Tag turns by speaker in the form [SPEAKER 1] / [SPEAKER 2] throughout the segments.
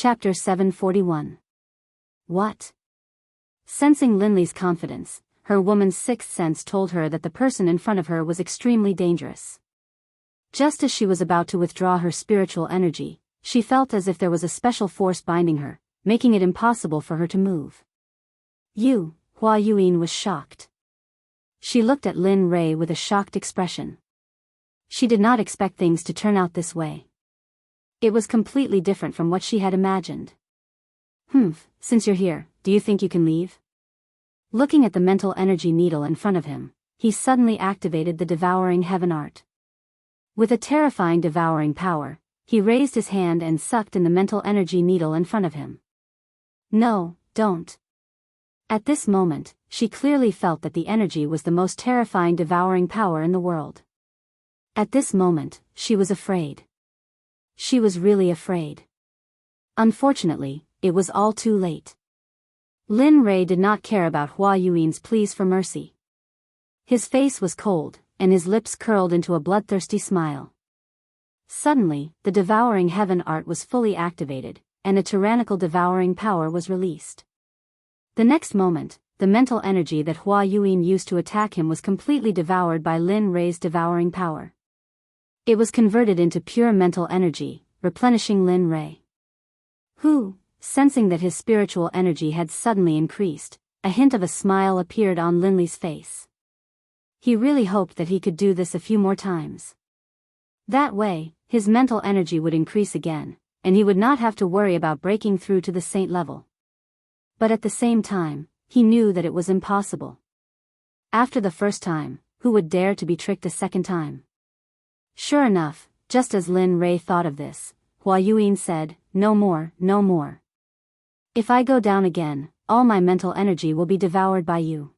[SPEAKER 1] Chapter 741. What? Sensing Linley's confidence, her woman's sixth sense told her that the person in front of her was extremely dangerous. Just as she was about to withdraw her spiritual energy, she felt as if there was a special force binding her, making it impossible for her to move. Hua Yuan was shocked. She looked at Lin Rei with a shocked expression. She did not expect things to turn out this way. It was completely different from what she had imagined. Since you're here, do you think you can leave? Looking at the mental energy needle in front of him, he suddenly activated the devouring heaven art. With a terrifying devouring power, he raised his hand and sucked in the mental energy needle in front of him. No, don't. At this moment, she clearly felt that the energy was the most terrifying devouring power in the world. At this moment, she was afraid. She was really afraid. Unfortunately, it was all too late. Lin Rei did not care about Hua Yuan's pleas for mercy. His face was cold, and his lips curled into a bloodthirsty smile. Suddenly, the devouring heaven art was fully activated, and a tyrannical devouring power was released. The next moment, the mental energy that Hua Yuan used to attack him was completely devoured by Lin Rei's devouring power. It was converted into pure mental energy, replenishing Lin Rei. Sensing that his spiritual energy had suddenly increased, a hint of a smile appeared on Linley's face. He really hoped that he could do this a few more times. That way, his mental energy would increase again, and he would not have to worry about breaking through to the saint level. But at the same time, he knew that it was impossible. After the first time, who would dare to be tricked a second time? Sure enough, just as Lin Rei thought of this, Hua Yuan said, "No more, no more. If I go down again, all my mental energy will be devoured by you."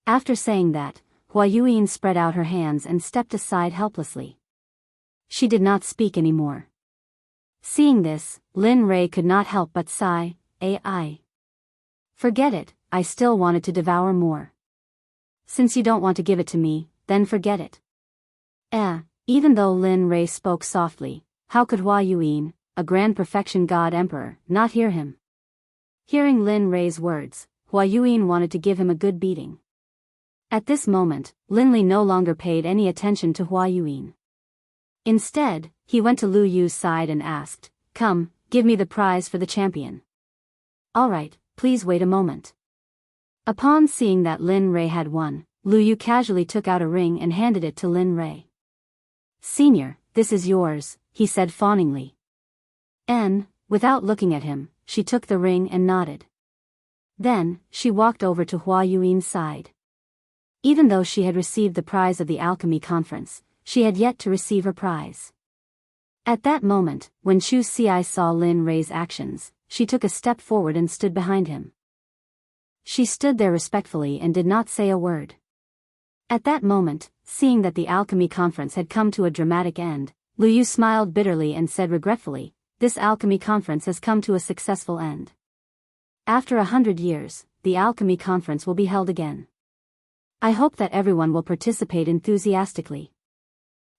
[SPEAKER 1] After saying that, Hua Yuan spread out her hands and stepped aside helplessly. She did not speak anymore. Seeing this, Lin Rei could not help but sigh, "Ai. Forget it, I still wanted to devour more. Since you don't want to give it to me, then forget it." Even though Lin Rei spoke softly, how could Hua Yuan, a grand perfection god emperor, not hear him? Hearing Lin Rei's words, Hua Yuan wanted to give him a good beating. At this moment, Linley no longer paid any attention to Hua Yuan. Instead, he went to Lu Yu's side and asked, "Come, give me the prize for the champion." "All right, please wait a moment." Upon seeing that Lin Rei had won, Lu Yu casually took out a ring and handed it to Lin Rei. "Senior, this is yours," he said fawningly. Without looking at him, she took the ring and nodded. Then, she walked over to Hua Yuan's side. Even though she had received the prize of the alchemy conference, she had yet to receive her prize. At that moment, when Chu Xi saw Lin Rei's actions, she took a step forward and stood behind him. She stood there respectfully and did not say a word. At that moment, seeing that the alchemy conference had come to a dramatic end, Lu Yu smiled bitterly and said regretfully, "This alchemy conference has come to a successful end. After 100 years, the alchemy conference will be held again. I hope that everyone will participate enthusiastically."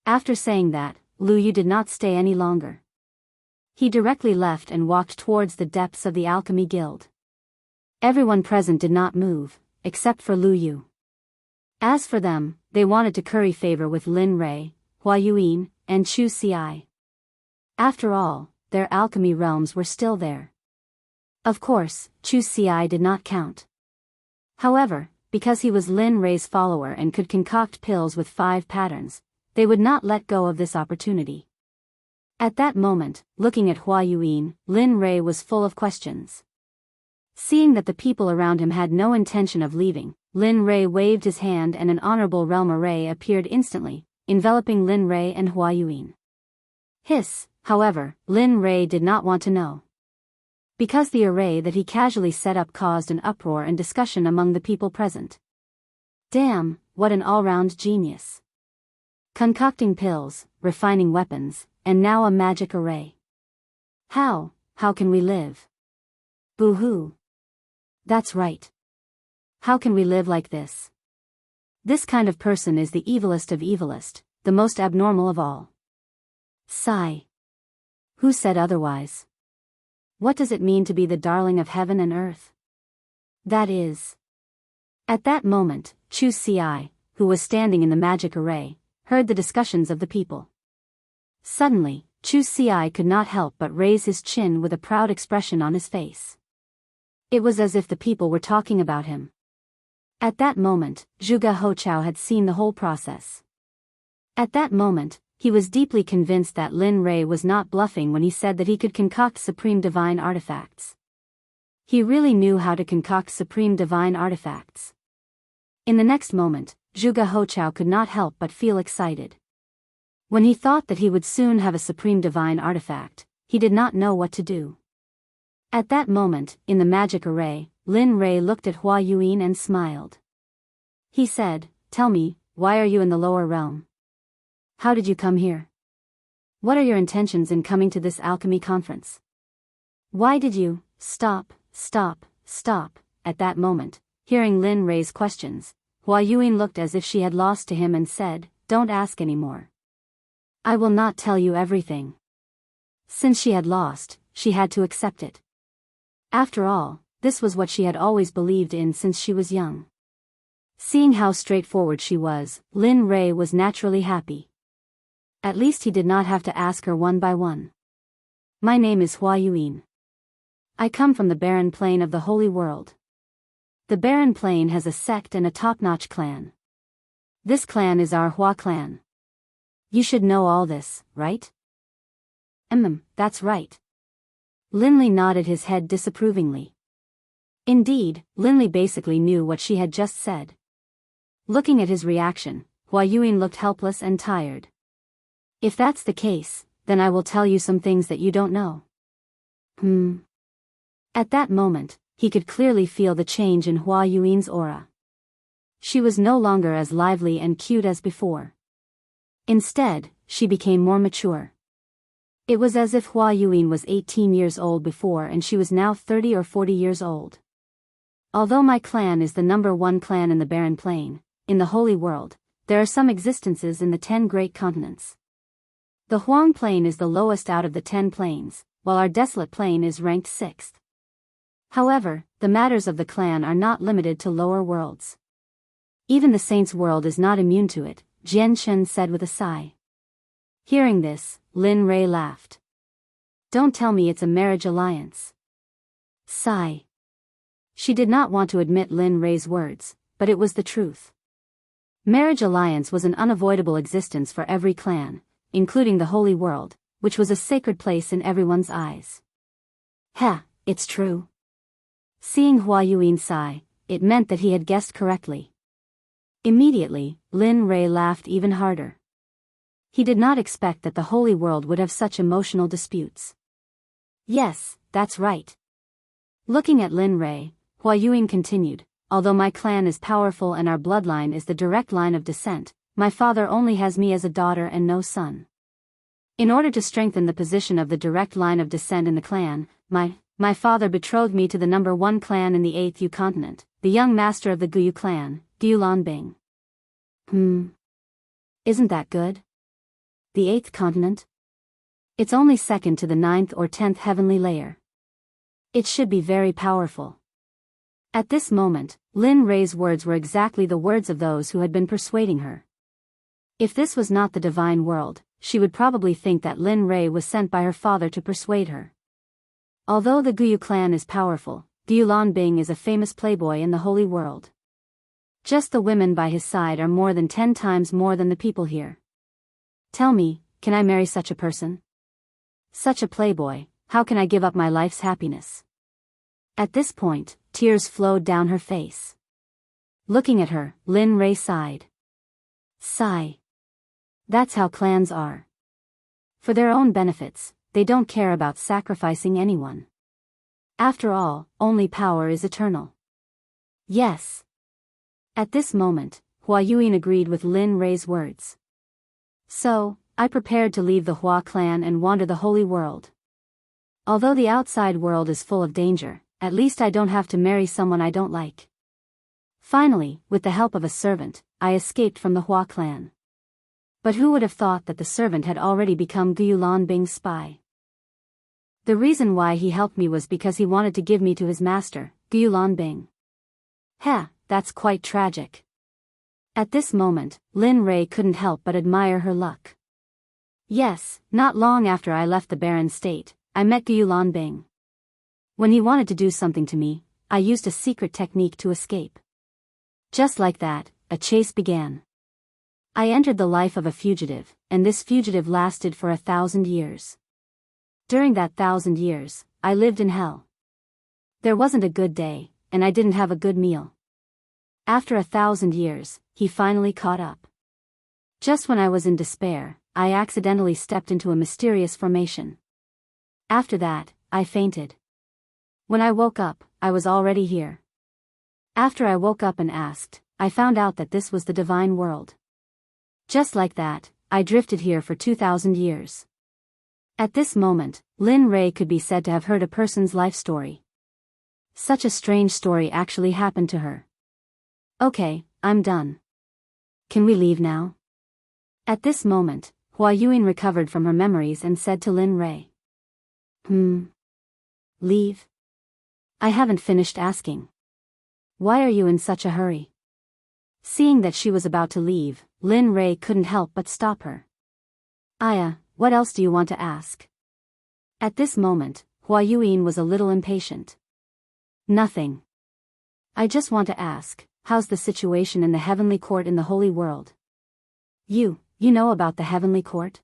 [SPEAKER 1] After saying that, Lu Yu did not stay any longer. He directly left and walked towards the depths of the alchemy guild. Everyone present did not move, except for Lu Yu. As for them, they wanted to curry favor with Lin Rei, Hua Yuan, and Chu Xi. After all, their alchemy realms were still there. Of course, Chu Xi did not count. However, because he was Lin Rei's follower and could concoct pills with 5 patterns, they would not let go of this opportunity. At that moment, looking at Hua Yuan, Lin Rei was full of questions. Seeing that the people around him had no intention of leaving, Lin Rei waved his hand and an honorable realm array appeared instantly, enveloping Lin Rei and Hua Yuan. However, Lin Rei did not want to know. Because the array that he casually set up caused an uproar and discussion among the people present. Damn, what an all-round genius. Concocting pills, refining weapons, and now a magic array. How can we live? Boo-hoo. That's right. How can we live like this? This kind of person is the evilest of evilest, the most abnormal of all. Sigh. Who said otherwise? What does it mean to be the darling of heaven and earth? That is. At that moment, Chu Ci, who was standing in the magic array, heard the discussions of the people. Suddenly, Chu Ci could not help but raise his chin with a proud expression on his face. It was as if the people were talking about him. At that moment, Zhuge Hochao had seen the whole process. At that moment, he was deeply convinced that Lin Rei was not bluffing when he said that he could concoct supreme divine artifacts. He really knew how to concoct supreme divine artifacts. In the next moment, Zhuge Hochao could not help but feel excited. When he thought that he would soon have a supreme divine artifact, he did not know what to do. At that moment, in the magic array, Lin Rei looked at Hua Yuan and smiled. He said, "Tell me, why are you in the lower realm? How did you come here? What are your intentions in coming to this alchemy conference? Why did you stop? At that moment, hearing Lin Rei's questions, Hua Yuan looked as if she had lost to him and said, "Don't ask anymore. I will not tell you everything." Since she had lost, she had to accept it. After all, this was what she had always believed in since she was young. Seeing how straightforward she was, Lin Rei was naturally happy. At least he did not have to ask her one by one. "My name is Hua Yuan. I come from the barren plain of the Holy World. The barren plain has a sect and a top-notch clan. This clan is our Hua clan. You should know all this, right?" That's right." Linley nodded his head disapprovingly. Indeed, Linley basically knew what she had just said. Looking at his reaction, Hua Yuan looked helpless and tired. "If that's the case, then I will tell you some things that you don't know." At that moment, he could clearly feel the change in Hua Yuan's aura. She was no longer as lively and cute as before. Instead, she became more mature. It was as if Hua Yuan was 18 years old before and she was now 30 or 40 years old. "Although my clan is the number one clan in the barren plain, in the Holy World, there are some existences in the 10 great continents. The Huang Plain is the lowest out of the 10 plains, while our desolate plain is ranked 6th. However, the matters of the clan are not limited to lower worlds. Even the Saints' world is not immune to it," Jian Shen said with a sigh. Hearing this, Lin Rei laughed. "Don't tell me it's a marriage alliance." Sigh. She did not want to admit Lin Rei's words, but it was the truth. Marriage alliance was an unavoidable existence for every clan, including the Holy World, which was a sacred place in everyone's eyes. It's true. Seeing Hua Yuan sigh, it meant that he had guessed correctly. Immediately, Lin Rei laughed even harder. He did not expect that the Holy World would have such emotional disputes. "Yes, that's right." Looking at Lin Rei, Hua Yuan continued, "Although my clan is powerful and our bloodline is the direct line of descent, my father only has me as a daughter and no son. In order to strengthen the position of the direct line of descent in the clan, my father betrothed me to the number one clan in the 8th Yu continent, the young master of the Guyu clan, Gulan Bing." Isn't that good? The 8th continent? It's only second to the 9th or 10th heavenly layer. It should be very powerful. At this moment, Lin Rei's words were exactly the words of those who had been persuading her. If this was not the divine world, she would probably think that Lin Rei was sent by her father to persuade her. Although the Guyu clan is powerful, Gulan Bing is a famous playboy in the Holy World. Just the women by his side are more than 10 times more than the people here. Tell me, can I marry such a person? Such a playboy, how can I give up my life's happiness? At this point, tears flowed down her face. Looking at her, Lin Rei sighed. Sigh. That's how clans are. For their own benefits, they don't care about sacrificing anyone. After all, only power is eternal. Yes. At this moment, Hua Yuan agreed with Lin Rei's words. So, I prepared to leave the Hua clan and wander the Holy World. Although the outside world is full of danger, at least I don't have to marry someone I don't like. Finally, with the help of a servant, I escaped from the Hua clan. But who would have thought that the servant had already become Gulan Bing's spy? The reason why he helped me was because he wanted to give me to his master, Gulanbing. Heh, that's quite tragic. At this moment, Lin Rei couldn't help but admire her luck. Yes, not long after I left the barren state, I met Gulanbing. When he wanted to do something to me, I used a secret technique to escape. Just like that, a chase began. I entered the life of a fugitive, and this fugitive lasted for 1,000 years. During that 1,000 years, I lived in hell. There wasn't a good day, and I didn't have a good meal. After 1,000 years, he finally caught up. Just when I was in despair, I accidentally stepped into a mysterious formation. After that, I fainted. When I woke up, I was already here. After I woke up and asked, I found out that this was the divine world. Just like that, I drifted here for 2,000 years. At this moment, Lin Rei could be said to have heard a person's life story. Such a strange story actually happened to her. Okay, I'm done. Can we leave now? At this moment, Hua Yuan recovered from her memories and said to Lin Rei. Leave? I haven't finished asking. Why are you in such a hurry? Seeing that she was about to leave, Lin Rei couldn't help but stop her. Aya, what else do you want to ask? At this moment, Hua Yuan was a little impatient. Nothing. I just want to ask, how's the situation in the heavenly court in the holy world? You know about the heavenly court?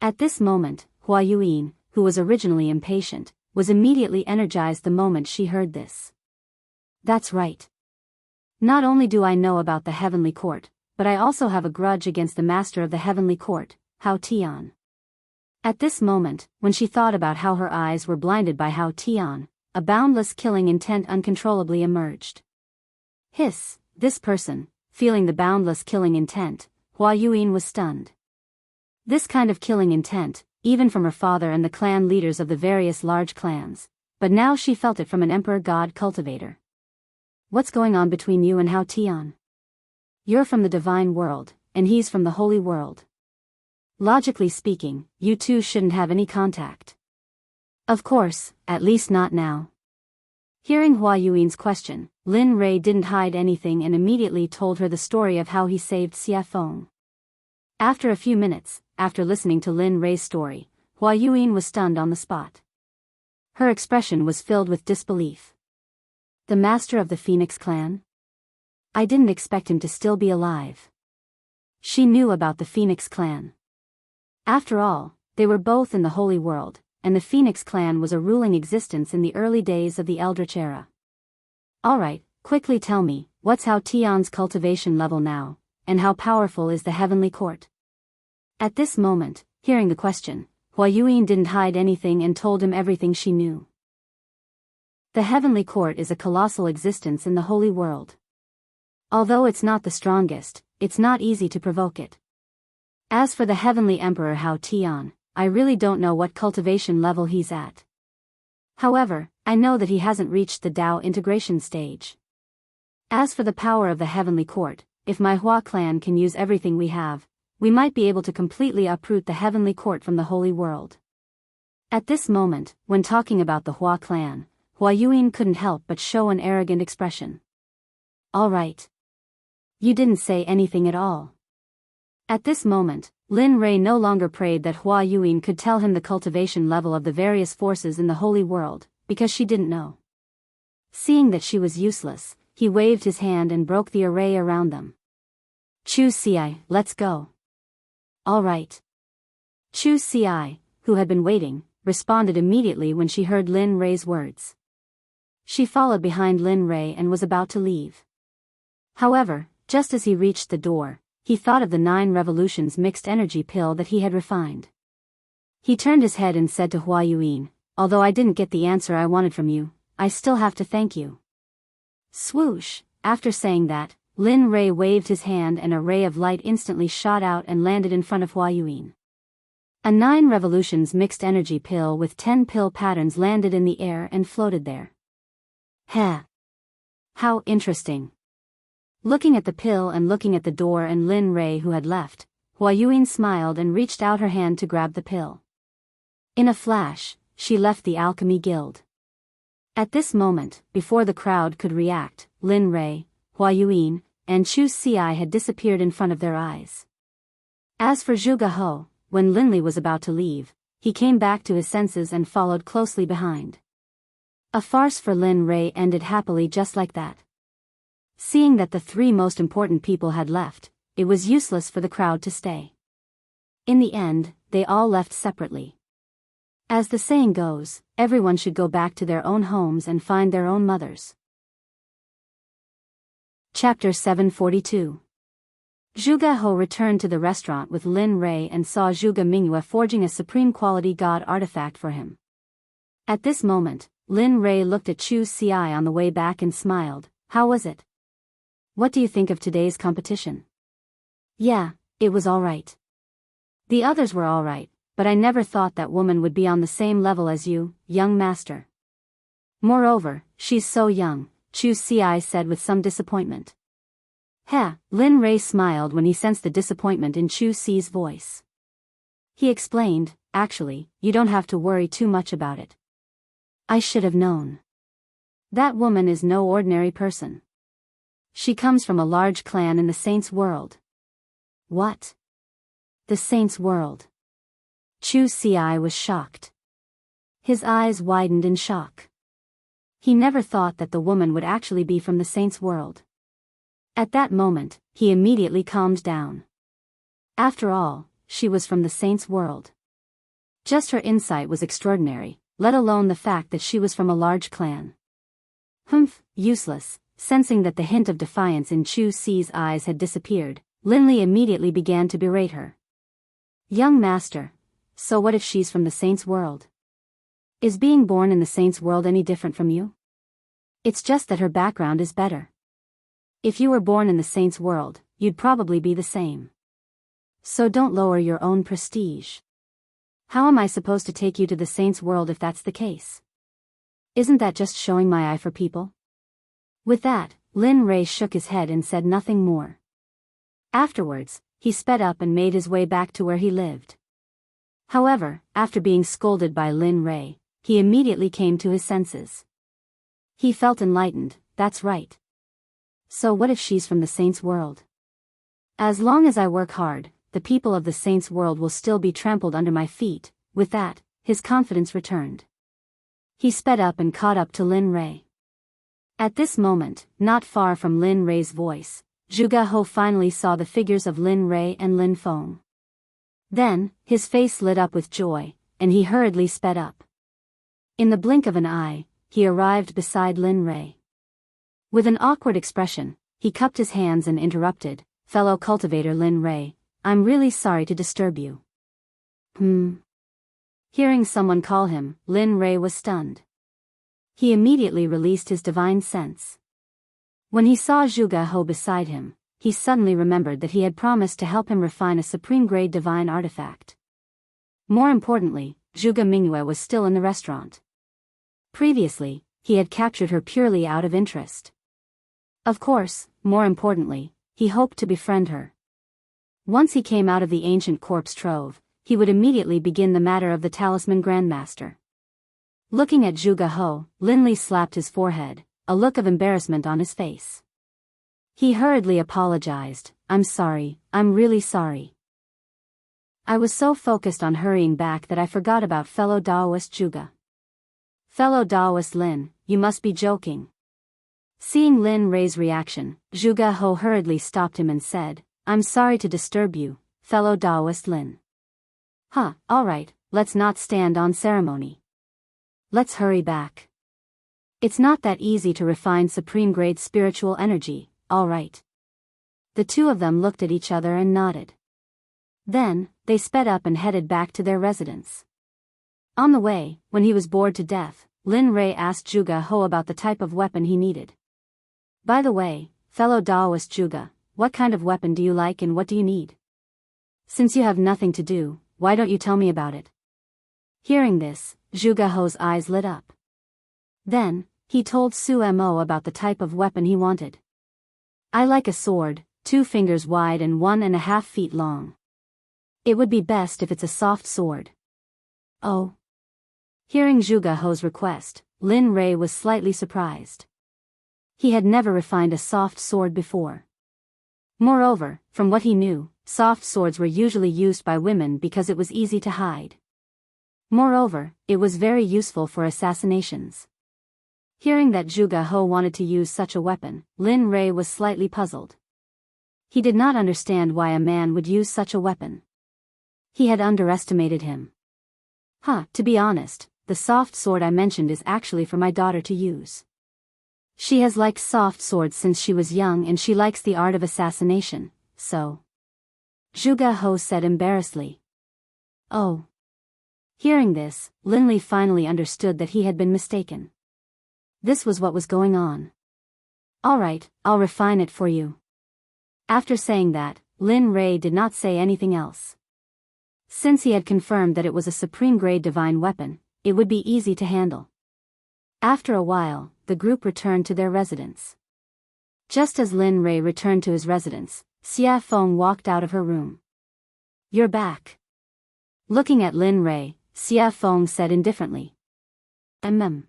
[SPEAKER 1] At this moment, Hua Yuan, who was originally impatient, was immediately energized the moment she heard this. That's right. Not only do I know about the heavenly court, but I also have a grudge against the master of the heavenly court, Hao Tian. At this moment, when she thought about how her eyes were blinded by Hao Tian, a boundless killing intent uncontrollably emerged. Hiss, this person, feeling the boundless killing intent, Hua Yuan was stunned. This kind of killing intent, even from her father and the clan leaders of the various large clans, but now she felt it from an emperor god cultivator. What's going on between you and Hao Tian? You're from the divine world, and he's from the holy world. Logically speaking, you two shouldn't have any contact. Of course, at least not now. Hearing Hua Yuan's question, Lin Rei didn't hide anything and immediately told her the story of how he saved Xie Feng. After a few minutes, after listening to Lin Rei's story, Hua Yuan was stunned on the spot. Her expression was filled with disbelief. The master of the Phoenix clan? I didn't expect him to still be alive. She knew about the Phoenix clan. After all, they were both in the holy world, and the Phoenix clan was a ruling existence in the early days of the Eldritch era. Alright, quickly tell me, what's Hao Tian's cultivation level now, and how powerful is the heavenly court? At this moment, hearing the question, Hua Yuan didn't hide anything and told him everything she knew. The heavenly court is a colossal existence in the holy world. Although it's not the strongest, it's not easy to provoke it. As for the heavenly emperor Hao Tian, I really don't know what cultivation level he's at. However, I know that he hasn't reached the Dao integration stage. As for the power of the heavenly court, if my Hua clan can use everything we have, we might be able to completely uproot the heavenly court from the holy world. At this moment, when talking about the Hua clan, Hua Yuan couldn't help but show an arrogant expression. Alright. You didn't say anything at all. At this moment, Lin Rei no longer prayed that Hua Yuan could tell him the cultivation level of the various forces in the holy world, because she didn't know. Seeing that she was useless, he waved his hand and broke the array around them. Choose Ci, let's go. Alright. Choose Ci, who had been waiting, responded immediately when she heard Lin Rei's words. She followed behind Lin Rei and was about to leave. However, just as he reached the door, he thought of the 9 revolutions mixed energy pill that he had refined. He turned his head and said to Hua Yuan, although I didn't get the answer I wanted from you, I still have to thank you. Swoosh, after saying that, Lin Rei waved his hand and a ray of light instantly shot out and landed in front of Hua Yuan. A 9 revolutions mixed energy pill with 10 pill patterns landed in the air and floated there. Heh. How interesting. Looking at the pill and looking at the door and Lin Rei who had left, Hua Yuan smiled and reached out her hand to grab the pill. In a flash, she left the Alchemy Guild. At this moment, before the crowd could react, Lin Rei, Hua Yuan, and Chu Xi had disappeared in front of their eyes. As for Zhuge He, when Lin Li was about to leave, he came back to his senses and followed closely behind. A farce for Lin Rei ended happily just like that. Seeing that the three most important people had left, it was useless for the crowd to stay. In the end, they all left separately. As the saying goes, everyone should go back to their own homes and find their own mothers. Chapter 742. Zhuge He returned to the restaurant with Lin Rei and saw Zhuge Mingyue forging a supreme quality god artifact for him. At this moment, Lin Rei looked at Chu Xi on the way back and smiled. How was it? What do you think of today's competition? Yeah, it was alright. The others were alright, but I never thought that woman would be on the same level as you, young master. Moreover, she's so young, Chu Xi said with some disappointment. Heh, Lin Rei smiled when he sensed the disappointment in Chu Xi's voice. He explained, actually, you don't have to worry too much about it. I should have known. That woman is no ordinary person. She comes from a large clan in the Saints' world. What? The Saints' world? Chu Xi was shocked. His eyes widened in shock. He never thought that the woman would actually be from the Saints' world. At that moment, he immediately calmed down. After all, she was from the Saints' world. Just her insight was extraordinary, let alone the fact that she was from a large clan. Humph, useless. Sensing that the hint of defiance in Chu Xi's eyes had disappeared, Lin Li immediately began to berate her. Young master, so what if she's from the Saints' world? Is being born in the Saints' world any different from you? It's just that her background is better. If you were born in the Saints' world, you'd probably be the same. So don't lower your own prestige. How am I supposed to take you to the Saints' world if that's the case? Isn't that just showing my eye for people? With that, Lin Rei shook his head and said nothing more. Afterwards, he sped up and made his way back to where he lived. However, after being scolded by Lin Rei, he immediately came to his senses. He felt enlightened, that's right. So what if she's from the Saints' world? As long as I work hard, the people of the Saints' world will still be trampled under my feet. With that, his confidence returned. He sped up and caught up to Lin Rei. At this moment, not far from Lin Rei's voice, Zhuge He finally saw the figures of Lin Rei and Lin Feng. Then, his face lit up with joy, and he hurriedly sped up. In the blink of an eye, he arrived beside Lin Rei. With an awkward expression, he cupped his hands and interrupted, fellow cultivator Lin Rei, I'm really sorry to disturb you. Hearing someone call him, Lin Rei was stunned. He immediately released his divine sense. When he saw Zhuge He beside him, he suddenly remembered that he had promised to help him refine a supreme-grade divine artifact. More importantly, Zhuge Mingyue was still in the restaurant. Previously, he had captured her purely out of interest. Of course, more importantly, he hoped to befriend her. Once he came out of the ancient corpse trove, he would immediately begin the matter of the talisman grandmaster. Looking at Zhuge He, Lin Li slapped his forehead, a look of embarrassment on his face. He hurriedly apologized, I'm sorry, I'm really sorry. I was so focused on hurrying back that I forgot about fellow Daoist Zhuge. Fellow Daoist Lin, you must be joking. Seeing Lin Rei's reaction, Zhuge He hurriedly stopped him and said, I'm sorry to disturb you, fellow Daoist Lin. Alright, let's not stand on ceremony. Let's hurry back. It's not that easy to refine supreme-grade spiritual energy, alright. The two of them looked at each other and nodded. Then, they sped up and headed back to their residence. On the way, when he was bored to death, Lin Rei asked Zhuge He about the type of weapon he needed. By the way, fellow Daoist Zhuge, what kind of weapon do you like and what do you need? Since you have nothing to do, why don't you tell me about it? Hearing this, Zhuge He's eyes lit up. Then, he told Su Mo about the type of weapon he wanted. I like a sword, 2 fingers wide and 1.5 feet long. It would be best if it's a soft sword. Oh. Hearing Zhuge He's request, Lin Rei was slightly surprised. He had never refined a soft sword before. Moreover, from what he knew, soft swords were usually used by women because it was easy to hide. Moreover, it was very useful for assassinations. Hearing that Zhuge He wanted to use such a weapon, Lin Rei was slightly puzzled. He did not understand why a man would use such a weapon. He had underestimated him. To be honest, the soft sword I mentioned is actually for my daughter to use. She has liked soft swords since she was young and she likes the art of assassination, so. Zhuge He said embarrassedly. Oh. Hearing this, Linli finally understood that he had been mistaken. This was what was going on. Alright, I'll refine it for you. After saying that, Lin Rei did not say anything else. Since he had confirmed that it was a supreme-grade divine weapon, it would be easy to handle. After a while, the group returned to their residence. Just as Lin Rei returned to his residence, Xia Feng walked out of her room. You're back. Looking at Lin Rei, Xia Feng said indifferently. Lin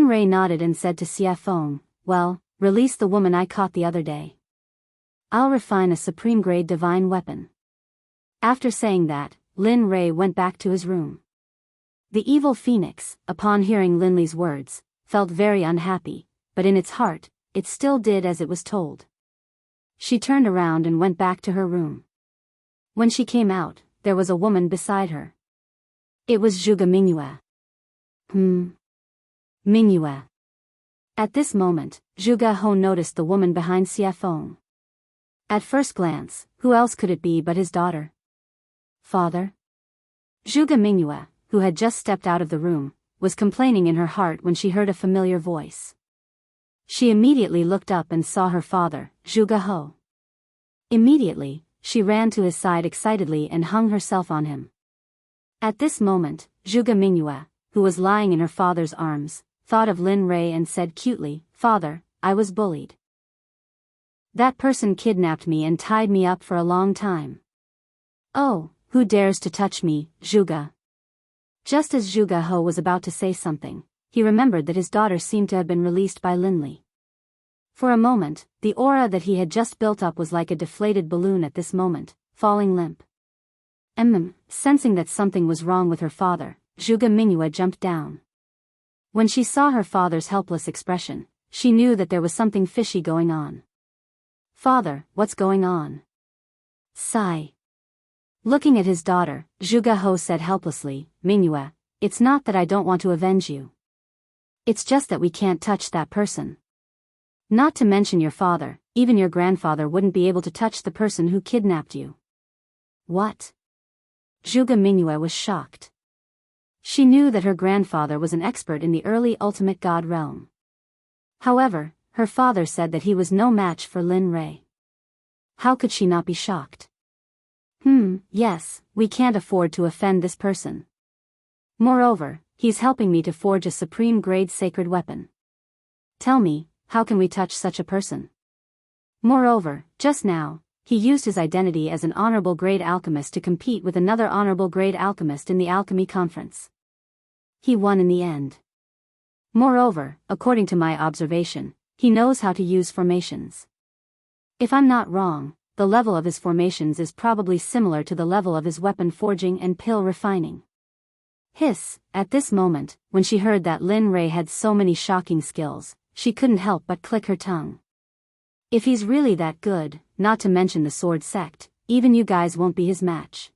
[SPEAKER 1] Rei nodded and said to Xia Feng, well, release the woman I caught the other day. I'll refine a supreme-grade divine weapon. After saying that, Lin Rei went back to his room. The evil phoenix, upon hearing Lin Li's words, felt very unhappy, but in its heart, it still did as it was told. She turned around and went back to her room. When she came out, there was a woman beside her. It was Zhuge Mingyue. Mingyue. At this moment, Zhuge He noticed the woman behind Xia Feng. At first glance, who else could it be but his daughter? Father? Zhuge Mingyue, who had just stepped out of the room, was complaining in her heart when she heard a familiar voice. She immediately looked up and saw her father, Zhuge He. Immediately, she ran to his side excitedly and hung herself on him. At this moment, Zhuge Mingyue, who was lying in her father's arms, thought of Lin Rei and said cutely, Father, I was bullied. That person kidnapped me and tied me up for a long time. Oh, who dares to touch me, Zhuge? Just as Zhuge He was about to say something, he remembered that his daughter seemed to have been released by Lin Li. For a moment, the aura that he had just built up was like a deflated balloon at this moment, falling limp. Sensing that something was wrong with her father, Zhuge Mingyue jumped down. When she saw her father's helpless expression, she knew that there was something fishy going on. Father, what's going on? Sigh. Looking at his daughter, Zhuge He said helplessly, Mingyue, it's not that I don't want to avenge you. It's just that we can't touch that person. Not to mention your father, even your grandfather wouldn't be able to touch the person who kidnapped you. What? Zhuge Mingyue was shocked. She knew that her grandfather was an expert in the early ultimate god realm. However, her father said that he was no match for Lin Rei. How could she not be shocked? Yes, we can't afford to offend this person. Moreover, he's helping me to forge a supreme-grade sacred weapon. Tell me, how can we touch such a person? Moreover, just now, he used his identity as an honorable grade alchemist to compete with another honorable grade alchemist in the alchemy conference. He won in the end. Moreover, according to my observation, he knows how to use formations. If I'm not wrong, the level of his formations is probably similar to the level of his weapon forging and pill refining. Hiss, at this moment, when she heard that Lin Rei had so many shocking skills, she couldn't help but click her tongue. If he's really that good, not to mention the sword sect, even you guys won't be his match.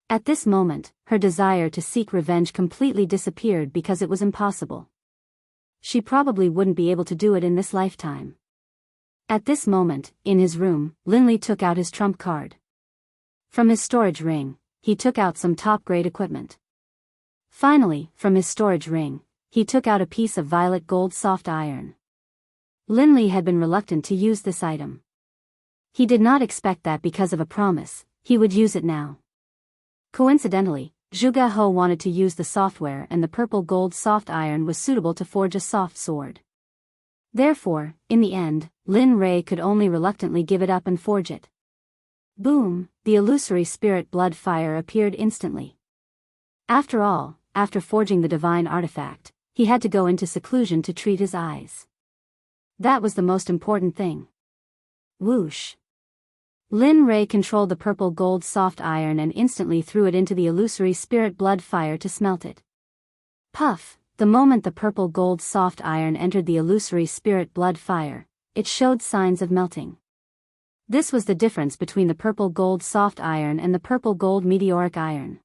[SPEAKER 1] At this moment, her desire to seek revenge completely disappeared because it was impossible. She probably wouldn't be able to do it in this lifetime. At this moment, in his room, Lin Li took out his trump card. From his storage ring, he took out some top-grade equipment. Finally, from his storage ring, he took out a piece of violet gold soft iron. Lin Li had been reluctant to use this item. He did not expect that because of a promise, he would use it now. Coincidentally, Zhuge He wanted to use the software and the purple gold soft iron was suitable to forge a soft sword. Therefore, in the end, Lin Rei could only reluctantly give it up and forge it. Boom, the illusory spirit blood fire appeared instantly. After all, after forging the divine artifact, he had to go into seclusion to treat his eyes. That was the most important thing. Whoosh. Lin Rei controlled the purple gold soft iron and instantly threw it into the illusory spirit blood fire to smelt it. Puff! The moment the purple gold soft iron entered the illusory spirit blood fire, it showed signs of melting. This was the difference between the purple gold soft iron and the purple gold meteoric iron.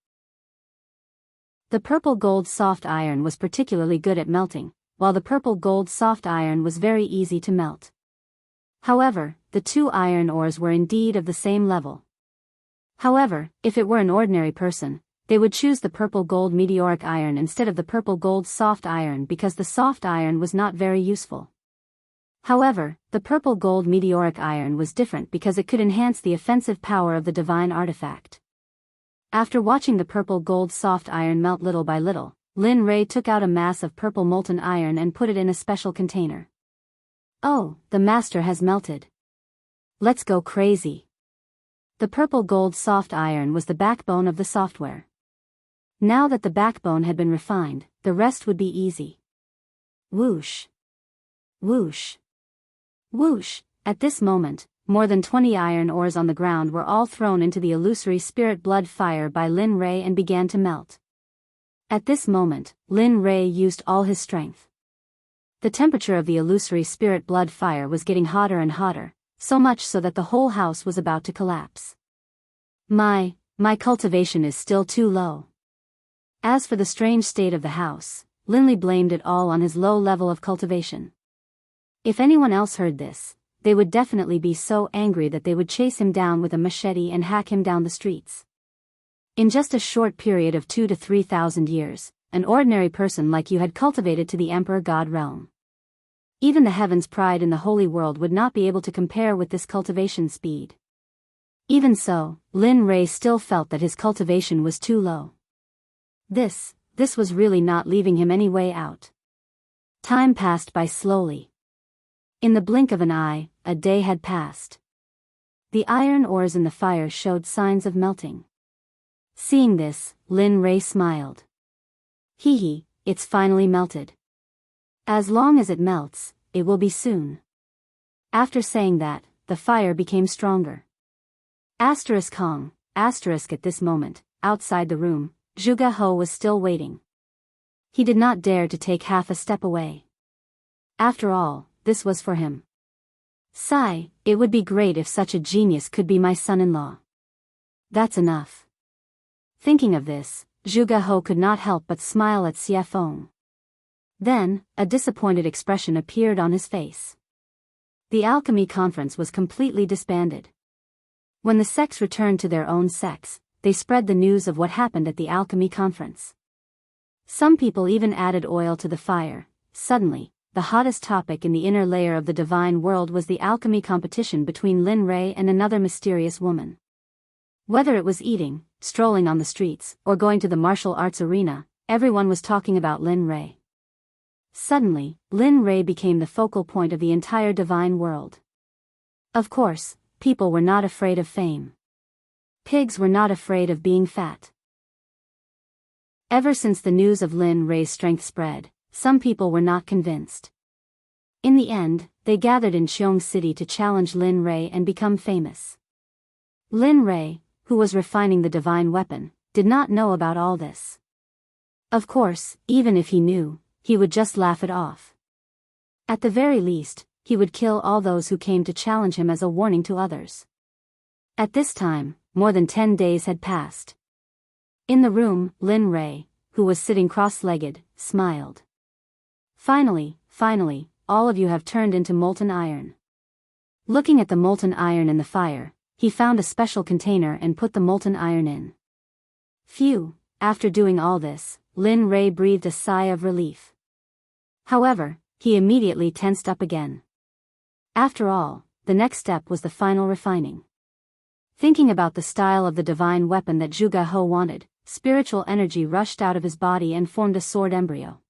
[SPEAKER 1] The purple gold soft iron was particularly good at melting, while the purple gold soft iron was very easy to melt. However, the two iron ores were indeed of the same level. However, if it were an ordinary person, they would choose the purple gold meteoric iron instead of the purple gold soft iron because the soft iron was not very useful. However, the purple gold meteoric iron was different because it could enhance the offensive power of the divine artifact. After watching the purple gold soft iron melt little by little, Lin Rei took out a mass of purple molten iron and put it in a special container. Oh, the master has melted. Let's go crazy. The purple gold soft iron was the backbone of the software. Now that the backbone had been refined, the rest would be easy. Whoosh. Whoosh. Whoosh. At this moment, more than 20 iron ores on the ground were all thrown into the illusory spirit blood fire by Lin Rei and began to melt. At this moment, Lin Rei used all his strength. The temperature of the illusory spirit blood fire was getting hotter and hotter, so much so that the whole house was about to collapse. My cultivation is still too low. As for the strange state of the house, Linley blamed it all on his low level of cultivation. If anyone else heard this, they would definitely be so angry that they would chase him down with a machete and hack him down the streets. In just a short period of 2,000 to 3,000 years, an ordinary person like you had cultivated to the Emperor God realm. Even the heavens' pride in the holy world would not be able to compare with this cultivation speed. Even so, Lin Rei still felt that his cultivation was too low. This was really not leaving him any way out. Time passed by slowly. In the blink of an eye, a day had passed. The iron ores in the fire showed signs of melting. Seeing this, Lin Rei smiled. Hee, it's finally melted. As long as it melts, it will be soon. After saying that, the fire became stronger. Hong, at this moment, outside the room, Zhuge He was still waiting. He did not dare to take half a step away. After all, this was for him. Sigh, it would be great if such a genius could be my son-in-law. That's enough. Thinking of this, Zhuge He could not help but smile at Xie Feng. Then, a disappointed expression appeared on his face. The alchemy conference was completely disbanded. When the sects returned to their own sects, they spread the news of what happened at the alchemy conference. Some people even added oil to the fire. Suddenly, the hottest topic in the inner layer of the divine world was the alchemy competition between Lin Rei and another mysterious woman. Whether it was eating, strolling on the streets, or going to the martial arts arena, everyone was talking about Lin Rei. Suddenly, Lin Rei became the focal point of the entire divine world. Of course, people were not afraid of fame. Pigs were not afraid of being fat. Ever since the news of Lin Rei's strength spread, some people were not convinced. In the end, they gathered in Qiong City to challenge Lin Rei and become famous. Lin Rei, who was refining the divine weapon, did not know about all this. Of course, even if he knew, he would just laugh it off. At the very least, he would kill all those who came to challenge him as a warning to others. At this time, more than 10 days had passed. In the room, Lin Rei, who was sitting cross-legged, smiled. Finally, all of you have turned into molten iron. Looking at the molten iron in the fire, he found a special container and put the molten iron in. Phew, after doing all this, Lin Rei breathed a sigh of relief. However, he immediately tensed up again. After all, the next step was the final refining. Thinking about the style of the divine weapon that Zhuge He wanted, spiritual energy rushed out of his body and formed a sword embryo.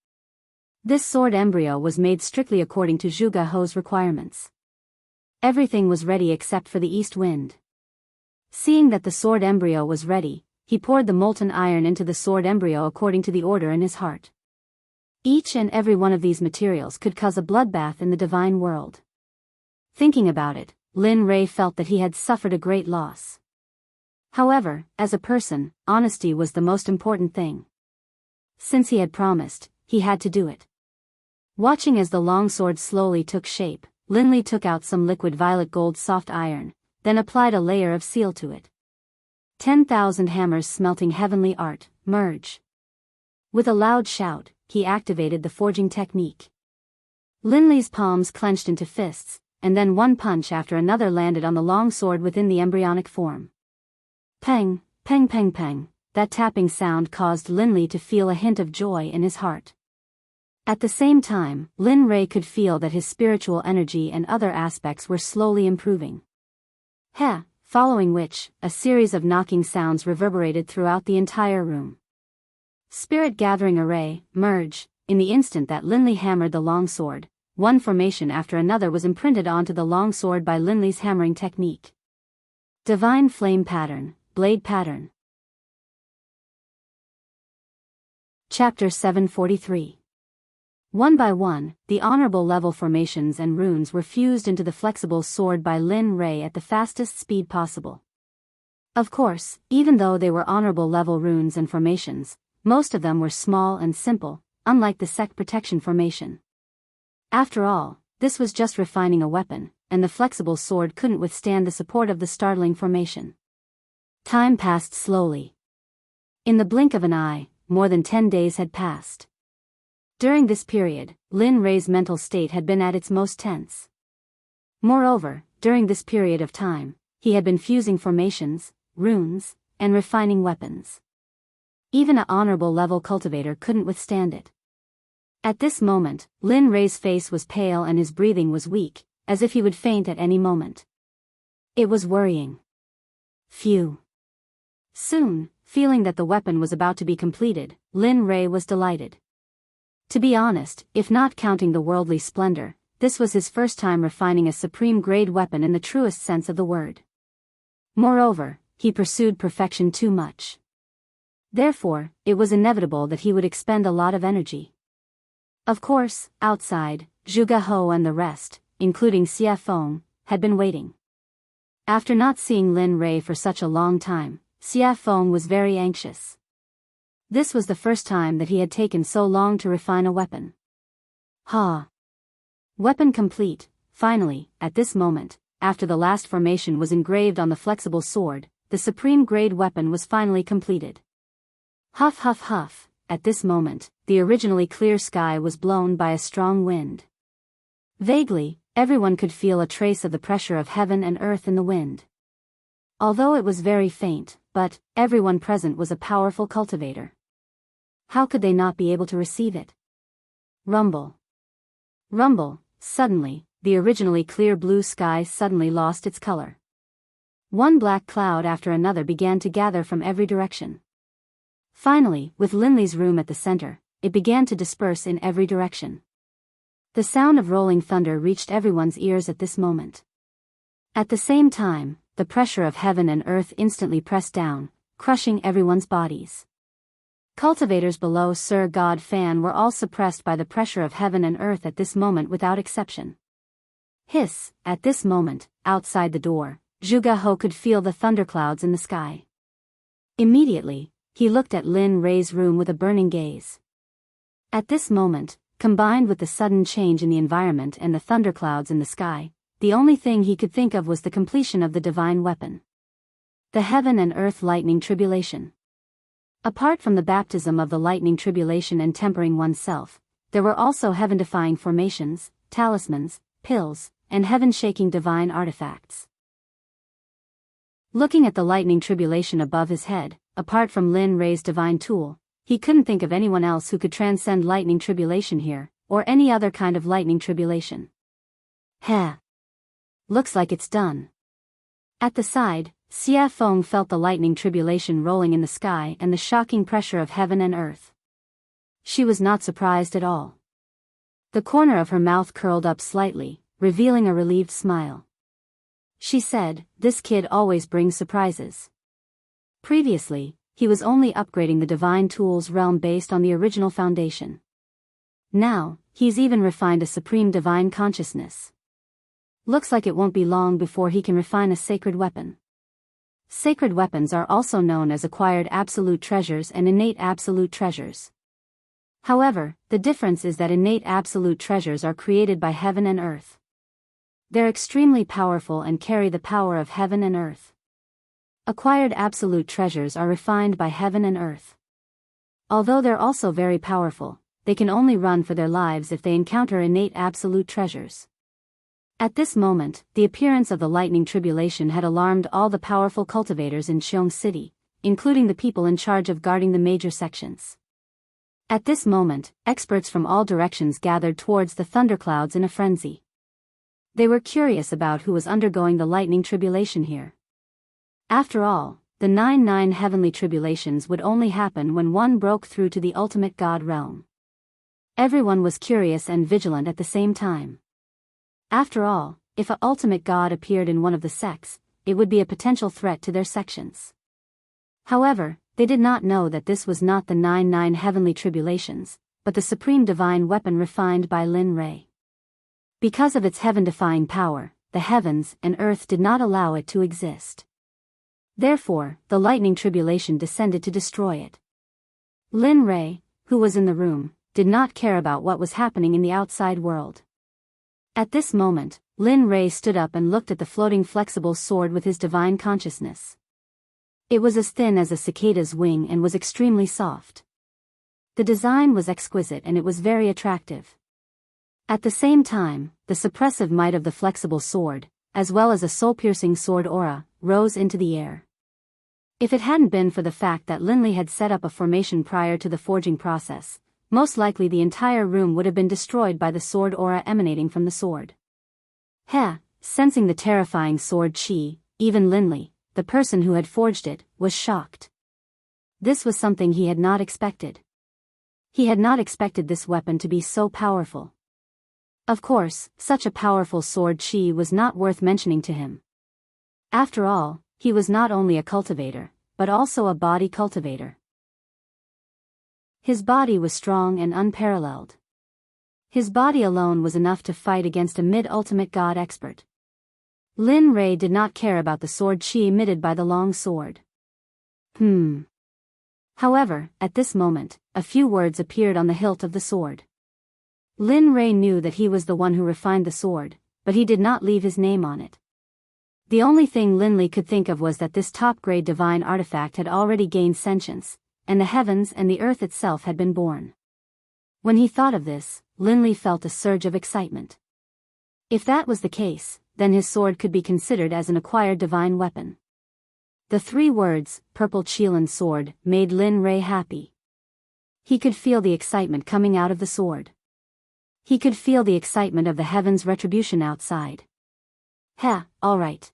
[SPEAKER 1] This sword embryo was made strictly according to Zhuge He's requirements. Everything was ready except for the east wind. Seeing that the sword embryo was ready, he poured the molten iron into the sword embryo according to the order in his heart. Each and every one of these materials could cause a bloodbath in the divine world. Thinking about it, Lin Rei felt that he had suffered a great loss. However, as a person, honesty was the most important thing. Since he had promised, he had to do it. Watching as the longsword slowly took shape, Lin Li took out some liquid violet gold soft iron, then applied a layer of seal to it. 10,000 hammers smelting heavenly art, merge. With a loud shout, he activated the forging technique. Lin Li's palms clenched into fists, and then one punch after another landed on the long sword within the embryonic form. Peng, peng peng peng, that tapping sound caused Lin Li to feel a hint of joy in his heart. At the same time, Lin Rei could feel that his spiritual energy and other aspects were slowly improving. Following which, a series of knocking sounds reverberated throughout the entire room. Spirit gathering array, merge, in the instant that Lin Li hammered the long sword, one formation after another was imprinted onto the long sword by Lin Li's hammering technique. Divine flame pattern, blade pattern. Chapter 743. One by one, the honorable level formations and runes were fused into the flexible sword by Lin Rei at the fastest speed possible. Of course, even though they were honorable level runes and formations, most of them were small and simple, unlike the Sect protection formation. After all, this was just refining a weapon, and the flexible sword couldn't withstand the support of the startling formation. Time passed slowly. In the blink of an eye, more than 10 days had passed. During this period, Lin Rei's mental state had been at its most tense. Moreover, during this period of time, he had been fusing formations, runes, and refining weapons. Even an honorable level cultivator couldn't withstand it. At this moment, Lin Rei's face was pale and his breathing was weak, as if he would faint at any moment. It was worrying. Phew. Soon, feeling that the weapon was about to be completed, Lin Rei was delighted. To be honest, if not counting the worldly splendor, this was his first time refining a supreme-grade weapon in the truest sense of the word. Moreover, he pursued perfection too much. Therefore, it was inevitable that he would expend a lot of energy. Of course, outside, Zhuge Hou and the rest, including Xie Feng, had been waiting. After not seeing Lin Rei for such a long time, Xie Feng was very anxious. This was the first time that he had taken so long to refine a weapon. Weapon complete. Finally, at this moment, after the last formation was engraved on the flexible sword, the supreme-grade weapon was finally completed. Huff huff huff, at this moment, the originally clear sky was blown by a strong wind. Vaguely, everyone could feel a trace of the pressure of heaven and earth in the wind. Although it was very faint, but everyone present was a powerful cultivator. How could they not be able to receive it? Rumble. Rumble. Suddenly, the originally clear blue sky suddenly lost its color. One black cloud after another began to gather from every direction. Finally, with Lin Li's room at the center, it began to disperse in every direction. The sound of rolling thunder reached everyone's ears at this moment. At the same time, the pressure of heaven and earth instantly pressed down, crushing everyone's bodies. Cultivators below Sir God Fan were all suppressed by the pressure of heaven and earth at this moment without exception. Hiss, at this moment, outside the door, Zhuge Hou could feel the thunderclouds in the sky. Immediately, he looked at Lin Rei's room with a burning gaze. At this moment, combined with the sudden change in the environment and the thunderclouds in the sky, the only thing he could think of was the completion of the divine weapon. The heaven and earth lightning tribulation. Apart from the baptism of the lightning tribulation and tempering oneself, there were also heaven-defying formations, talismans, pills, and heaven-shaking divine artifacts. Looking at the lightning tribulation above his head, apart from Lin Rei's divine tool, he couldn't think of anyone else who could transcend lightning tribulation here, or any other kind of lightning tribulation. Looks like it's done. At the side, Xie Feng felt the lightning tribulation rolling in the sky and the shocking pressure of heaven and earth. She was not surprised at all. The corner of her mouth curled up slightly, revealing a relieved smile. She said, "This kid always brings surprises." Previously, he was only upgrading the divine tools realm based on the original foundation. Now, he's even refined a supreme divine consciousness. Looks like it won't be long before he can refine a sacred weapon. Sacred weapons are also known as acquired absolute treasures and innate absolute treasures. However, the difference is that innate absolute treasures are created by heaven and earth. They're extremely powerful and carry the power of heaven and earth. Acquired absolute treasures are refined by heaven and earth. Although they're also very powerful, they can only run for their lives if they encounter innate absolute treasures. At this moment, the appearance of the lightning tribulation had alarmed all the powerful cultivators in Xiong City, including the people in charge of guarding the major sections. At this moment, experts from all directions gathered towards the thunderclouds in a frenzy. They were curious about who was undergoing the lightning tribulation here. After all, the 9 heavenly tribulations would only happen when one broke through to the ultimate God realm. Everyone was curious and vigilant at the same time. After all, if an ultimate God appeared in one of the sects, it would be a potential threat to their sections. However, they did not know that this was not the 9 heavenly tribulations, but the supreme divine weapon refined by Lin Ray. Because of its heaven-defying power, the heavens and earth did not allow it to exist. Therefore, the lightning tribulation descended to destroy it. Lin Ray, who was in the room, did not care about what was happening in the outside world. At this moment, Lin Ray stood up and looked at the floating flexible sword with his divine consciousness. It was as thin as a cicada's wing and was extremely soft. The design was exquisite and it was very attractive. At the same time, the suppressive might of the flexible sword, as well as a soul-piercing sword aura, rose into the air. If it hadn't been for the fact that Linley had set up a formation prior to the forging process, most likely the entire room would have been destroyed by the sword aura emanating from the sword. Sensing the terrifying sword chi, even Linley, the person who had forged it, was shocked. This was something he had not expected. He had not expected this weapon to be so powerful. Of course, such a powerful sword chi was not worth mentioning to him. After all, he was not only a cultivator, but also a body cultivator. His body was strong and unparalleled. His body alone was enough to fight against a mid-ultimate god expert. Lin Ray did not care about the sword chi emitted by the long sword. However, at this moment, a few words appeared on the hilt of the sword. Lin Ray knew that he was the one who refined the sword, but he did not leave his name on it. The only thing Linley could think of was that this top-grade divine artifact had already gained sentience, and the heavens and the earth itself had been born. When he thought of this, Linley felt a surge of excitement. If that was the case, then his sword could be considered as an acquired divine weapon. The 3 words, Purple Qilin Sword, made Lin Ray happy. He could feel the excitement coming out of the sword. He could feel the excitement of the heavens' retribution outside. Alright.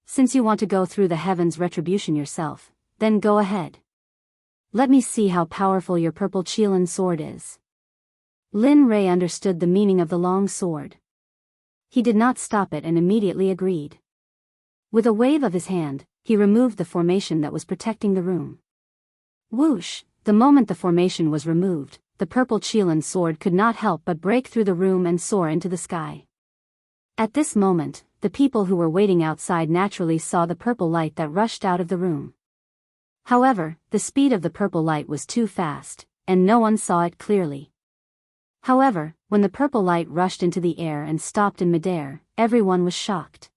[SPEAKER 1] Since you want to go through the heavens' retribution yourself, then go ahead. Let me see how powerful your Purple Qilin sword is. Lin Ray understood the meaning of the long sword. He did not stop it and immediately agreed. With a wave of his hand, he removed the formation that was protecting the room. Whoosh! The moment the formation was removed, the Purple Qilin sword could not help but break through the room and soar into the sky. At this moment, the people who were waiting outside naturally saw the purple light that rushed out of the room. However, the speed of the purple light was too fast, and no one saw it clearly. However, when the purple light rushed into the air and stopped in midair, everyone was shocked.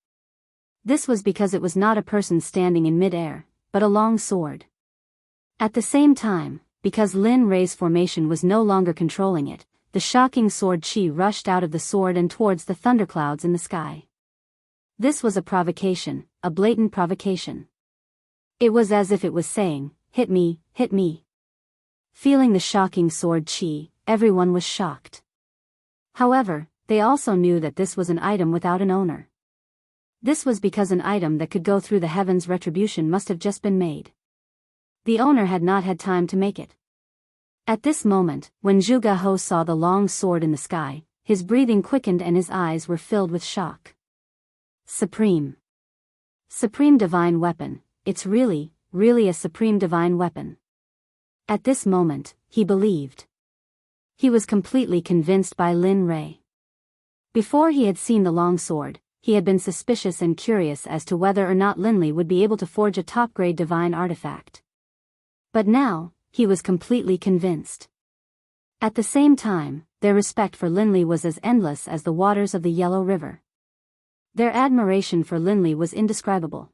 [SPEAKER 1] This was because it was not a person standing in midair, but a long sword. At the same time, because Lin Ray's formation was no longer controlling it, the shocking sword chi rushed out of the sword and towards the thunderclouds in the sky. This was a provocation, a blatant provocation. It was as if it was saying, hit me, hit me. Feeling the shocking sword chi, everyone was shocked. However, they also knew that this was an item without an owner. This was because an item that could go through the heavens' retribution must have just been made. The owner had not had time to make it. At this moment, when Zhuge Ho saw the long sword in the sky, his breathing quickened and his eyes were filled with shock. Supreme divine weapon, it's really really a supreme divine weapon. At this moment, he believed. He was completely convinced by Lin Rei. Before he had seen the long sword, he had been suspicious and curious as to whether or not Linley would be able to forge a top-grade divine artifact. But now, he was completely convinced. At the same time, their respect for Linley was as endless as the waters of the Yellow River. Their admiration for Linley was indescribable.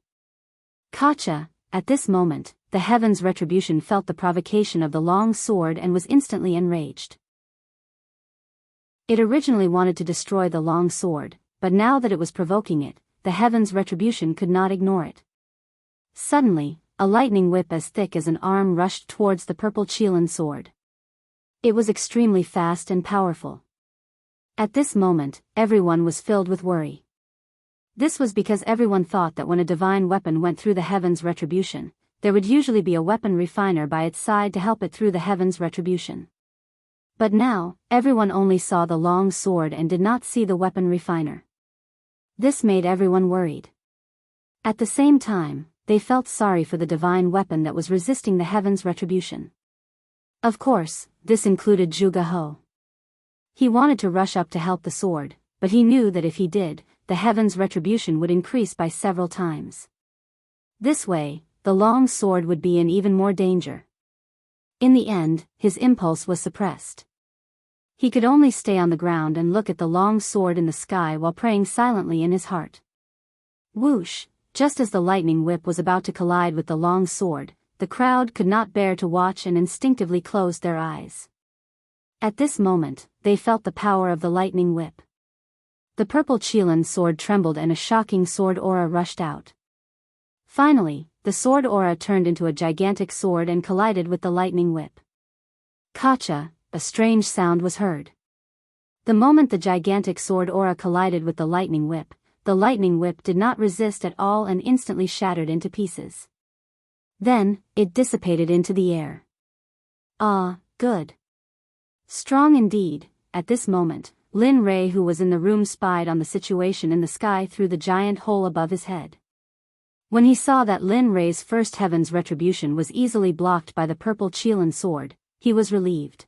[SPEAKER 1] Katja, at this moment, the Heaven's Retribution felt the provocation of the long sword and was instantly enraged. It originally wanted to destroy the long sword, but now that it was provoking it, the Heaven's Retribution could not ignore it. Suddenly, a lightning whip as thick as an arm rushed towards the purple Qilin sword. It was extremely fast and powerful. At this moment, everyone was filled with worry. This was because everyone thought that when a divine weapon went through the Heaven's Retribution, there would usually be a weapon refiner by its side to help it through the Heaven's Retribution. But now, everyone only saw the long sword and did not see the weapon refiner. This made everyone worried. At the same time, they felt sorry for the divine weapon that was resisting the Heaven's Retribution. Of course, this included Zhuge He. He wanted to rush up to help the sword, but he knew that if he did, the Heaven's Retribution would increase by several times. This way, the long sword would be in even more danger. In the end, his impulse was suppressed. He could only stay on the ground and look at the long sword in the sky while praying silently in his heart. Whoosh! Just as the lightning whip was about to collide with the long sword, the crowd could not bear to watch and instinctively closed their eyes. At this moment, they felt the power of the lightning whip. The purple Qilin sword trembled and a shocking sword aura rushed out. Finally, the sword aura turned into a gigantic sword and collided with the lightning whip. Katja, a strange sound was heard. The moment the gigantic sword aura collided with the lightning whip did not resist at all and instantly shattered into pieces. Then, it dissipated into the air. Ah, good. Strong indeed. At this moment, Lin Rei, who was in the room, spied on the situation in the sky through the giant hole above his head. When he saw that Lin Rei's first Heaven's Retribution was easily blocked by the purple Qilin sword, he was relieved.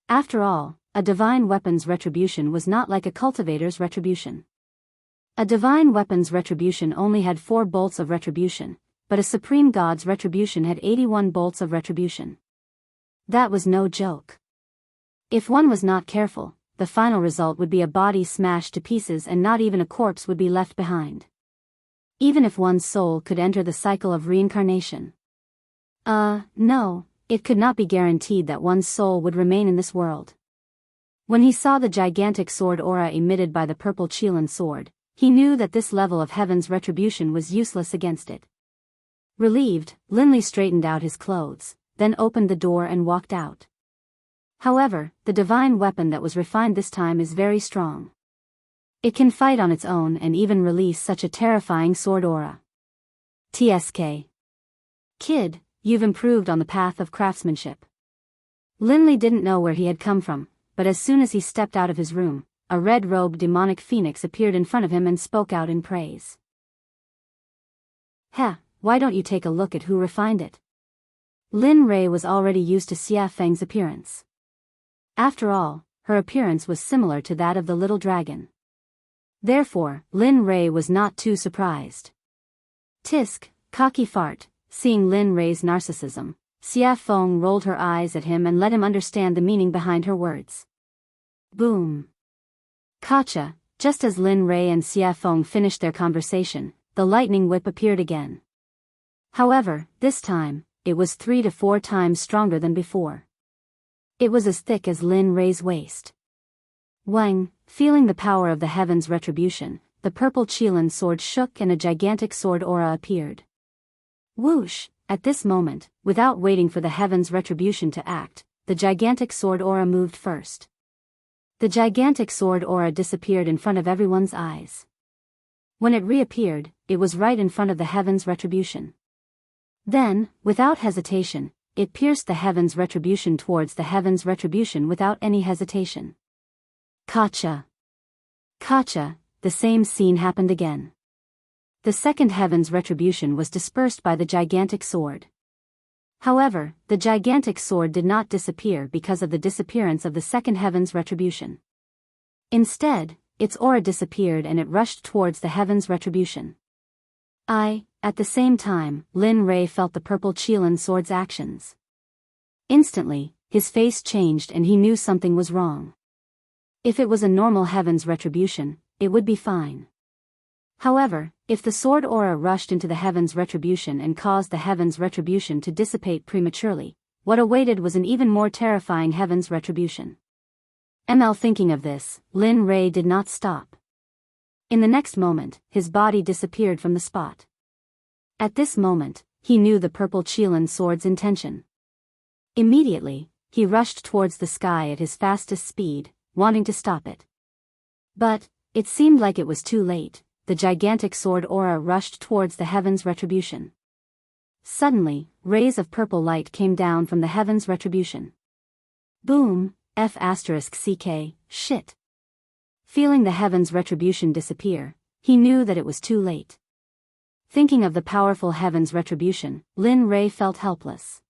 [SPEAKER 1] After all, a divine weapon's retribution was not like a cultivator's retribution. A divine weapon's retribution only had 4 bolts of retribution, but a supreme god's retribution had 81 bolts of retribution. That was no joke. If one was not careful, the final result would be a body smashed to pieces and not even a corpse would be left behind. Even if one's soul could enter the cycle of reincarnation. No, it could not be guaranteed that one's soul would remain in this world. When he saw the gigantic sword aura emitted by the purple Qilin sword, he knew that this level of Heaven's Retribution was useless against it. Relieved, Linley straightened out his clothes, then opened the door and walked out. However, the divine weapon that was refined this time is very strong. It can fight on its own and even release such a terrifying sword aura. TSK. Kid, you've improved on the path of craftsmanship. Linley didn't know where he had come from, but as soon as he stepped out of his room, a red-robed demonic phoenix appeared in front of him and spoke out in praise. Heh, why don't you take a look at who refined it? Lin Rei was already used to Xia Feng's appearance. After all, her appearance was similar to that of the little dragon. Therefore, Lin Rei was not too surprised. Tisk, cocky fart. Seeing Lin Rei's narcissism, Xia Feng rolled her eyes at him and let him understand the meaning behind her words. Boom. Katja, just as Lin Rei and Xia Feng finished their conversation, the lightning whip appeared again. However, this time, it was 3 to 4 times stronger than before. It was as thick as Lin Rei's waist. Wang, feeling the power of the Heaven's Retribution, the purple Qilin sword shook and a gigantic sword aura appeared. Whoosh! At this moment, without waiting for the Heaven's Retribution to act, the gigantic sword aura moved first. The gigantic sword aura disappeared in front of everyone's eyes. When it reappeared, it was right in front of the Heaven's Retribution. Then, without hesitation, it pierced the Heaven's Retribution towards the Heaven's Retribution without any hesitation. Katja. The same scene happened again. the second heaven's retribution was dispersed by the gigantic sword. However, the gigantic sword did not disappear because of the disappearance of the second heaven's retribution. Instead, its aura disappeared and it rushed towards the heaven's retribution. At the same time, Lin Rei felt the purple Qilin sword's actions. Instantly, his face changed and he knew something was wrong. If it was a normal heaven's retribution, it would be fine. However, if the sword aura rushed into the heaven's retribution and caused the heaven's retribution to dissipate prematurely, what awaited was an even more terrifying heaven's retribution. Thinking of this, Lin Rei did not stop. In the next moment, his body disappeared from the spot. At this moment, he knew the purple Qilin sword's intention. Immediately, he rushed towards the sky at his fastest speed, wanting to stop it. But, it seemed like it was too late. The gigantic sword aura rushed towards the heaven's retribution. Suddenly, rays of purple light came down from the heaven's retribution. Boom, F***ck, shit. Feeling the heaven's retribution disappear, he knew that it was too late. Thinking of the powerful heaven's retribution, Lin Rei felt helpless.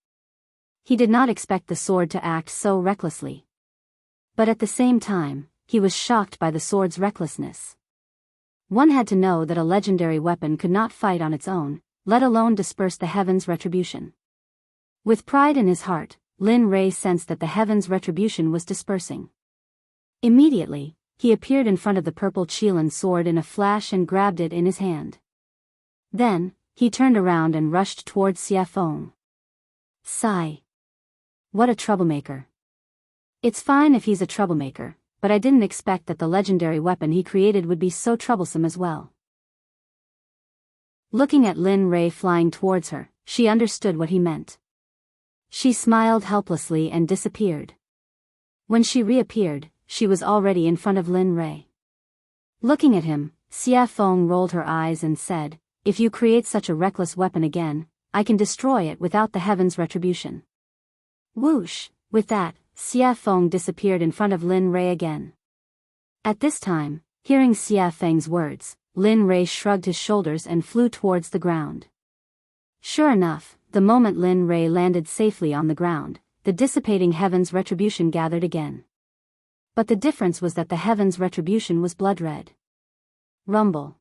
[SPEAKER 1] He did not expect the sword to act so recklessly. But at the same time, he was shocked by the sword's recklessness. One had to know that a legendary weapon could not fight on its own, let alone disperse the heaven's retribution. With pride in his heart, Lin Rei sensed that the heaven's retribution was dispersing. Immediately, he appeared in front of the purple Qilin sword in a flash and grabbed it in his hand. Then, he turned around and rushed towards Xie Feng. Sigh. What a troublemaker. It's fine if he's a troublemaker, but I didn't expect that the legendary weapon he created would be so troublesome as well. Looking at Lin Rei flying towards her, she understood what he meant. She smiled helplessly and disappeared. When she reappeared, she was already in front of Lin Rei. Looking at him, Xie Feng rolled her eyes and said, "If you create such a reckless weapon again, I can destroy it without the heaven's retribution." Whoosh! With that, Xie Feng disappeared in front of Lin Rei again. At this time, hearing Xie Feng's words, Lin Rei shrugged his shoulders and flew towards the ground. Sure enough, the moment Lin Rei landed safely on the ground, the dissipating heaven's retribution gathered again. But the difference was that the heaven's retribution was blood red. Rumble.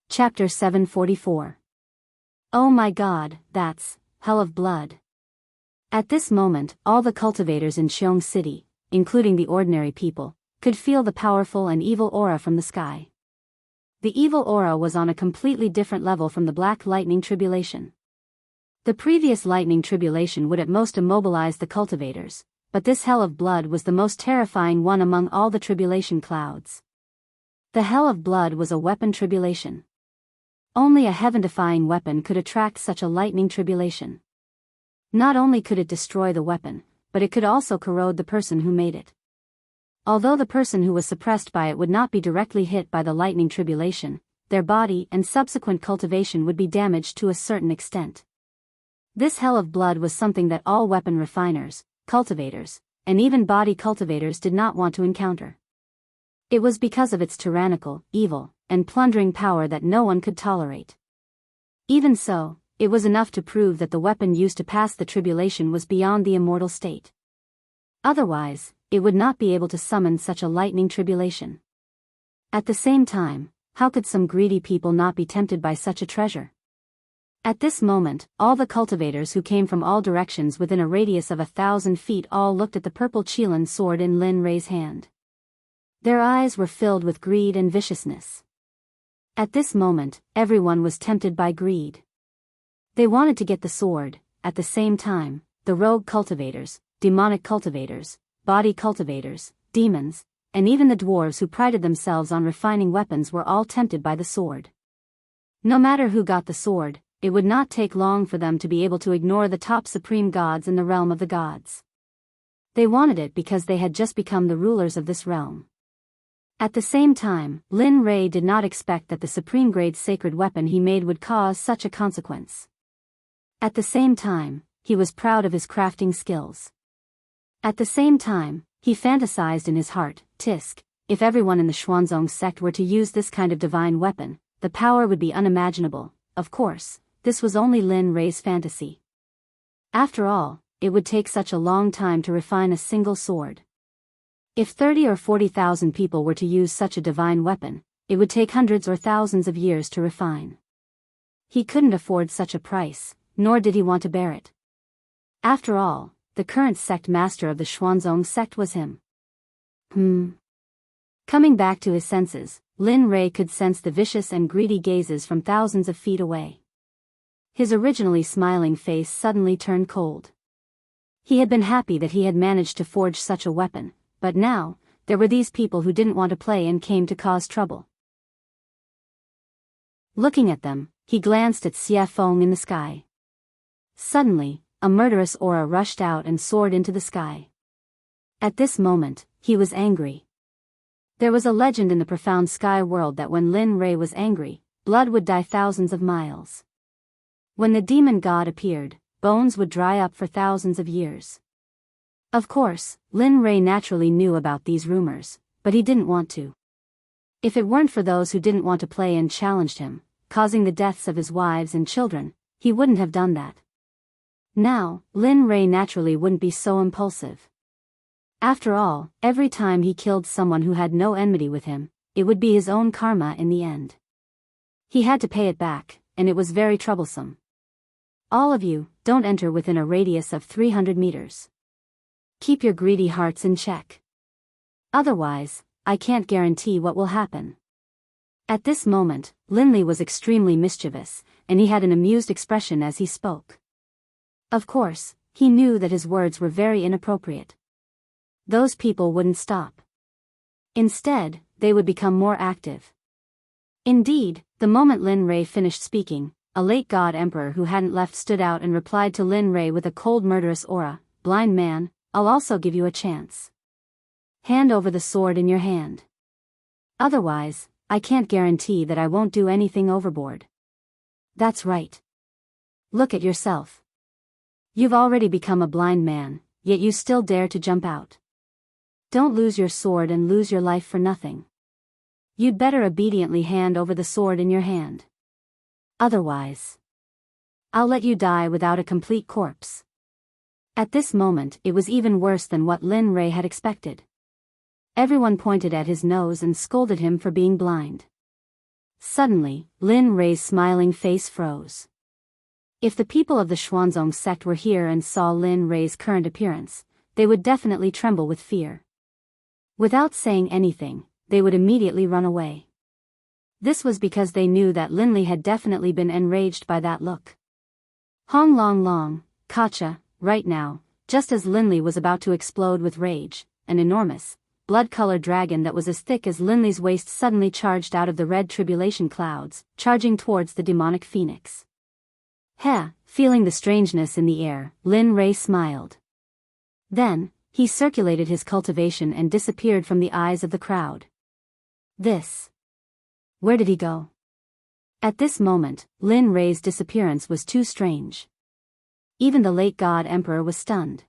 [SPEAKER 1] Chapter 744. Oh my god, that's hell of blood. At this moment, all the cultivators in Qiong City, including the ordinary people, could feel the powerful and evil aura from the sky. The evil aura was on a completely different level from the black lightning tribulation. The previous lightning tribulation would at most immobilize the cultivators, but this hell of blood was the most terrifying one among all the tribulation clouds. The hell of blood was a weapon tribulation. Only a heaven-defying weapon could attract such a lightning tribulation. Not only could it destroy the weapon, but it could also corrode the person who made it. Although the person who was suppressed by it would not be directly hit by the lightning tribulation, their body and subsequent cultivation would be damaged to a certain extent. This hell of blood was something that all weapon refiners, cultivators, and even body cultivators did not want to encounter. It was because of its tyrannical, evil, and plundering power that no one could tolerate. Even so, it was enough to prove that the weapon used to pass the tribulation was beyond the immortal state. Otherwise, it would not be able to summon such a lightning tribulation. At the same time, how could some greedy people not be tempted by such a treasure? At this moment, all the cultivators who came from all directions within a radius of 1,000 feet all looked at the purple Qilin sword in Lin Rei's hand. Their eyes were filled with greed and viciousness. At this moment, everyone was tempted by greed. They wanted to get the sword. At the same time, the rogue cultivators, demonic cultivators, body cultivators, demons, and even the dwarves who prided themselves on refining weapons were all tempted by the sword. No matter who got the sword, it would not take long for them to be able to ignore the top supreme gods in the realm of the gods. They wanted it because they had just become the rulers of this realm. At the same time, Lin Rei did not expect that the supreme grade sacred weapon he made would cause such a consequence. At the same time, he was proud of his crafting skills. At the same time, he fantasized in his heart, Tisk, if everyone in the Xuanzong sect were to use this kind of divine weapon, the power would be unimaginable. Of course, this was only Lin Rei's fantasy. After all, it would take such a long time to refine a single sword. If 30 or 40,000 people were to use such a divine weapon, it would take hundreds or thousands of years to refine. He couldn't afford such a price, nor did he want to bear it. After all, the current sect master of the Xuanzong sect was him. Coming back to his senses, Lin Rei could sense the vicious and greedy gazes from thousands of feet away. His originally smiling face suddenly turned cold. He had been happy that he had managed to forge such a weapon, but now, there were these people who didn't want to play and came to cause trouble. Looking at them, he glanced at Xie Feng in the sky. Suddenly, a murderous aura rushed out and soared into the sky. At this moment, he was angry. There was a legend in the profound sky world that when Lin Rei was angry, blood would die thousands of miles. When the demon god appeared, bones would dry up for thousands of years. Of course, Lin Rei naturally knew about these rumors, but he didn't want to. If it weren't for those who didn't want to play and challenged him, causing the deaths of his wives and children, he wouldn't have done that. Now, Lin Rei naturally wouldn't be so impulsive. After all, every time he killed someone who had no enmity with him, it would be his own karma in the end. He had to pay it back, and it was very troublesome. All of you, don't enter within a radius of 300 meters. Keep your greedy hearts in check. Otherwise, I can't guarantee what will happen. At this moment, Linley was extremely mischievous, and he had an amused expression as he spoke. Of course, he knew that his words were very inappropriate. Those people wouldn't stop. Instead, they would become more active. Indeed, the moment Lin Rei finished speaking, a late god emperor who hadn't left stood out and replied to Lin Rei with a cold murderous aura, "Blind man, I'll also give you a chance. Hand over the sword in your hand. Otherwise, I can't guarantee that I won't do anything overboard." That's right. Look at yourself. You've already become a blind man, yet you still dare to jump out. Don't lose your sword and lose your life for nothing. You'd better obediently hand over the sword in your hand. Otherwise, I'll let you die without a complete corpse. At this moment, it was even worse than what Lin Rei had expected. Everyone pointed at his nose and scolded him for being blind. Suddenly, Lin Rei's smiling face froze. If the people of the Xuanzong sect were here and saw Lin Rei's current appearance, they would definitely tremble with fear. Without saying anything, they would immediately run away. This was because they knew that Linley had definitely been enraged by that look. Hong Long Long, Kacha, right now, just as Linley was about to explode with rage, an enormous, blood-colored dragon that was as thick as Linley's waist suddenly charged out of the red tribulation clouds, charging towards the demonic phoenix. Feeling the strangeness in the air, Lin Rei smiled. Then, he circulated his cultivation and disappeared from the eyes of the crowd. Where did he go? At this moment, Lin Rei's disappearance was too strange. Even the late god emperor was stunned.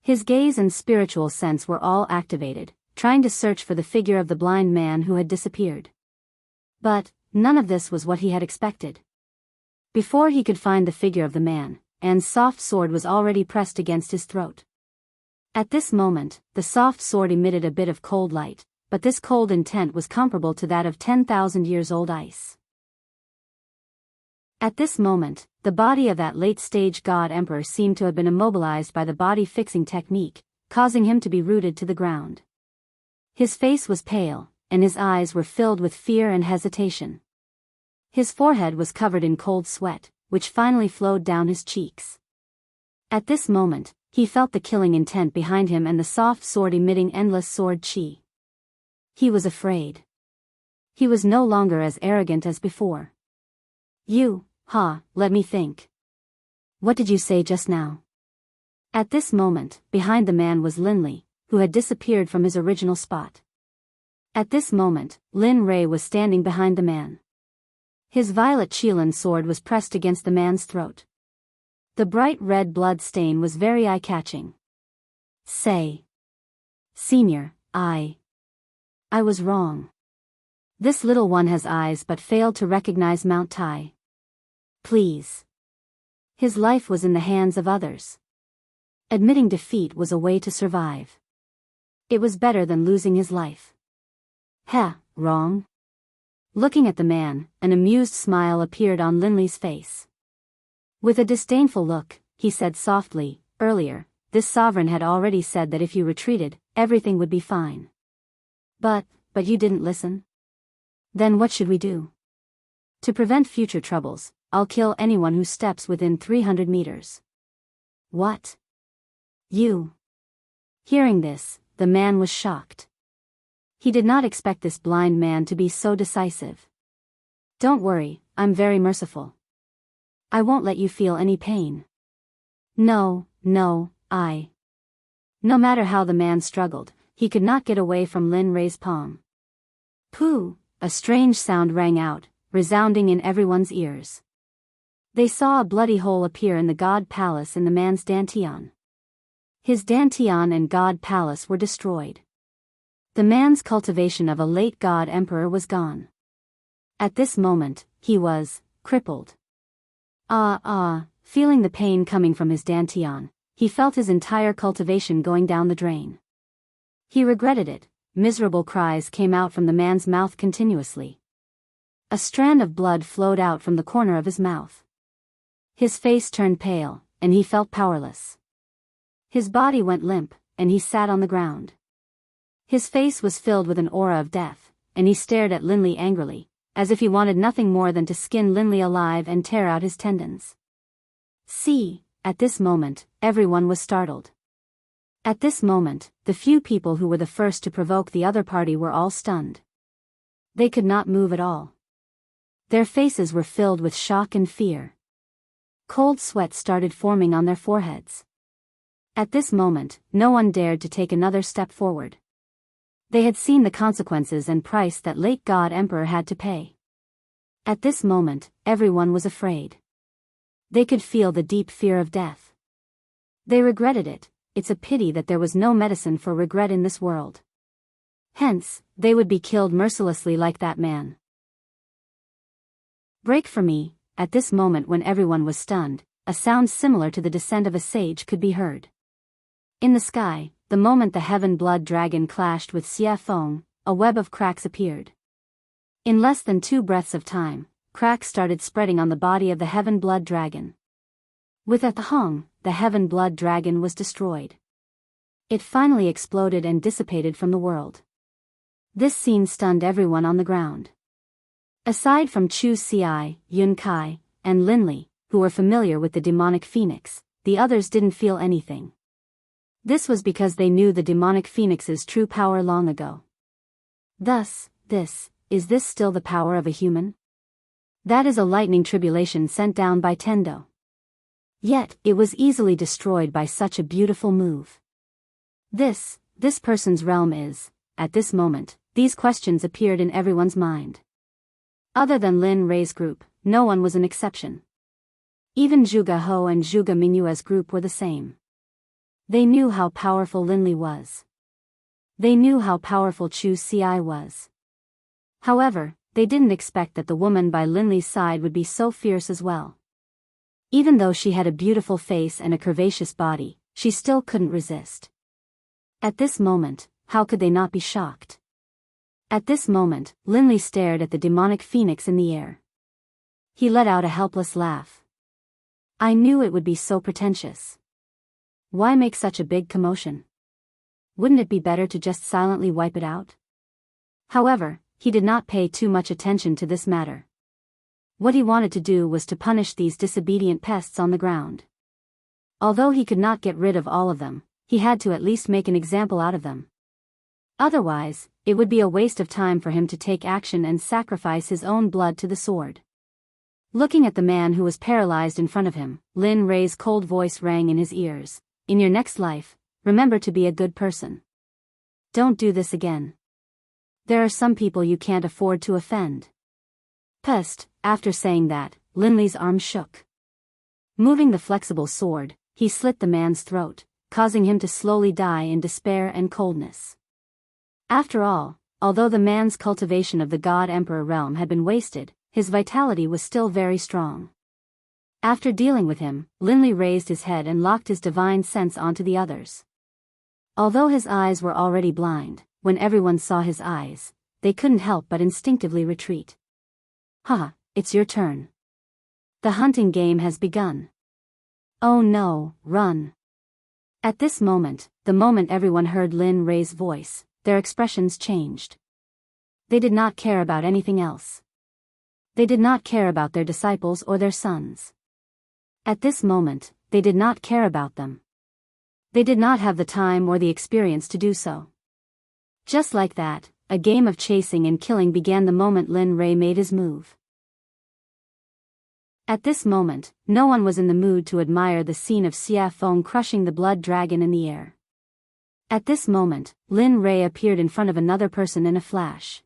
[SPEAKER 1] His gaze and spiritual sense were all activated, trying to search for the figure of the blind man who had disappeared. But, none of this was what he had expected. Before he could find the figure of the man, Anne's soft sword was already pressed against his throat. At this moment, the soft sword emitted a bit of cold light, but this cold intent was comparable to that of 10,000 years old ice. At this moment, the body of that late-stage god emperor seemed to have been immobilized by the body-fixing technique, causing him to be rooted to the ground. His face was pale, and his eyes were filled with fear and hesitation. His forehead was covered in cold sweat, which finally flowed down his cheeks. At this moment, he felt the killing intent behind him and the soft sword emitting endless sword chi. He was afraid. He was no longer as arrogant as before. Let me think. What did you say just now? At this moment, behind the man was Linley, who had disappeared from his original spot. At this moment, Lin Rei was standing behind the man. His violet Qilin sword was pressed against the man's throat. The bright red blood stain was very eye-catching. "Say, Senior, I'm I was wrong. This little one has eyes but failed to recognize Mount Tai. Please. His life was in the hands of others. Admitting defeat was a way to survive. It was better than losing his life. Heh, wrong? Looking at the man, an amused smile appeared on Linley's face. With a disdainful look, he said softly, earlier, this sovereign had already said that if you retreated, everything would be fine. But you didn't listen? Then what should we do? To prevent future troubles, I'll kill anyone who steps within 300 meters. What? You? Hearing this, the man was shocked. He did not expect this blind man to be so decisive. Don't worry, I'm very merciful. I won't let you feel any pain. No, no matter how the man struggled, he could not get away from Lin Rei's palm. Pooh! A strange sound rang out, resounding in everyone's ears. They saw a bloody hole appear in the god palace in the man's dantian. His dantian and god palace were destroyed. The man's cultivation of a late god emperor was gone. At this moment, he was crippled. Feeling the pain coming from his dantian, he felt his entire cultivation going down the drain. He regretted it. Miserable cries came out from the man's mouth continuously. A strand of blood flowed out from the corner of his mouth. His face turned pale, and he felt powerless. His body went limp, and he sat on the ground. His face was filled with an aura of death, and he stared at Linley angrily, as if he wanted nothing more than to skin Linley alive and tear out his tendons. See, at this moment, everyone was startled. At this moment, the few people who were the first to provoke the other party were all stunned. They could not move at all. Their faces were filled with shock and fear. Cold sweat started forming on their foreheads. At this moment, no one dared to take another step forward. They had seen the consequences and price that late God Emperor had to pay. At this moment, everyone was afraid. They could feel the deep fear of death. They regretted it. It's a pity that there was no medicine for regret in this world. Hence, they would be killed mercilessly like that man. Break for me. At this moment when everyone was stunned, a sound similar to the descent of a sage could be heard. In the sky, the moment the heaven blood dragon clashed with Xie Feng, a web of cracks appeared. In less than 2 breaths of time, cracks started spreading on the body of the heaven blood dragon. With a thong, the heaven blood dragon was destroyed. It finally exploded and dissipated from the world. This scene stunned everyone on the ground. Aside from Chu Xi, Yun Kai, and Linley, who were familiar with the demonic phoenix, the others didn't feel anything. This was because they knew the demonic phoenix's true power long ago. Thus, is this still the power of a human? That is a lightning tribulation sent down by Tendo. Yet, it was easily destroyed by such a beautiful move. This person's realm is, at this moment, these questions appeared in everyone's mind. Other than Lin Rei's group, no one was an exception. Even Zhuge Ho and Zhuge Mingyue's group were the same. They knew how powerful Linley was. They knew how powerful Chu Xi was. However, they didn't expect that the woman by Linley's side would be so fierce as well. Even though she had a beautiful face and a curvaceous body, she still couldn't resist. At this moment, how could they not be shocked? At this moment, Linley stared at the demonic phoenix in the air. He let out a helpless laugh. I knew it would be so pretentious. Why make such a big commotion? Wouldn't it be better to just silently wipe it out? However, he did not pay too much attention to this matter. What he wanted to do was to punish these disobedient pests on the ground. Although he could not get rid of all of them, he had to at least make an example out of them. Otherwise, it would be a waste of time for him to take action and sacrifice his own blood to the sword. Looking at the man who was paralyzed in front of him, Lin Rei's cold voice rang in his ears. In your next life, remember to be a good person. Don't do this again. There are some people you can't afford to offend. Pest. After saying that, Linley's arm shook. Moving the flexible sword, he slit the man's throat, causing him to slowly die in despair and coldness. After all, although the man's cultivation of the God Emperor realm had been wasted, his vitality was still very strong. After dealing with him, Linley raised his head and locked his divine sense onto the others. Although his eyes were already blind, when everyone saw his eyes, they couldn't help but instinctively retreat. Haha, it's your turn. The hunting game has begun. Oh no, run. At this moment, the moment everyone heard Lin Rei's voice, their expressions changed. They did not care about anything else. They did not care about their disciples or their sons. At this moment, they did not care about them. They did not have the time or the experience to do so. Just like that, a game of chasing and killing began the moment Lin Rei made his move. At this moment, no one was in the mood to admire the scene of Xia Feng crushing the blood dragon in the air. At this moment, Lin Rei appeared in front of another person in a flash.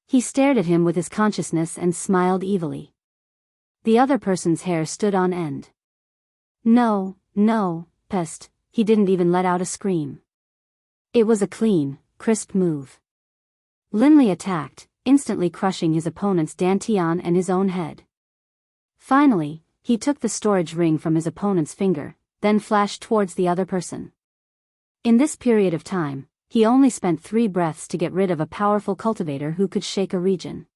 [SPEAKER 1] He stared at him with his consciousness and smiled evilly. The other person's hair stood on end. No, pest, he didn't even let out a scream. It was a clean, crisp move. Linley attacked, instantly crushing his opponent's dantian and his own head. Finally, he took the storage ring from his opponent's finger, then flashed towards the other person. In this period of time, he only spent 3 breaths to get rid of a powerful cultivator who could shake a region.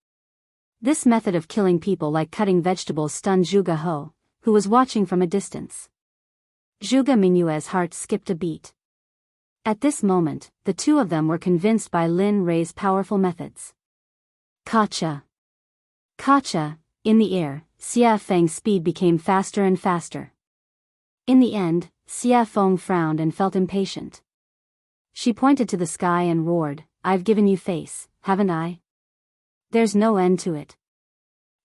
[SPEAKER 1] This method of killing people like cutting vegetables stunned Zhuge He, who was watching from a distance. Zhuge Mingyue's heart skipped a beat. At this moment, the two of them were convinced by Lin Rei's powerful methods. Kacha! Kacha! In the air, Xia Feng's speed became faster and faster. In the end, Xia Feng frowned and felt impatient. She pointed to the sky and roared, "I've given you face, haven't I? There's no end to it."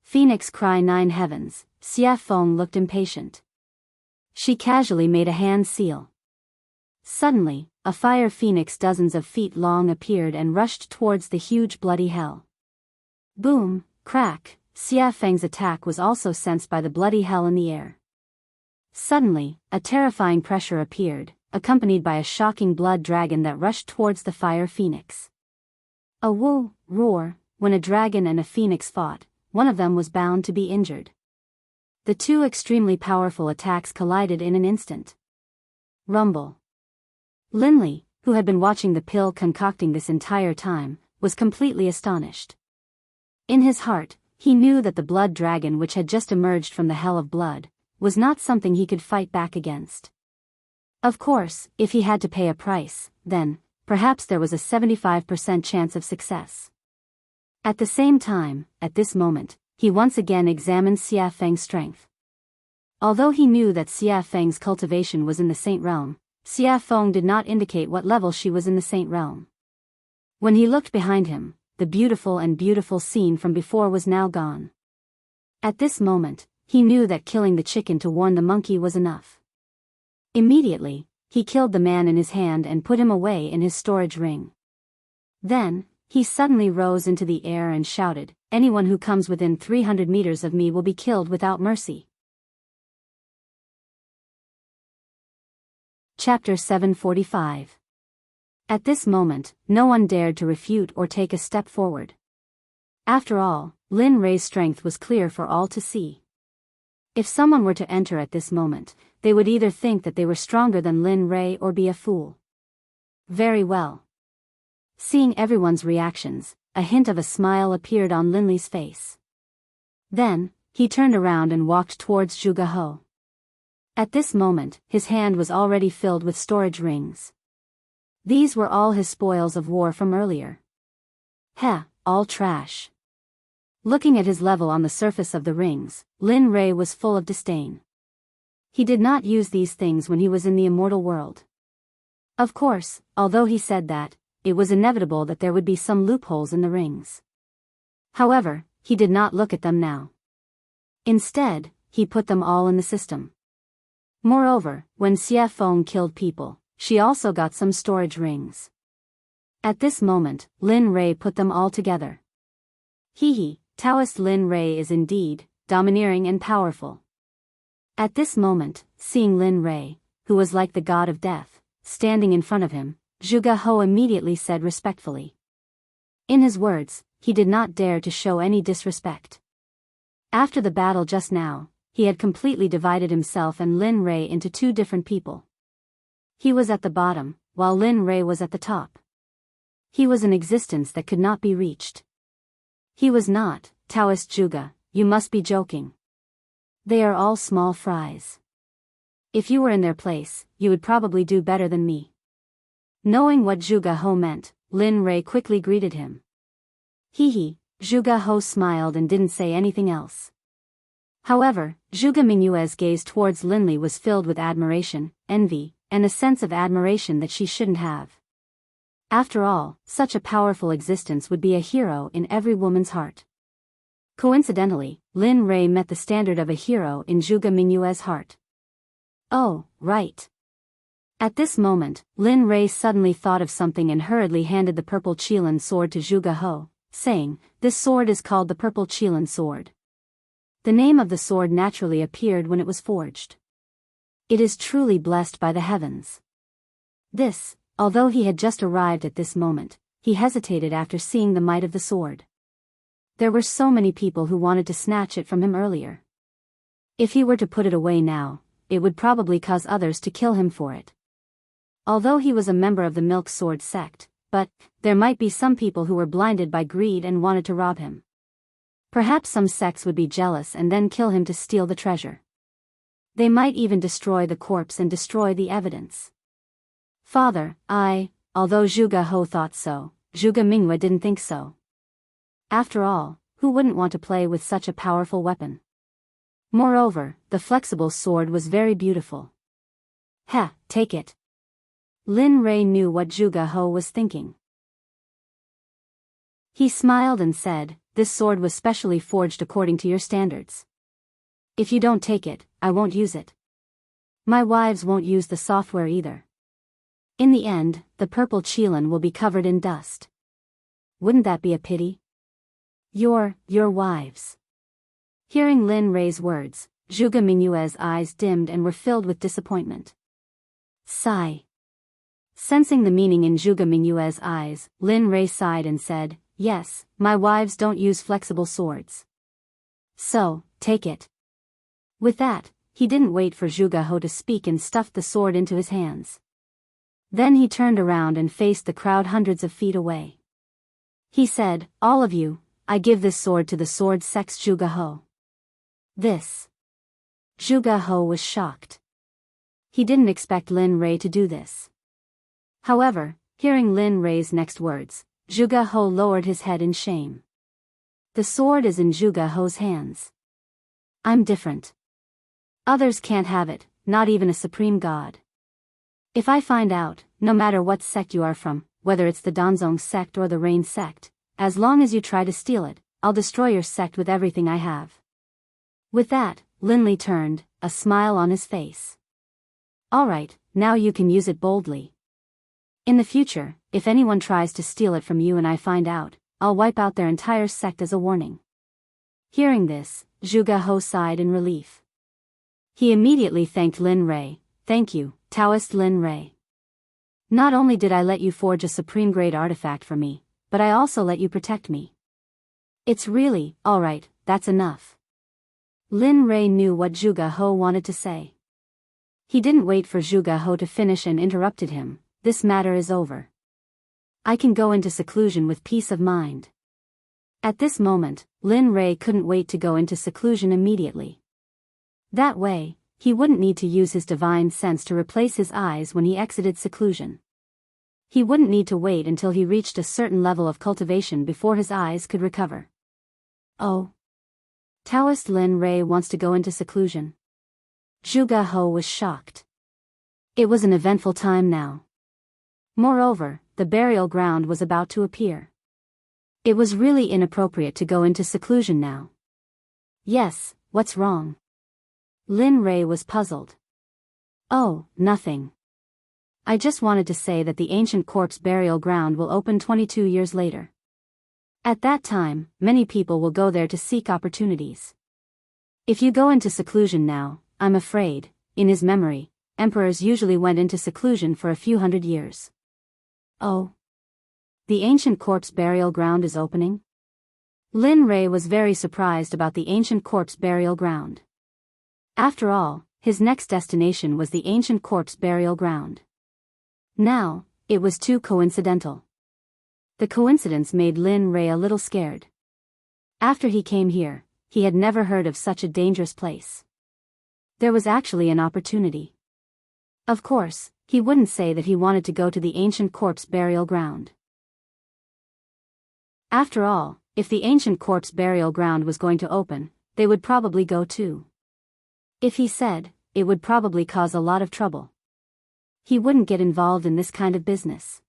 [SPEAKER 1] Phoenix cry 9 heavens, Xia Feng looked impatient. She casually made a hand seal. Suddenly, a fire phoenix dozens of feet long appeared and rushed towards the huge bloody hell. Boom, crack, Xia Feng's attack was also sensed by the bloody hell in the air. Suddenly, a terrifying pressure appeared, accompanied by a shocking blood dragon that rushed towards the fire phoenix. A woo, roar, when a dragon and a phoenix fought, one of them was bound to be injured. The two extremely powerful attacks collided in an instant. Rumble. Linley, who had been watching the pill concocting this entire time, was completely astonished. In his heart, he knew that the blood dragon which had just emerged from the hell of blood, was not something he could fight back against. Of course, if he had to pay a price, then, perhaps there was a 75% chance of success. At the same time, at this moment, he once again examined Xia Feng's strength. Although he knew that Xia Feng's cultivation was in the Saint Realm, Xia Feng did not indicate what level she was in the Saint Realm. When he looked behind him, the beautiful scene from before was now gone. At this moment, he knew that killing the chicken to warn the monkey was enough. Immediately, he killed the man in his hand and put him away in his storage ring. Then, he suddenly rose into the air and shouted, "Anyone who comes within 300 meters of me will be killed without mercy." Chapter 745. At this moment, no one dared to refute or take a step forward. After all, Lin Rei's strength was clear for all to see. If someone were to enter at this moment, they would either think that they were stronger than Lin Rei or be a fool. Very well. Seeing everyone's reactions, a hint of a smile appeared on Linley's face. Then, he turned around and walked towards Zhuge He. At this moment, his hand was already filled with storage rings. These were all his spoils of war from earlier. Heh, all trash. Looking at his level on the surface of the rings, Lin Rei was full of disdain. He did not use these things when he was in the immortal world. Of course, although he said that, it was inevitable that there would be some loopholes in the rings. However, he did not look at them now. Instead, he put them all in the system. Moreover, when Xia Feng killed people, she also got some storage rings. At this moment, Lin Rei put them all together. Hee, Taoist Lin Rei is indeed domineering and powerful. At this moment, seeing Lin Rei, who was like the god of death, standing in front of him, Zhuge He immediately said respectfully, In his words, he did not dare to show any disrespect. After the battle just now, he had completely divided himself and Lin Rei into two different people. He was at the bottom, while Lin Rei was at the top. He was an existence that could not be reached. He was not, Taoist Zhuge, you must be joking. They are all small fries. If you were in their place, you would probably do better than me. Knowing what Zhuge He meant, Lin Rei quickly greeted him. Hee. Zhuge He smiled and didn't say anything else. However, Zhuge Mingyue's gaze towards Linli was filled with admiration, envy, and a sense of admiration that she shouldn't have. After all, such a powerful existence would be a hero in every woman's heart. Coincidentally, Lin Rei met the standard of a hero in Zhuge Mingyue's heart. Oh, right. At this moment, Lin Rei suddenly thought of something and hurriedly handed the purple Qilin sword to Zhuge He, saying, "This sword is called the purple Qilin sword." The name of the sword naturally appeared when it was forged. It is truly blessed by the heavens. This, although he had just arrived at this moment, he hesitated after seeing the might of the sword. There were so many people who wanted to snatch it from him earlier. If he were to put it away now, it would probably cause others to kill him for it. Although he was a member of the Milk Sword Sect, but there might be some people who were blinded by greed and wanted to rob him. Perhaps some sects would be jealous and then kill him to steal the treasure. They might even destroy the corpse and destroy the evidence. Father, although Zhuge He thought so, Zhuge Mingyue didn't think so. After all, who wouldn't want to play with such a powerful weapon? Moreover, the flexible sword was very beautiful. Take it. Lin Rei knew what Zhuge He was thinking. He smiled and said, "This sword was specially forged according to your standards. If you don't take it, I won't use it. My wives won't use the software either. In the end, the purple Qilin will be covered in dust. Wouldn't that be a pity? Your wives." Hearing Lin Rei's words, Zhuge Mingyue's eyes dimmed and were filled with disappointment. Sigh. Sensing the meaning in Zhuge Mingyue's eyes, Lin Rei sighed and said, "Yes, my wives don't use flexible swords. So, take it." With that, he didn't wait for Zhuge He to speak and stuffed the sword into his hands. Then he turned around and faced the crowd hundreds of feet away. He said, "All of you, I give this sword to the Sword Sect's Zhuge He." This. Zhuge He was shocked. He didn't expect Lin Rei to do this. However, hearing Lin Rei's next words, Zhuge He lowered his head in shame. The sword is in Zhuge He's hands. I'm different. Others can't have it, not even a supreme god. If I find out, no matter what sect you are from, whether it's the Danzong sect or the Rain sect, as long as you try to steal it, I'll destroy your sect with everything I have. With that, Linli turned, a smile on his face. Alright, now you can use it boldly. In the future, if anyone tries to steal it from you and I find out, I'll wipe out their entire sect as a warning. Hearing this, Zhuge He sighed in relief. He immediately thanked Lin Rei. "Thank you, Taoist Lin Rei. Not only did I let you forge a supreme-grade artifact for me, but I also let you protect me. It's really, alright, that's enough." Lin Rei knew what Zhuge He wanted to say. He didn't wait for Zhuge He to finish and interrupted him. "This matter is over. I can go into seclusion with peace of mind." At this moment, Lin Rei couldn't wait to go into seclusion immediately. That way, he wouldn't need to use his divine sense to replace his eyes when he exited seclusion. He wouldn't need to wait until he reached a certain level of cultivation before his eyes could recover. Oh. Taoist Lin Rei wants to go into seclusion. Zhuge He was shocked. It was an eventful time now. Moreover, the burial ground was about to appear. It was really inappropriate to go into seclusion now. Yes, what's wrong? Lin Rei was puzzled. Oh, nothing. I just wanted to say that the ancient corpse burial ground will open 22 years later. At that time, many people will go there to seek opportunities. If you go into seclusion now, I'm afraid, in his memory, emperors usually went into seclusion for a few hundred years. Oh. The ancient corpse burial ground is opening? Lin Rei was very surprised about the ancient corpse burial ground. After all, his next destination was the ancient corpse burial ground. Now, it was too coincidental. The coincidence made Lin Rei a little scared. After he came here, he had never heard of such a dangerous place. There was actually an opportunity. Of course, he wouldn't say that he wanted to go to the ancient corpse burial ground. After all, if the ancient corpse burial ground was going to open, they would probably go too. If he said, it would probably cause a lot of trouble. He wouldn't get involved in this kind of business.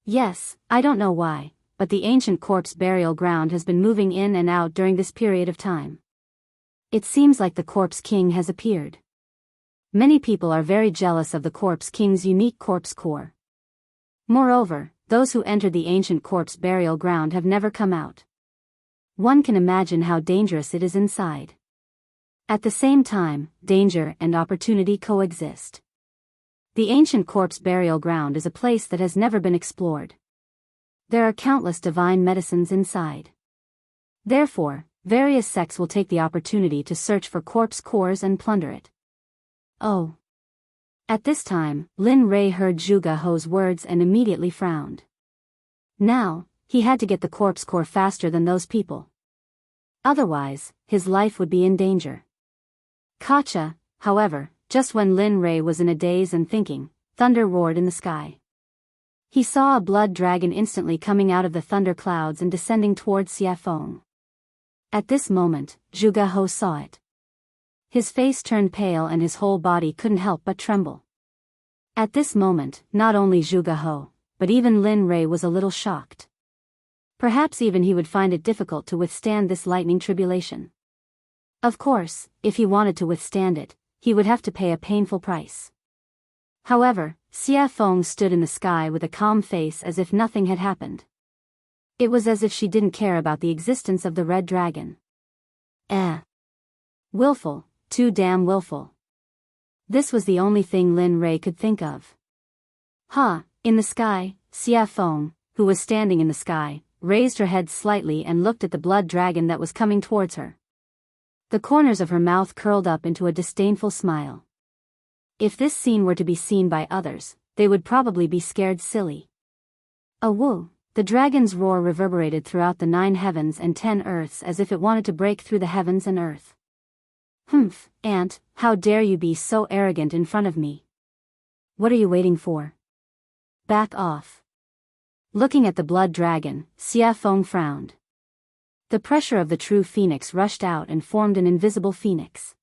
[SPEAKER 1] Yes, I don't know why, but the ancient corpse burial ground has been moving in and out during this period of time. It seems like the corpse king has appeared. Many people are very jealous of the corpse king's unique corpse core. Moreover, those who entered the ancient corpse burial ground have never come out. One can imagine how dangerous it is inside. At the same time, danger and opportunity coexist. The ancient corpse burial ground is a place that has never been explored. There are countless divine medicines inside. Therefore, various sects will take the opportunity to search for corpse cores and plunder it. Oh. At this time, Lin Rei heard Zhuge He's words and immediately frowned. Now, he had to get the corpse core faster than those people. Otherwise, his life would be in danger. Gotcha, however, just when Lin Rei was in a daze and thinking, thunder roared in the sky. He saw a blood dragon instantly coming out of the thunder clouds and descending towards Xiafeng. At this moment, Zhuge He saw it. His face turned pale and his whole body couldn't help but tremble. At this moment, not only Zhuge He, but even Lin Rei was a little shocked. Perhaps even he would find it difficult to withstand this lightning tribulation. Of course, if he wanted to withstand it, he would have to pay a painful price. However, Xiafeng stood in the sky with a calm face as if nothing had happened. It was as if she didn't care about the existence of the red dragon. Willful, too damn willful. This was the only thing Lin Rei could think of. In the sky, Xiafeng, who was standing in the sky, raised her head slightly and looked at the blood dragon that was coming towards her. The corners of her mouth curled up into a disdainful smile. If this scene were to be seen by others, they would probably be scared silly. Woo! The dragon's roar reverberated throughout the 9 heavens and 10 earths as if it wanted to break through the heavens and earth. Aunt, how dare you be so arrogant in front of me? What are you waiting for? Back off. Looking at the blood dragon, Xiafeng frowned. The pressure of the true phoenix rushed out and formed an invisible phoenix.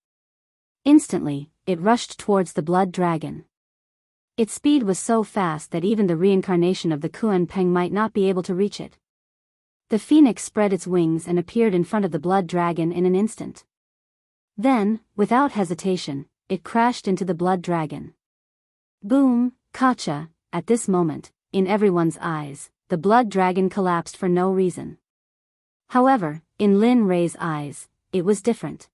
[SPEAKER 1] Instantly, it rushed towards the blood dragon. Its speed was so fast that even the reincarnation of the Kuan Peng might not be able to reach it. The phoenix spread its wings and appeared in front of the blood dragon in an instant. Then, without hesitation, it crashed into the blood dragon. Boom, gotcha! At this moment, in everyone's eyes, the blood dragon collapsed for no reason. However, in Lin Rei's eyes, it was different.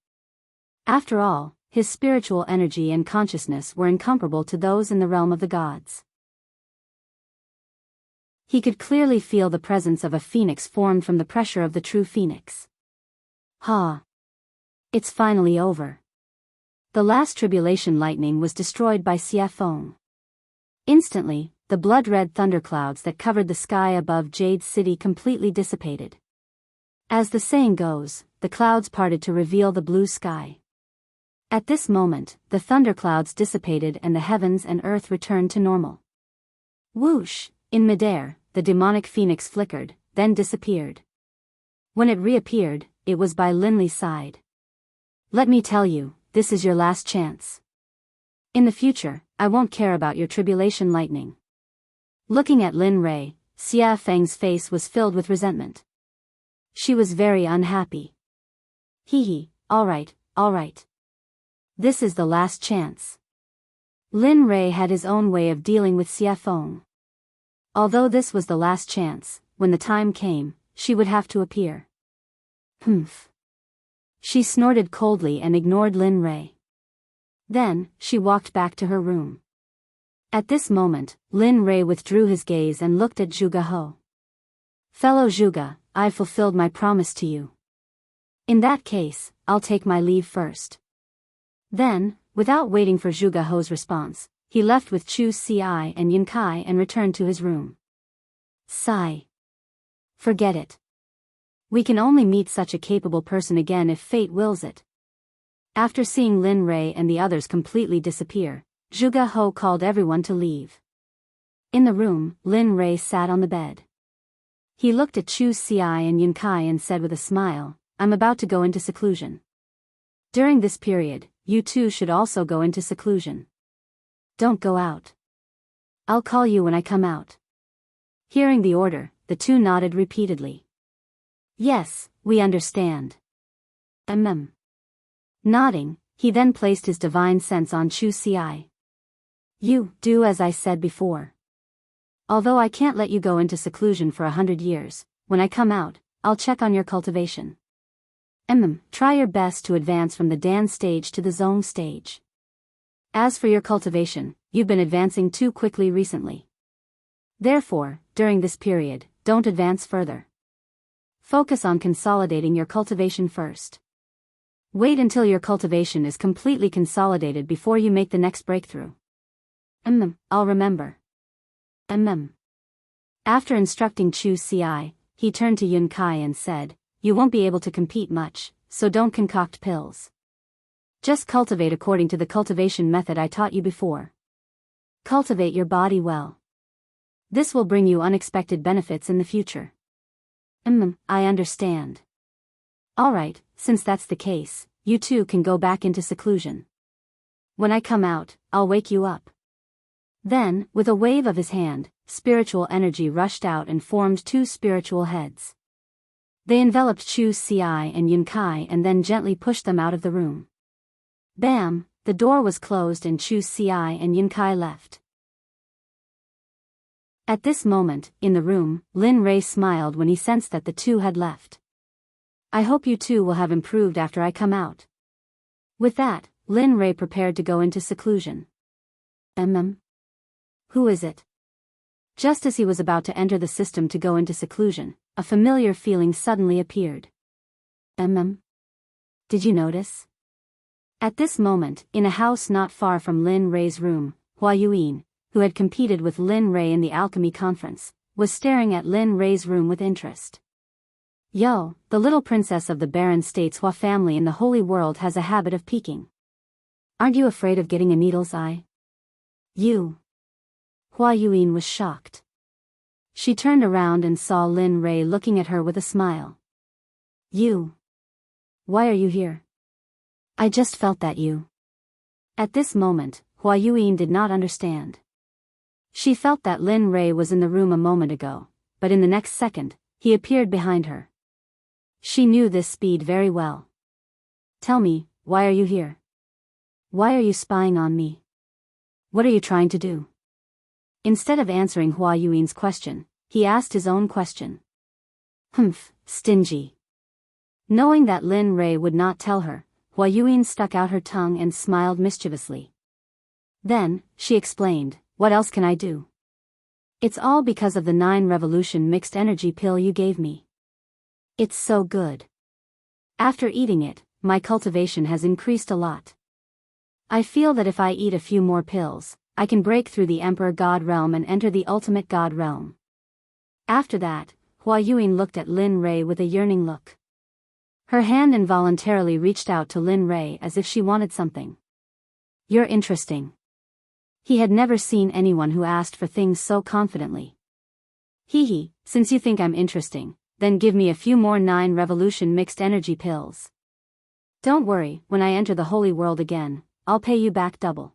[SPEAKER 1] After all, his spiritual energy and consciousness were incomparable to those in the realm of the gods. He could clearly feel the presence of a phoenix formed from the pressure of the true phoenix. It's finally over. The last tribulation lightning was destroyed by Xiafeng. Instantly, the blood-red thunderclouds that covered the sky above Jade City completely dissipated. As the saying goes, the clouds parted to reveal the blue sky. At this moment, the thunderclouds dissipated and the heavens and earth returned to normal. Whoosh! In midair, the demonic phoenix flickered, then disappeared. When it reappeared, it was by Linley's side. Let me tell you, this is your last chance. In the future, I won't care about your tribulation lightning. Looking at Lin Rei, Xia Feng's face was filled with resentment. She was very unhappy. All right. This is the last chance. Lin Rei had his own way of dealing with Xiafeng. Although this was the last chance, when the time came, she would have to appear. She snorted coldly and ignored Lin Rei. Then, she walked back to her room. At this moment, Lin Rei withdrew his gaze and looked at Zhuge He. Fellow Zhuge, I've fulfilled my promise to you. In that case, I'll take my leave first. Then, without waiting for Zhuge He's response, he left with Chu Ci and Yin Kai and returned to his room. Sigh. Forget it. We can only meet such a capable person again if fate wills it. After seeing Lin Rei and the others completely disappear, Zhuge He called everyone to leave. In the room, Lin Rei sat on the bed. He looked at Chu Ci and Yin Kai and said with a smile, I'm about to go into seclusion. During this period, you two should also go into seclusion. Don't go out. I'll call you when I come out. Hearing the order, the two nodded repeatedly. Yes, we understand. Nodding, he then placed his divine sense on Chu Ci. You do as I said before. Although I can't let you go into seclusion for 100 years, when I come out, I'll check on your cultivation. Try your best to advance from the Dan stage to the Zone stage. As for your cultivation, you've been advancing too quickly recently. Therefore, during this period, don't advance further. Focus on consolidating your cultivation first. Wait until your cultivation is completely consolidated before you make the next breakthrough. I'll remember. After instructing Chu Ci, he turned to Yun Kai and said, You won't be able to compete much, so don't concoct pills. Just cultivate according to the cultivation method I taught you before. Cultivate your body well. This will bring you unexpected benefits in the future. I understand. Alright, since that's the case, you two can go back into seclusion. When I come out, I'll wake you up. Then, with a wave of his hand, spiritual energy rushed out and formed two spiritual heads. They enveloped Chu Ci and Yun Kai and then gently pushed them out of the room. Bam, the door was closed and Chu Ci and Yin Kai left. At this moment, in the room, Lin Rei smiled when he sensed that the two had left. I hope you two will have improved after I come out. With that, Lin Rei prepared to go into seclusion. Who is it? Just as he was about to enter the system to go into seclusion, a familiar feeling suddenly appeared. Did you notice? At this moment, in a house not far from Lin Rei's room, Hua Yuan, who had competed with Lin Rei in the alchemy conference, was staring at Lin Rei's room with interest. Yo, the little princess of the Baron State's Hua family in the Holy World has a habit of peeking. Aren't you afraid of getting a needle's eye? You. Hua Yuan was shocked. She turned around and saw Lin Rei looking at her with a smile. You. Why are you here? I just felt that you. At this moment, Hua Yuan did not understand. She felt that Lin Rei was in the room a moment ago, but in the next second, he appeared behind her. She knew this speed very well. Tell me, why are you here? Why are you spying on me? What are you trying to do? Instead of answering Hua Yuan's question, he asked his own question. Stingy. Knowing that Lin Rei would not tell her, Hua Yuan stuck out her tongue and smiled mischievously. Then, she explained, what else can I do? It's all because of the 9 revolution mixed energy pill you gave me. It's so good. After eating it, my cultivation has increased a lot. I feel that if I eat a few more pills, I can break through the Emperor God realm and enter the ultimate God realm. After that, Hua Yuan looked at Lin Rei with a yearning look. Her hand involuntarily reached out to Lin Rei as if she wanted something. You're interesting. He had never seen anyone who asked for things so confidently. Hee, since you think I'm interesting, then give me a few more 9 revolution mixed energy pills. Don't worry, when I enter the holy world again, I'll pay you back double.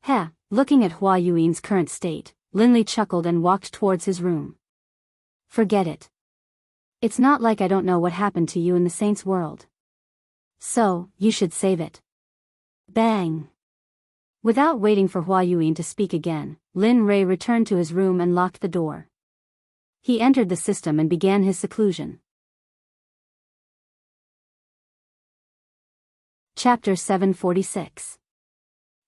[SPEAKER 1] Heh, looking at Hua Yuan's current state, Lin Li chuckled and walked towards his room. Forget it. It's not like I don't know what happened to you in the saint's world. So, you should save it. Bang! Without waiting for Hua Yuan to speak again, Lin Rei returned to his room and locked the door. He entered the system and began his seclusion. Chapter 746.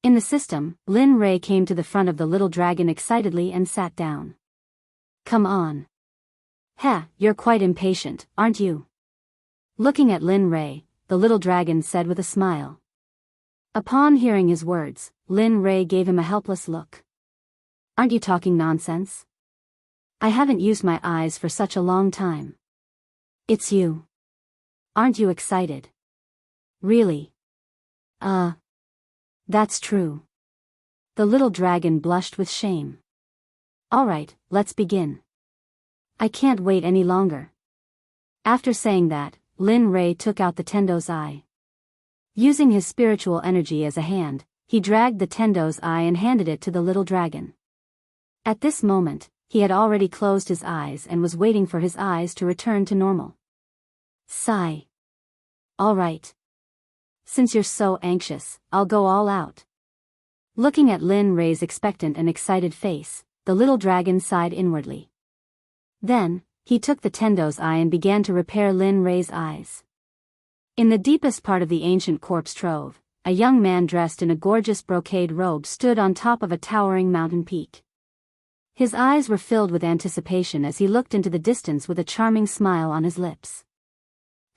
[SPEAKER 1] In the system, Lin Rei came to the front of the little dragon excitedly and sat down. Come on. "Heh, you're quite impatient, aren't you?" Looking at Lin Ray, the little dragon said with a smile. Upon hearing his words, Lin Ray gave him a helpless look. "Aren't you talking nonsense? I haven't used my eyes for such a long time." "It's you. Aren't you excited?" "Really?" That's true." The little dragon blushed with shame. "All right, let's begin. I can't wait any longer." After saying that, Lin Ray took out the Tendo's eye. Using his spiritual energy as a hand, he dragged the Tendo's eye and handed it to the little dragon. At this moment, he had already closed his eyes and was waiting for his eyes to return to normal. Sigh. "All right. Since you're so anxious, I'll go all out." Looking at Lin Ray's expectant and excited face, the little dragon sighed inwardly. Then, he took the Tendo's eye and began to repair Lin Ray's eyes. In the deepest part of the ancient corpse trove, a young man dressed in a gorgeous brocade robe stood on top of a towering mountain peak. His eyes were filled with anticipation as he looked into the distance with a charming smile on his lips.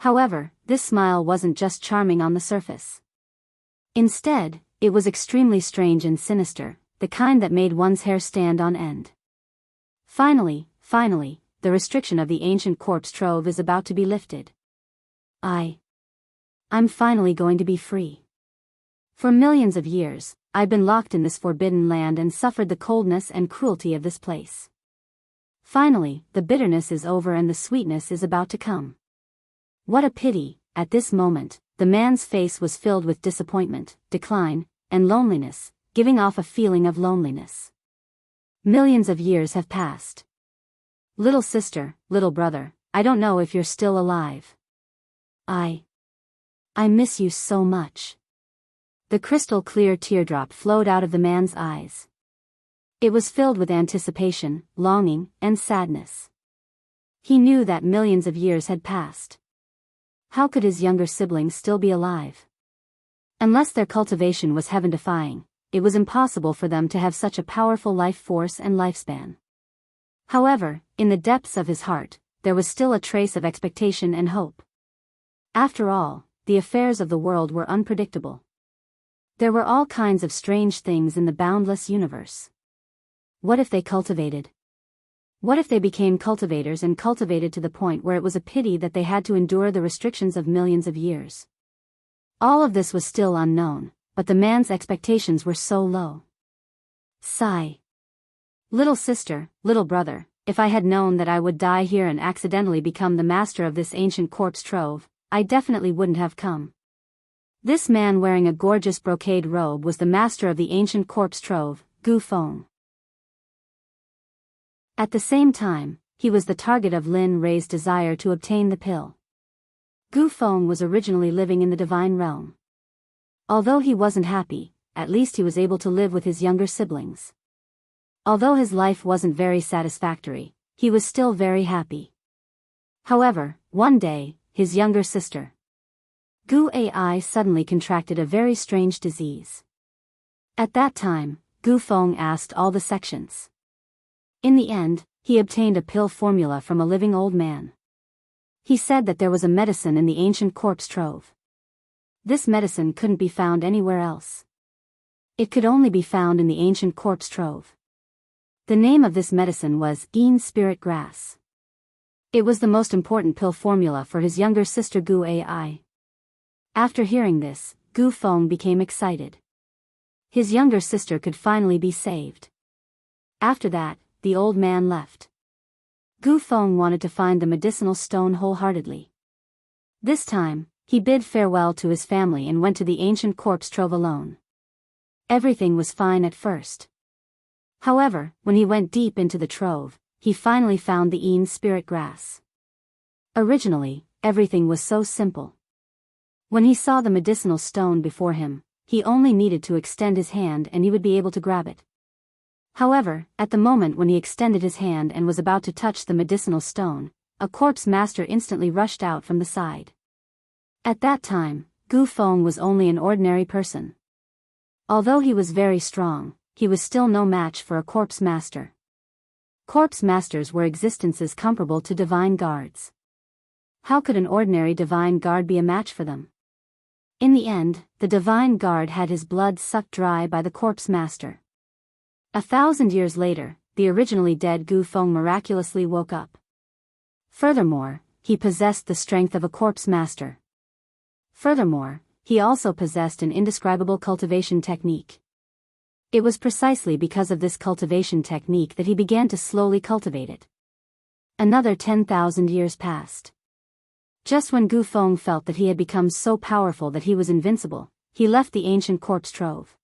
[SPEAKER 1] However, this smile wasn't just charming on the surface. Instead, it was extremely strange and sinister, the kind that made one's hair stand on end. Finally, the restriction of the ancient corpse trove is about to be lifted. I'm finally going to be free. For millions of years, I've been locked in this forbidden land and suffered the coldness and cruelty of this place. Finally, the bitterness is over and the sweetness is about to come. What a pity." At this moment, the man's face was filled with disappointment, decline, and loneliness, giving off a feeling of loneliness. Millions of years have passed. "Little sister, little brother, I don't know if you're still alive. I miss you so much." The crystal-clear teardrop flowed out of the man's eyes. It was filled with anticipation, longing, and sadness. He knew that millions of years had passed. How could his younger siblings still be alive? Unless their cultivation was heaven-defying, it was impossible for them to have such a powerful life force and lifespan. However, in the depths of his heart, there was still a trace of expectation and hope. After all, the affairs of the world were unpredictable. There were all kinds of strange things in the boundless universe. What if they cultivated? What if they became cultivators and cultivated to the point where it was a pity that they had to endure the restrictions of millions of years? All of this was still unknown, but the man's expectations were so low. Sigh. "Little sister, little brother, if I had known that I would die here and accidentally become the master of this ancient corpse trove, I definitely wouldn't have come." This man wearing a gorgeous brocade robe was the master of the ancient corpse trove, Gu Feng. At the same time, he was the target of Lin Ray's desire to obtain the pill. Gu Feng was originally living in the divine realm. Although he wasn't happy, at least he was able to live with his younger siblings. Although his life wasn't very satisfactory, he was still very happy. However, one day, his younger sister, Gu Ai, suddenly contracted a very strange disease. At that time, Gu Feng asked all the sections. In the end, he obtained a pill formula from a living old man. He said that there was a medicine in the ancient corpse trove. This medicine couldn't be found anywhere else. It could only be found in the ancient corpse trove. The name of this medicine was Een Spirit Grass. It was the most important pill formula for his younger sister Gu Ai. After hearing this, Gu Feng became excited. His younger sister could finally be saved. After that, the old man left. Gu Feng wanted to find the medicinal stone wholeheartedly. This time, he bid farewell to his family and went to the ancient corpse trove alone. Everything was fine at first. However, when he went deep into the trove, he finally found the Een Spirit Grass. Originally, everything was so simple. When he saw the medicinal stone before him, he only needed to extend his hand and he would be able to grab it. However, at the moment when he extended his hand and was about to touch the medicinal stone, a corpse master instantly rushed out from the side. At that time, Gu Feng was only an ordinary person. Although he was very strong, he was still no match for a corpse master. Corpse masters were existences comparable to divine guards. How could an ordinary divine guard be a match for them? In the end, the divine guard had his blood sucked dry by the corpse master. 1,000 years later, the originally dead Gu Feng miraculously woke up. Furthermore, he possessed the strength of a corpse master. Furthermore, he also possessed an indescribable cultivation technique. It was precisely because of this cultivation technique that he began to slowly cultivate it. Another 10,000 years passed. Just when Gu Feng felt that he had become so powerful that he was invincible, he left the ancient corpse trove.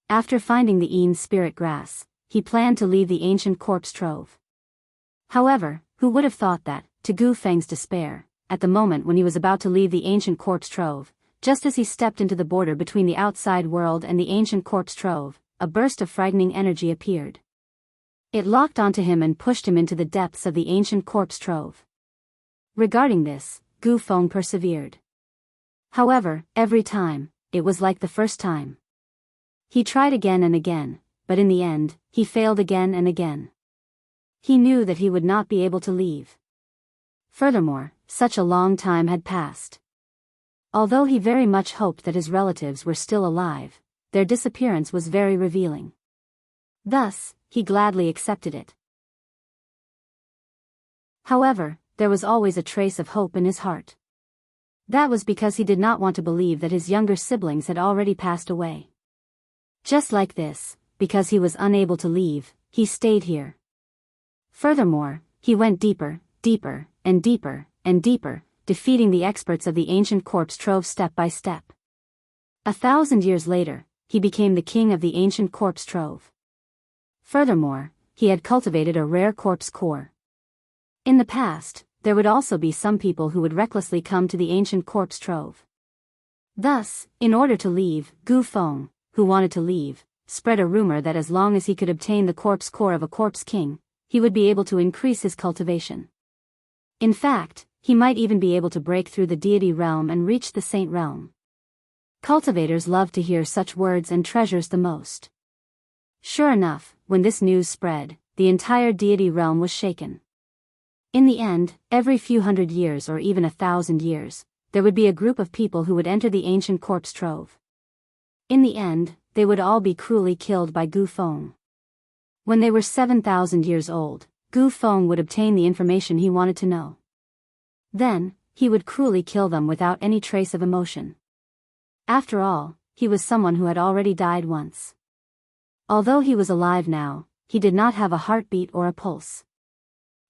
[SPEAKER 1] After finding the Yin spirit grass, he planned to leave the ancient corpse trove. However, who would have thought that, to Gu Feng's despair, at the moment when he was about to leave the ancient corpse trove, just as he stepped into the border between the outside world and the ancient corpse trove, a burst of frightening energy appeared. It locked onto him and pushed him into the depths of the ancient corpse trove. Regarding this, Gu Feng persevered. However, every time, it was like the first time. He tried again and again, but in the end, he failed again and again. He knew that he would not be able to leave. Furthermore, such a long time had passed. Although he very much hoped that his relatives were still alive, their disappearance was very revealing. Thus, he gladly accepted it. However, there was always a trace of hope in his heart. That was because he did not want to believe that his younger siblings had already passed away. Just like this, because he was unable to leave, he stayed here. Furthermore, he went deeper, deeper, and deeper, and deeper, defeating the experts of the ancient corpse trove step by step. 1,000 years later, he became the king of the ancient corpse trove. Furthermore, he had cultivated a rare corpse core. In the past, there would also be some people who would recklessly come to the ancient corpse trove. Thus, in order to leave, Gu Feng, who wanted to leave, spread a rumor that as long as he could obtain the corpse core of a corpse king, he would be able to increase his cultivation. In fact, he might even be able to break through the deity realm and reach the saint realm. Cultivators love to hear such words and treasures the most. Sure enough, when this news spread, the entire deity realm was shaken. In the end, every few hundred years or even 1,000 years, there would be a group of people who would enter the ancient corpse trove. In the end, they would all be cruelly killed by Gu Feng. When they were 7,000 years old, Gu Feng would obtain the information he wanted to know. Then, he would cruelly kill them without any trace of emotion. After all, he was someone who had already died once. Although he was alive now, he did not have a heartbeat or a pulse.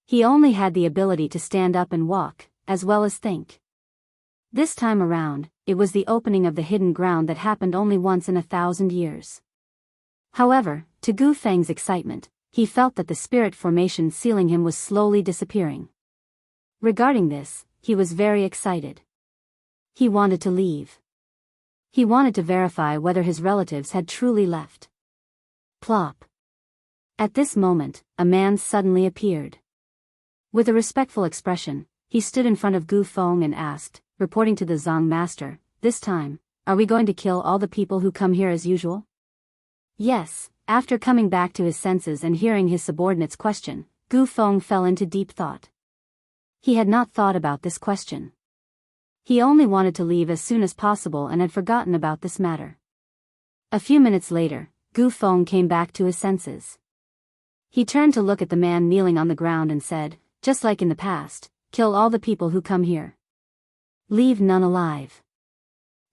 [SPEAKER 1] He only had the ability to stand up and walk, as well as think. This time around, it was the opening of the hidden ground that happened only once in 1,000 years. However, to Gu Feng's excitement, he felt that the spirit formation sealing him was slowly disappearing. Regarding this, he was very excited. He wanted to leave. He wanted to verify whether his relatives had truly left. Plop. At this moment, a man suddenly appeared. With a respectful expression, he stood in front of Gu Feng and asked, reporting to the Zong master, "This time, are we going to kill all the people who come here as usual?" Yes. After coming back to his senses and hearing his subordinate's question, Gu Feng fell into deep thought. He had not thought about this question. He only wanted to leave as soon as possible and had forgotten about this matter. A few minutes later, Gu Feng came back to his senses. He turned to look at the man kneeling on the ground and said, "Just like in the past, kill all the people who come here. Leave none alive.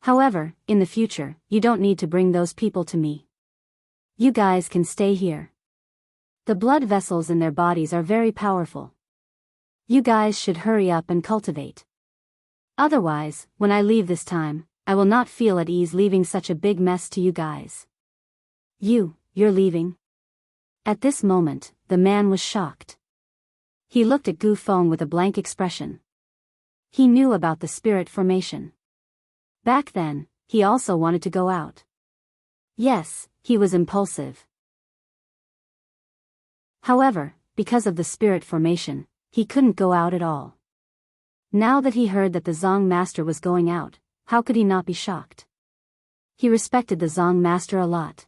[SPEAKER 1] However, in the future, you don't need to bring those people to me. You guys can stay here. The blood vessels in their bodies are very powerful. You guys should hurry up and cultivate. Otherwise, when I leave this time, I will not feel at ease leaving such a big mess to you guys." You're leaving? At this moment, the man was shocked. He looked at Gu Feng with a blank expression. He knew about the spirit formation. Back then, he also wanted to go out. Yes, he was impulsive. However, because of the spirit formation, he couldn't go out at all. Now that he heard that the Zong master was going out, how could he not be shocked? He respected the Zong master a lot.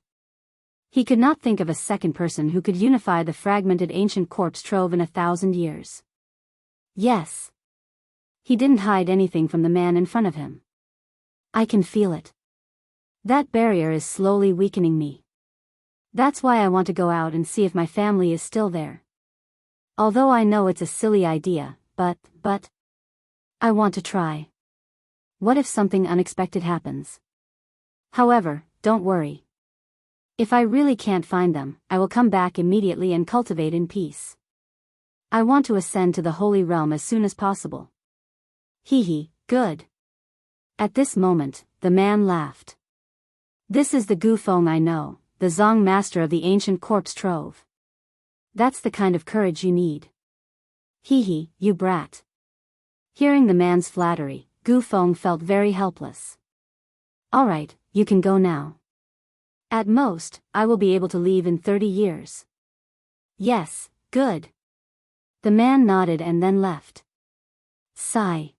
[SPEAKER 1] He could not think of a second person who could unify the fragmented ancient corpse trove in 1,000 years. Yes. He didn't hide anything from the man in front of him. I can feel it. That barrier is slowly weakening me. That's why I want to go out and see if my family is still there. Although I know it's a silly idea, but I want to try. What if something unexpected happens? However, don't worry. If I really can't find them, I will come back immediately and cultivate in peace. I want to ascend to the Holy Realm as soon as possible. Hee, good. At this moment, the man laughed. This is the Gu Feng I know, the Zong master of the ancient corpse trove. That's the kind of courage you need. Hee, you brat. Hearing the man's flattery, Gu Feng felt very helpless. Alright, you can go now. At most, I will be able to leave in 30 years. Yes, good. The man nodded and then left. Sigh.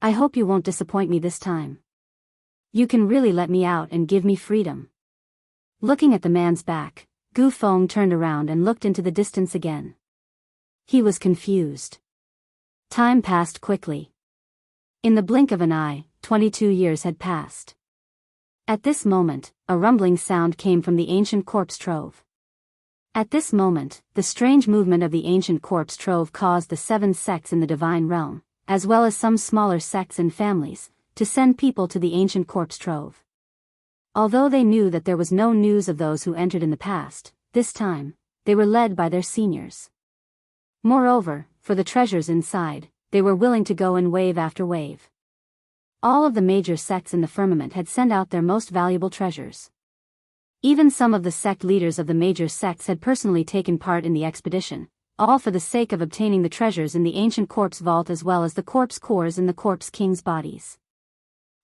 [SPEAKER 1] I hope you won't disappoint me this time. You can really let me out and give me freedom. Looking at the man's back, Gu Feng turned around and looked into the distance again. He was confused. Time passed quickly. In the blink of an eye, 22 years had passed. At this moment, a rumbling sound came from the ancient corpse trove. At this moment, the strange movement of the ancient corpse trove caused the 7 sects in the divine realm, as well as some smaller sects and families, to send people to the ancient corpse trove. Although they knew that there was no news of those who entered in the past, this time, they were led by their seniors. Moreover, for the treasures inside, they were willing to go in wave after wave. All of the major sects in the firmament had sent out their most valuable treasures. Even some of the sect leaders of the major sects had personally taken part in the expedition, all for the sake of obtaining the treasures in the ancient corpse vault as well as the corpse cores in the corpse king's bodies.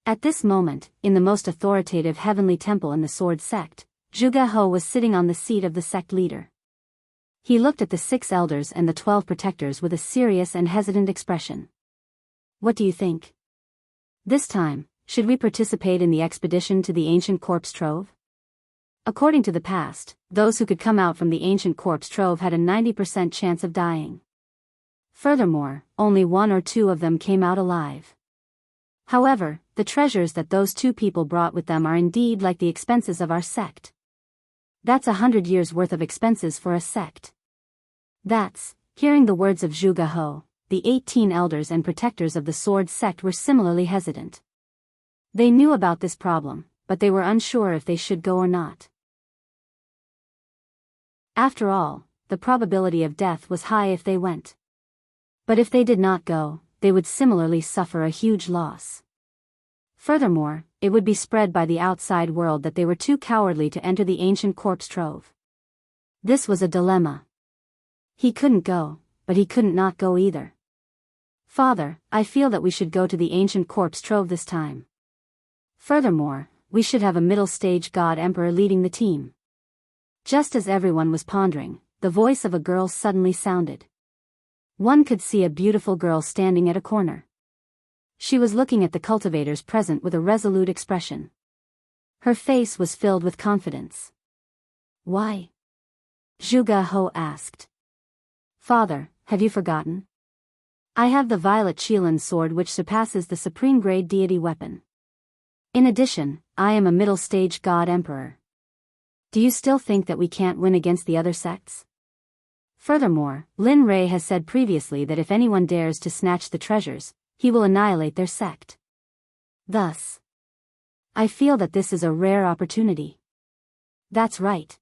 [SPEAKER 1] At this moment, in the most authoritative heavenly temple in the Sword Sect, Zhuge He was sitting on the seat of the sect leader. He looked at the 6 elders and the 12 protectors with a serious and hesitant expression. What do you think? This time, should we participate in the expedition to the ancient corpse trove? According to the past, those who could come out from the ancient corpse trove had a 90% chance of dying. Furthermore, only 1 or 2 of them came out alive. However, the treasures that those 2 people brought with them are indeed like the expenses of our sect. That's 100 years' worth of expenses for a sect. Hearing the words of Zhuge He, the 18 elders and protectors of the Sword Sect were similarly hesitant. They knew about this problem, but they were unsure if they should go or not. After all, the probability of death was high if they went. But if they did not go, they would similarly suffer a huge loss. Furthermore, it would be spread by the outside world that they were too cowardly to enter the ancient corpse trove. This was a dilemma. He couldn't go, but he couldn't not go either. Father, I feel that we should go to the ancient corpse trove this time. Furthermore, we should have a middle-stage god emperor leading the team. Just as everyone was pondering, the voice of a girl suddenly sounded. One could see a beautiful girl standing at a corner. She was looking at the cultivators present with a resolute expression. Her face was filled with confidence. Why? Zhuge He asked. Father, have you forgotten? I have the violet Qilin sword which surpasses the supreme grade deity weapon. In addition, I am a middle-stage god emperor. Do you still think that we can't win against the other sects? Furthermore, Lin Rei has said previously that if anyone dares to snatch the treasures, he will annihilate their sect. Thus, I feel that this is a rare opportunity. That's right.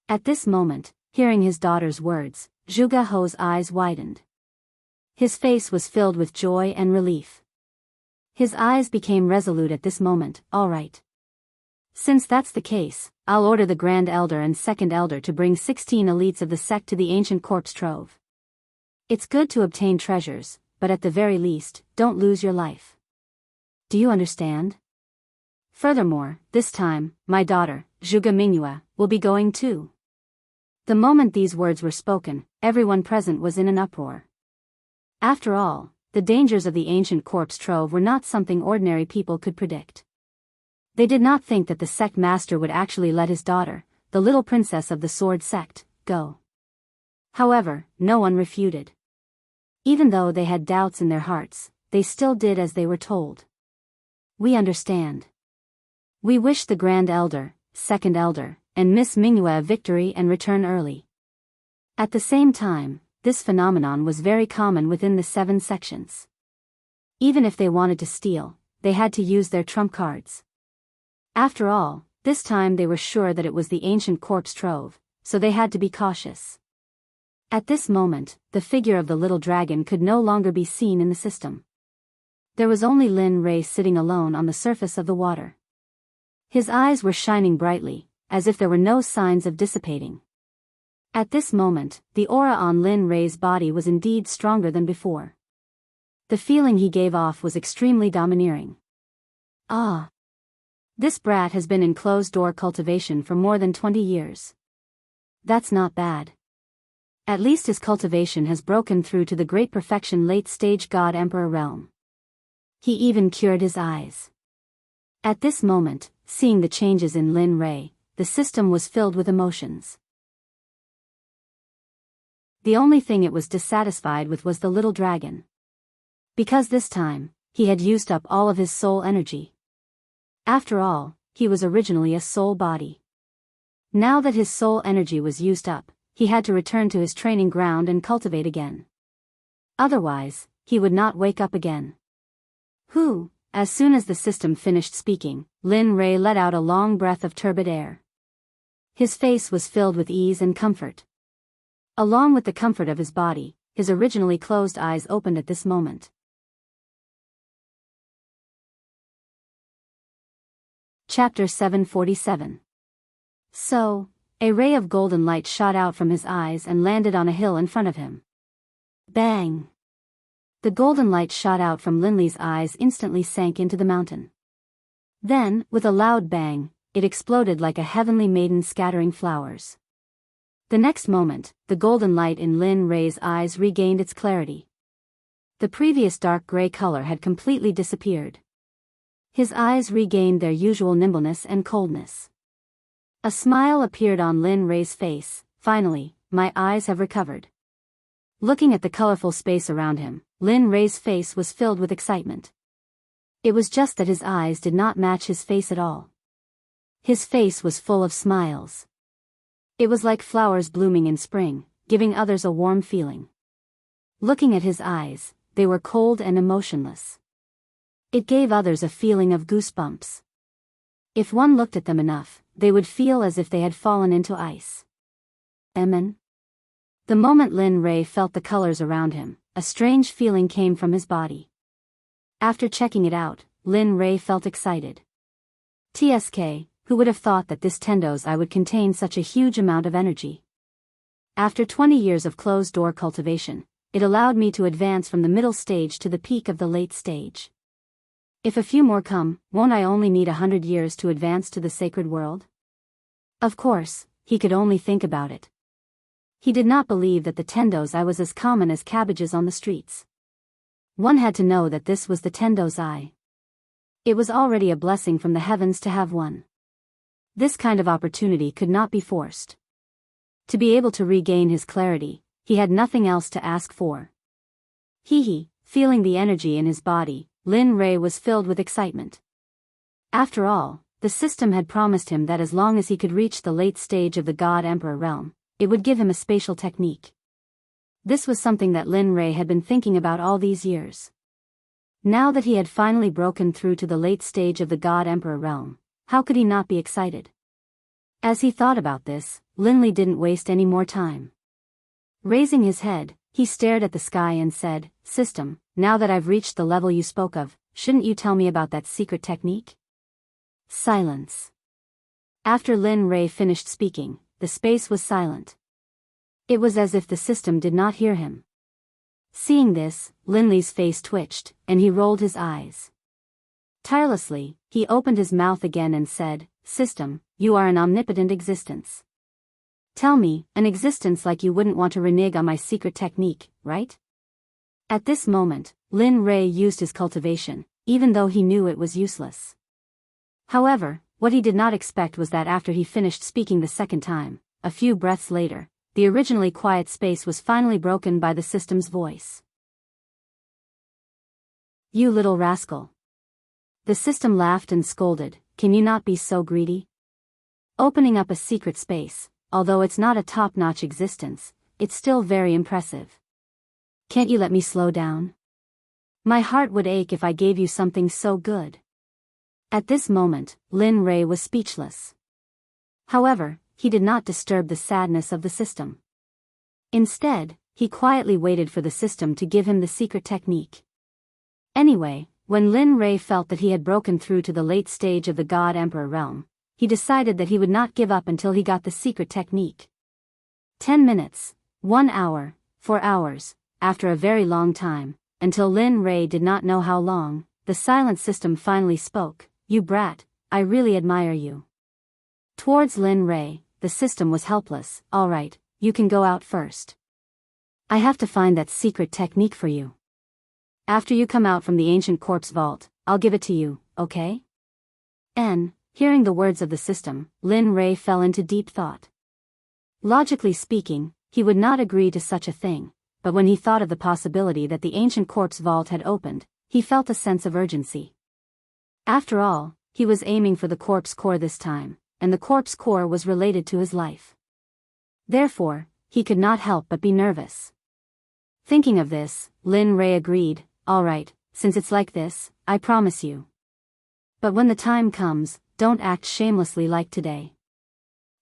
[SPEAKER 1] At this moment, hearing his daughter's words, Zhuge He's eyes widened. His face was filled with joy and relief. His eyes became resolute at this moment. All right. Since that's the case, I'll order the Grand Elder and Second Elder to bring 16 elites of the sect to the ancient corpse trove. It's good to obtain treasures, but at the very least, don't lose your life. Do you understand? Furthermore, this time, my daughter, Zhuge Mingyue, will be going too. The moment these words were spoken, everyone present was in an uproar. After all, the dangers of the ancient corpse trove were not something ordinary people could predict. They did not think that the sect master would actually let his daughter, the little princess of the sword sect, go. However, no one refuted. Even though they had doubts in their hearts, they still did as they were told. We understand. We wish the Grand Elder, Second Elder, and Miss Mingyue a victory and return early. At the same time, this phenomenon was very common within the 7 sections. Even if they wanted to steal, they had to use their trump cards. After all, this time they were sure that it was the ancient corpse trove, so they had to be cautious. At this moment, the figure of the little dragon could no longer be seen in the system. There was only Lin Rei sitting alone on the surface of the water. His eyes were shining brightly, as if there were no signs of dissipating. At this moment, the aura on Lin Rei's body was indeed stronger than before. The feeling he gave off was extremely domineering. Ah! This brat has been in closed-door cultivation for more than 20 years. That's not bad. At least his cultivation has broken through to the great perfection late-stage God-Emperor realm. He even cured his eyes. At this moment, seeing the changes in Lin Rei, the system was filled with emotions. The only thing it was dissatisfied with was the little dragon. Because this time, he had used up all of his soul energy. After all, he was originally a soul body. Now that his soul energy was used up, he had to return to his training ground and cultivate again. Otherwise, he would not wake up again. As soon as the system finished speaking, Lin Rei let out a long breath of turbid air. His face was filled with ease and comfort. Along with the comfort of his body, his originally closed eyes opened at this moment. Chapter 747. So, a ray of golden light shot out from his eyes and landed on a hill in front of him. Bang! The golden light shot out from Linley's eyes instantly sank into the mountain. Then, with a loud bang, it exploded like a heavenly maiden scattering flowers. The next moment, the golden light in Lin Rei's eyes regained its clarity. The previous dark gray color had completely disappeared. His eyes regained their usual nimbleness and coldness. A smile appeared on Lin Rei's face. Finally, my eyes have recovered. Looking at the colorful space around him, Lin Rei's face was filled with excitement. It was just that his eyes did not match his face at all. His face was full of smiles. It was like flowers blooming in spring, giving others a warm feeling. Looking at his eyes, they were cold and emotionless. It gave others a feeling of goosebumps. If one looked at them enough, they would feel as if they had fallen into ice. Amen. The moment Lin Rei felt the colors around him, a strange feeling came from his body. After checking it out, Lin Rei felt excited. TSK, who would have thought that this Tendo's eye would contain such a huge amount of energy? After 20 years of closed-door cultivation, it allowed me to advance from the middle stage to the peak of the late stage. If a few more come, won't I only need 100 years to advance to the sacred world? Of course, he could only think about it. He did not believe that the Tendo's eye was as common as cabbages on the streets. One had to know that this was the Tendo's eye. It was already a blessing from the heavens to have one. This kind of opportunity could not be forced. To be able to regain his clarity, he had nothing else to ask for. Feeling the energy in his body, Lin Rei was filled with excitement. After all, the system had promised him that as long as he could reach the late stage of the God-Emperor realm, it would give him a spatial technique. This was something that Lin Rei had been thinking about all these years. Now that he had finally broken through to the late stage of the God-Emperor realm, how could he not be excited? As he thought about this, Linley didn't waste any more time. Raising his head, he stared at the sky and said, "System, now that I've reached the level you spoke of, shouldn't you tell me about that secret technique?" Silence. After Lin Rei finished speaking, the space was silent. It was as if the system did not hear him. Seeing this, Linley's face twitched, and he rolled his eyes. Tirelessly, he opened his mouth again and said, "System, you are an omnipotent existence. Tell me, an existence like you wouldn't want to renege on my secret technique, right?" At this moment, Lin Rei used his cultivation, even though he knew it was useless. However, What he did not expect was that after he finished speaking the second time, a few breaths later, the originally quiet space was finally broken by the system's voice. "You little rascal." The system laughed and scolded, "Can you not be so greedy? Opening up a secret space, although it's not a top-notch existence, it's still very impressive. Can't you let me slow down? My heart would ache if I gave you something so good." At this moment, Lin Rei was speechless. However, he did not disturb the sadness of the system. Instead, he quietly waited for the system to give him the secret technique. Anyway, when Lin Rei felt that he had broken through to the late stage of the God Emperor realm, he decided that he would not give up until he got the secret technique. 10 minutes, 1 hour, 4 hours, after a very long time, until Lin Rei did not know how long, the silent system finally spoke. "You brat, I really admire you." Towards Lin Rei, the system was helpless. "All right, you can go out first. I have to find that secret technique for you. After you come out from the ancient corpse vault, I'll give it to you, okay?" Hearing the words of the system, Lin Rei fell into deep thought. Logically speaking, he would not agree to such a thing, but when he thought of the possibility that the ancient corpse vault had opened, he felt a sense of urgency. After all, he was aiming for the corpse core this time, and the corpse core was related to his life. Therefore, he could not help but be nervous. Thinking of this, Lin Rei agreed, "All right, since it's like this, I promise you. But when the time comes, don't act shamelessly like today.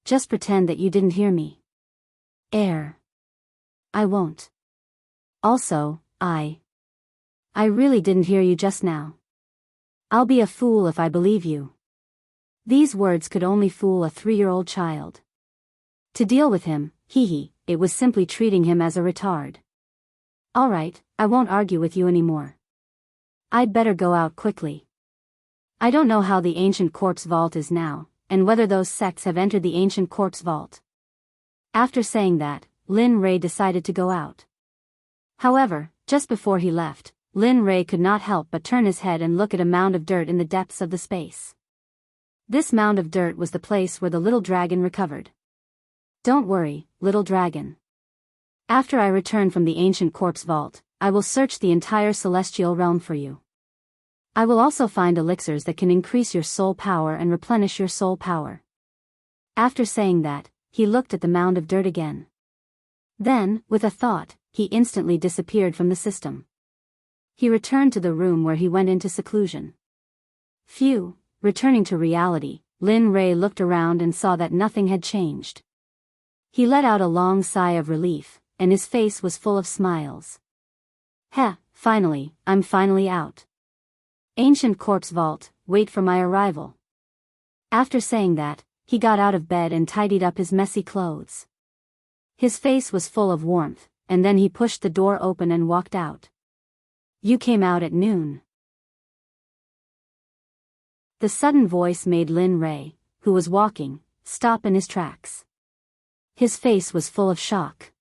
[SPEAKER 1] Just pretend that you didn't hear me." "I won't. Also, I really didn't hear you just now. I'll be a fool if I believe you." These words could only fool a 3-year-old child. To deal with him, it was simply treating him as a retard. "All right, I won't argue with you anymore. I'd better go out quickly. I don't know how the ancient corpse vault is now, and whether those sects have entered the ancient corpse vault." After saying that, Lin Rei decided to go out. However, just before he left, Lin Rei could not help but turn his head and look at a mound of dirt in the depths of the space. This mound of dirt was the place where the little dragon recovered. "Don't worry, little dragon. After I return from the ancient corpse vault, I will search the entire celestial realm for you. I will also find elixirs that can increase your soul power and replenish your soul power." After saying that, he looked at the mound of dirt again. Then, with a thought, he instantly disappeared from the system. He returned to the room where he went into seclusion. Phew, returning to reality, Lin Rei looked around and saw that nothing had changed. He let out a long sigh of relief, and his face was full of smiles. Finally, I'm finally out. Ancient corpse vault, wait for my arrival." After saying that, he got out of bed and tidied up his messy clothes. His face was full of warmth, and then he pushed the door open and walked out. "You came out at noon." The sudden voice made Lin Rei, who was walking, stop in his tracks. His face was full of shock.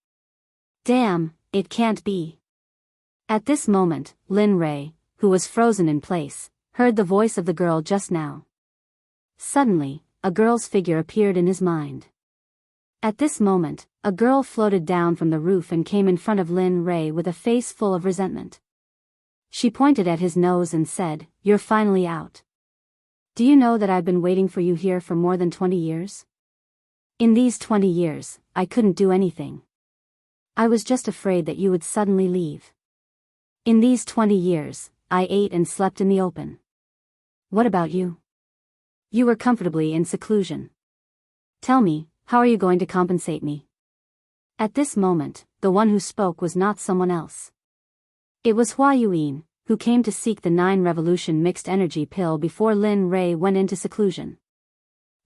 [SPEAKER 1] "Damn, it can't be." At this moment, Lin Rei, who was frozen in place, heard the voice of the girl just now. Suddenly, a girl's figure appeared in his mind. At this moment, a girl floated down from the roof and came in front of Lin Rei with a face full of resentment. She pointed at his nose and said, "You're finally out. Do you know that I've been waiting for you here for more than 20 years? In these 20 years, I couldn't do anything. I was just afraid that you would suddenly leave. In these 20 years, I ate and slept in the open. What about you? You were comfortably in seclusion. Tell me, how are you going to compensate me?" At this moment, the one who spoke was not someone else. It was Hua Yuan, who came to seek the 9 revolution mixed energy pill before Lin Rei went into seclusion.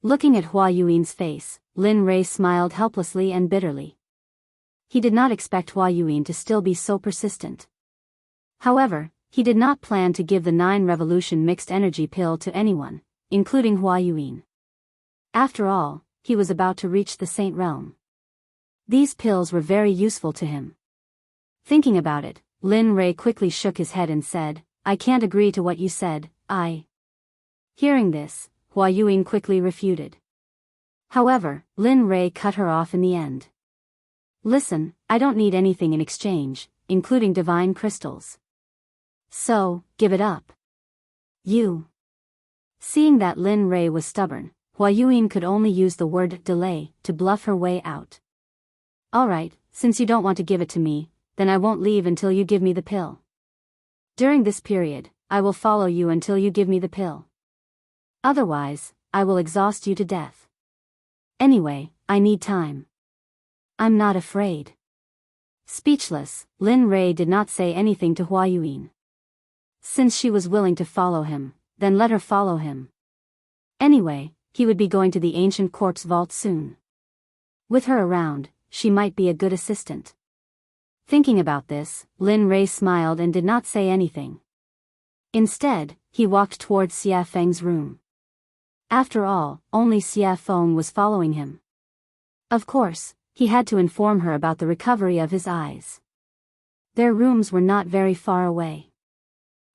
[SPEAKER 1] Looking at Hua Yuan's face, Lin Rei smiled helplessly and bitterly. He did not expect Hua Yuan to still be so persistent. However, he did not plan to give the 9 revolution mixed energy pill to anyone, including Hua Yuan. After all, he was about to reach the Saint Realm. These pills were very useful to him. Thinking about it, Lin Rei quickly shook his head and said, "I can't agree to what you said, I." Hearing this, Hua Yuan quickly refuted. However, Lin Rei cut her off in the end. Listen, I don't need anything in exchange, including divine crystals. So, give it up. You. Seeing that Lin Rei was stubborn, Hua Yuan could only use the word delay to bluff her way out. Alright, since you don't want to give it to me, then I won't leave until you give me the pill. During this period, I will follow you until you give me the pill. Otherwise, I will exhaust you to death. Anyway, I need time. I'm not afraid. Speechless, Lin Rei did not say anything to Hua Yuan. Since she was willing to follow him, then let her follow him. Anyway, he would be going to the ancient corpse vault soon. With her around, she might be a good assistant. Thinking about this, Lin Rei smiled and did not say anything. Instead, he walked towards Xia Feng's room. After all, only Xia Feng was following him. Of course, he had to inform her about the recovery of his eyes. Their rooms were not very far away.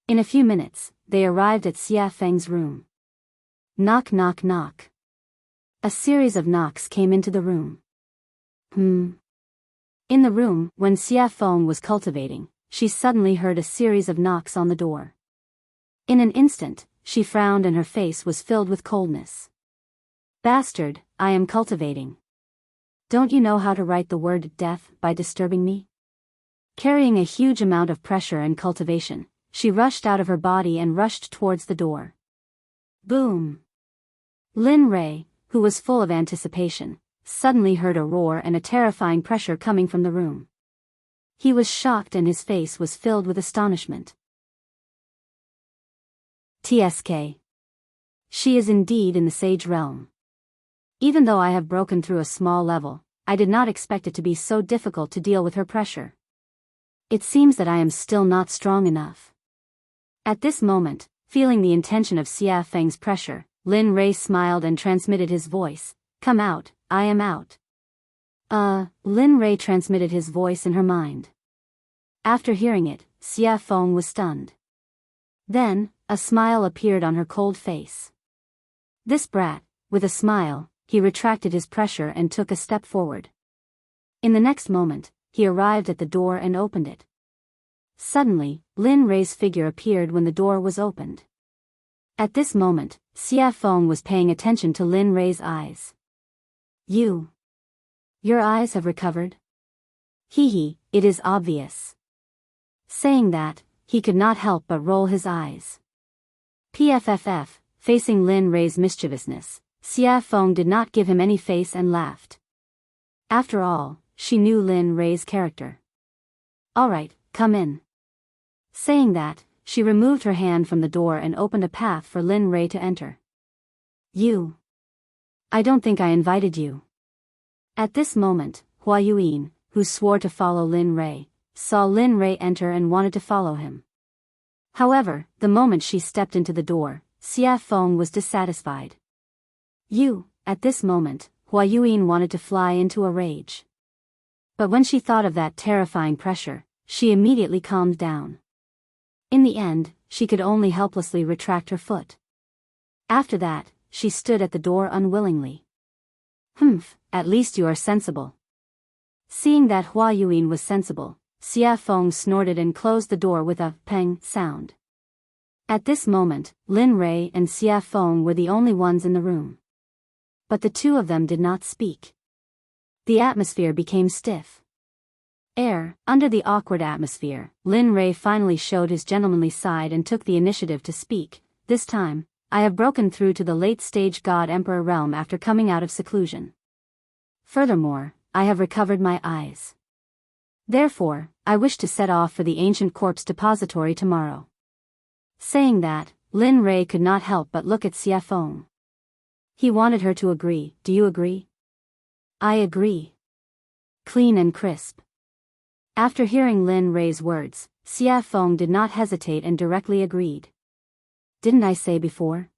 [SPEAKER 1] In a few minutes, they arrived at Xia Feng's room. Knock knock knock. A series of knocks came into the room. In the room, when Xia Feng was cultivating, she suddenly heard a series of knocks on the door. In an instant, she frowned and her face was filled with coldness. Bastard, I am cultivating. Don't you know how to write the word death by disturbing me? Carrying a huge amount of pressure and cultivation, she rushed out of her body and rushed towards the door. Boom! Lin Rei, who was full of anticipation, suddenly heard a roar and a terrifying pressure coming from the room. He was shocked and his face was filled with astonishment. TSK. She is indeed in the sage realm. Even though I have broken through a small level, I did not expect it to be so difficult to deal with her pressure. It seems that I am still not strong enough. At this moment, feeling the intention of Xia Feng's pressure, Lin Rei smiled and transmitted his voice. Come out, I am out. Lin Rei transmitted his voice in her mind. After hearing it, Xia Feng was stunned. Then, a smile appeared on her cold face. This brat, with a smile, he retracted his pressure and took a step forward. In the next moment, he arrived at the door and opened it. Suddenly, Lin Rei's figure appeared when the door was opened. At this moment, Xia Feng was paying attention to Lin Rei's eyes. Your eyes have recovered? Hee, it is obvious. Saying that, he could not help but roll his eyes. PFFF, facing Lin Rei's mischievousness, Xia Feng did not give him any face and laughed. After all, she knew Lin Rei's character. Alright, come in. Saying that, she removed her hand from the door and opened a path for Lin Rei to enter. I don't think I invited you. At this moment, Hua Yuan, who swore to follow Lin Rei, saw Lin Rei enter and wanted to follow him. However, the moment she stepped into the door, Xia Feng was dissatisfied. At this moment, Hua Yuan wanted to fly into a rage. But when she thought of that terrifying pressure, she immediately calmed down. In the end, she could only helplessly retract her foot. After that, she stood at the door unwillingly. At least you are sensible. Seeing that Hua Yuan was sensible, Xia Feng snorted and closed the door with a peng sound. At this moment, Lin Rei and Xia Feng were the only ones in the room. But the two of them did not speak. The atmosphere became stiff. Under the awkward atmosphere, Lin Rei finally showed his gentlemanly side and took the initiative to speak. This time, I have broken through to the late-stage God-Emperor realm after coming out of seclusion. Furthermore, I have recovered my eyes. Therefore, I wish to set off for the ancient corpse depository tomorrow. Saying that, Lin Rei could not help but look at Xia Feng. He wanted her to agree. Do you agree? I agree. Clean and crisp. After hearing Lin Rei's words, Xia Feng did not hesitate and directly agreed. Didn't I say before?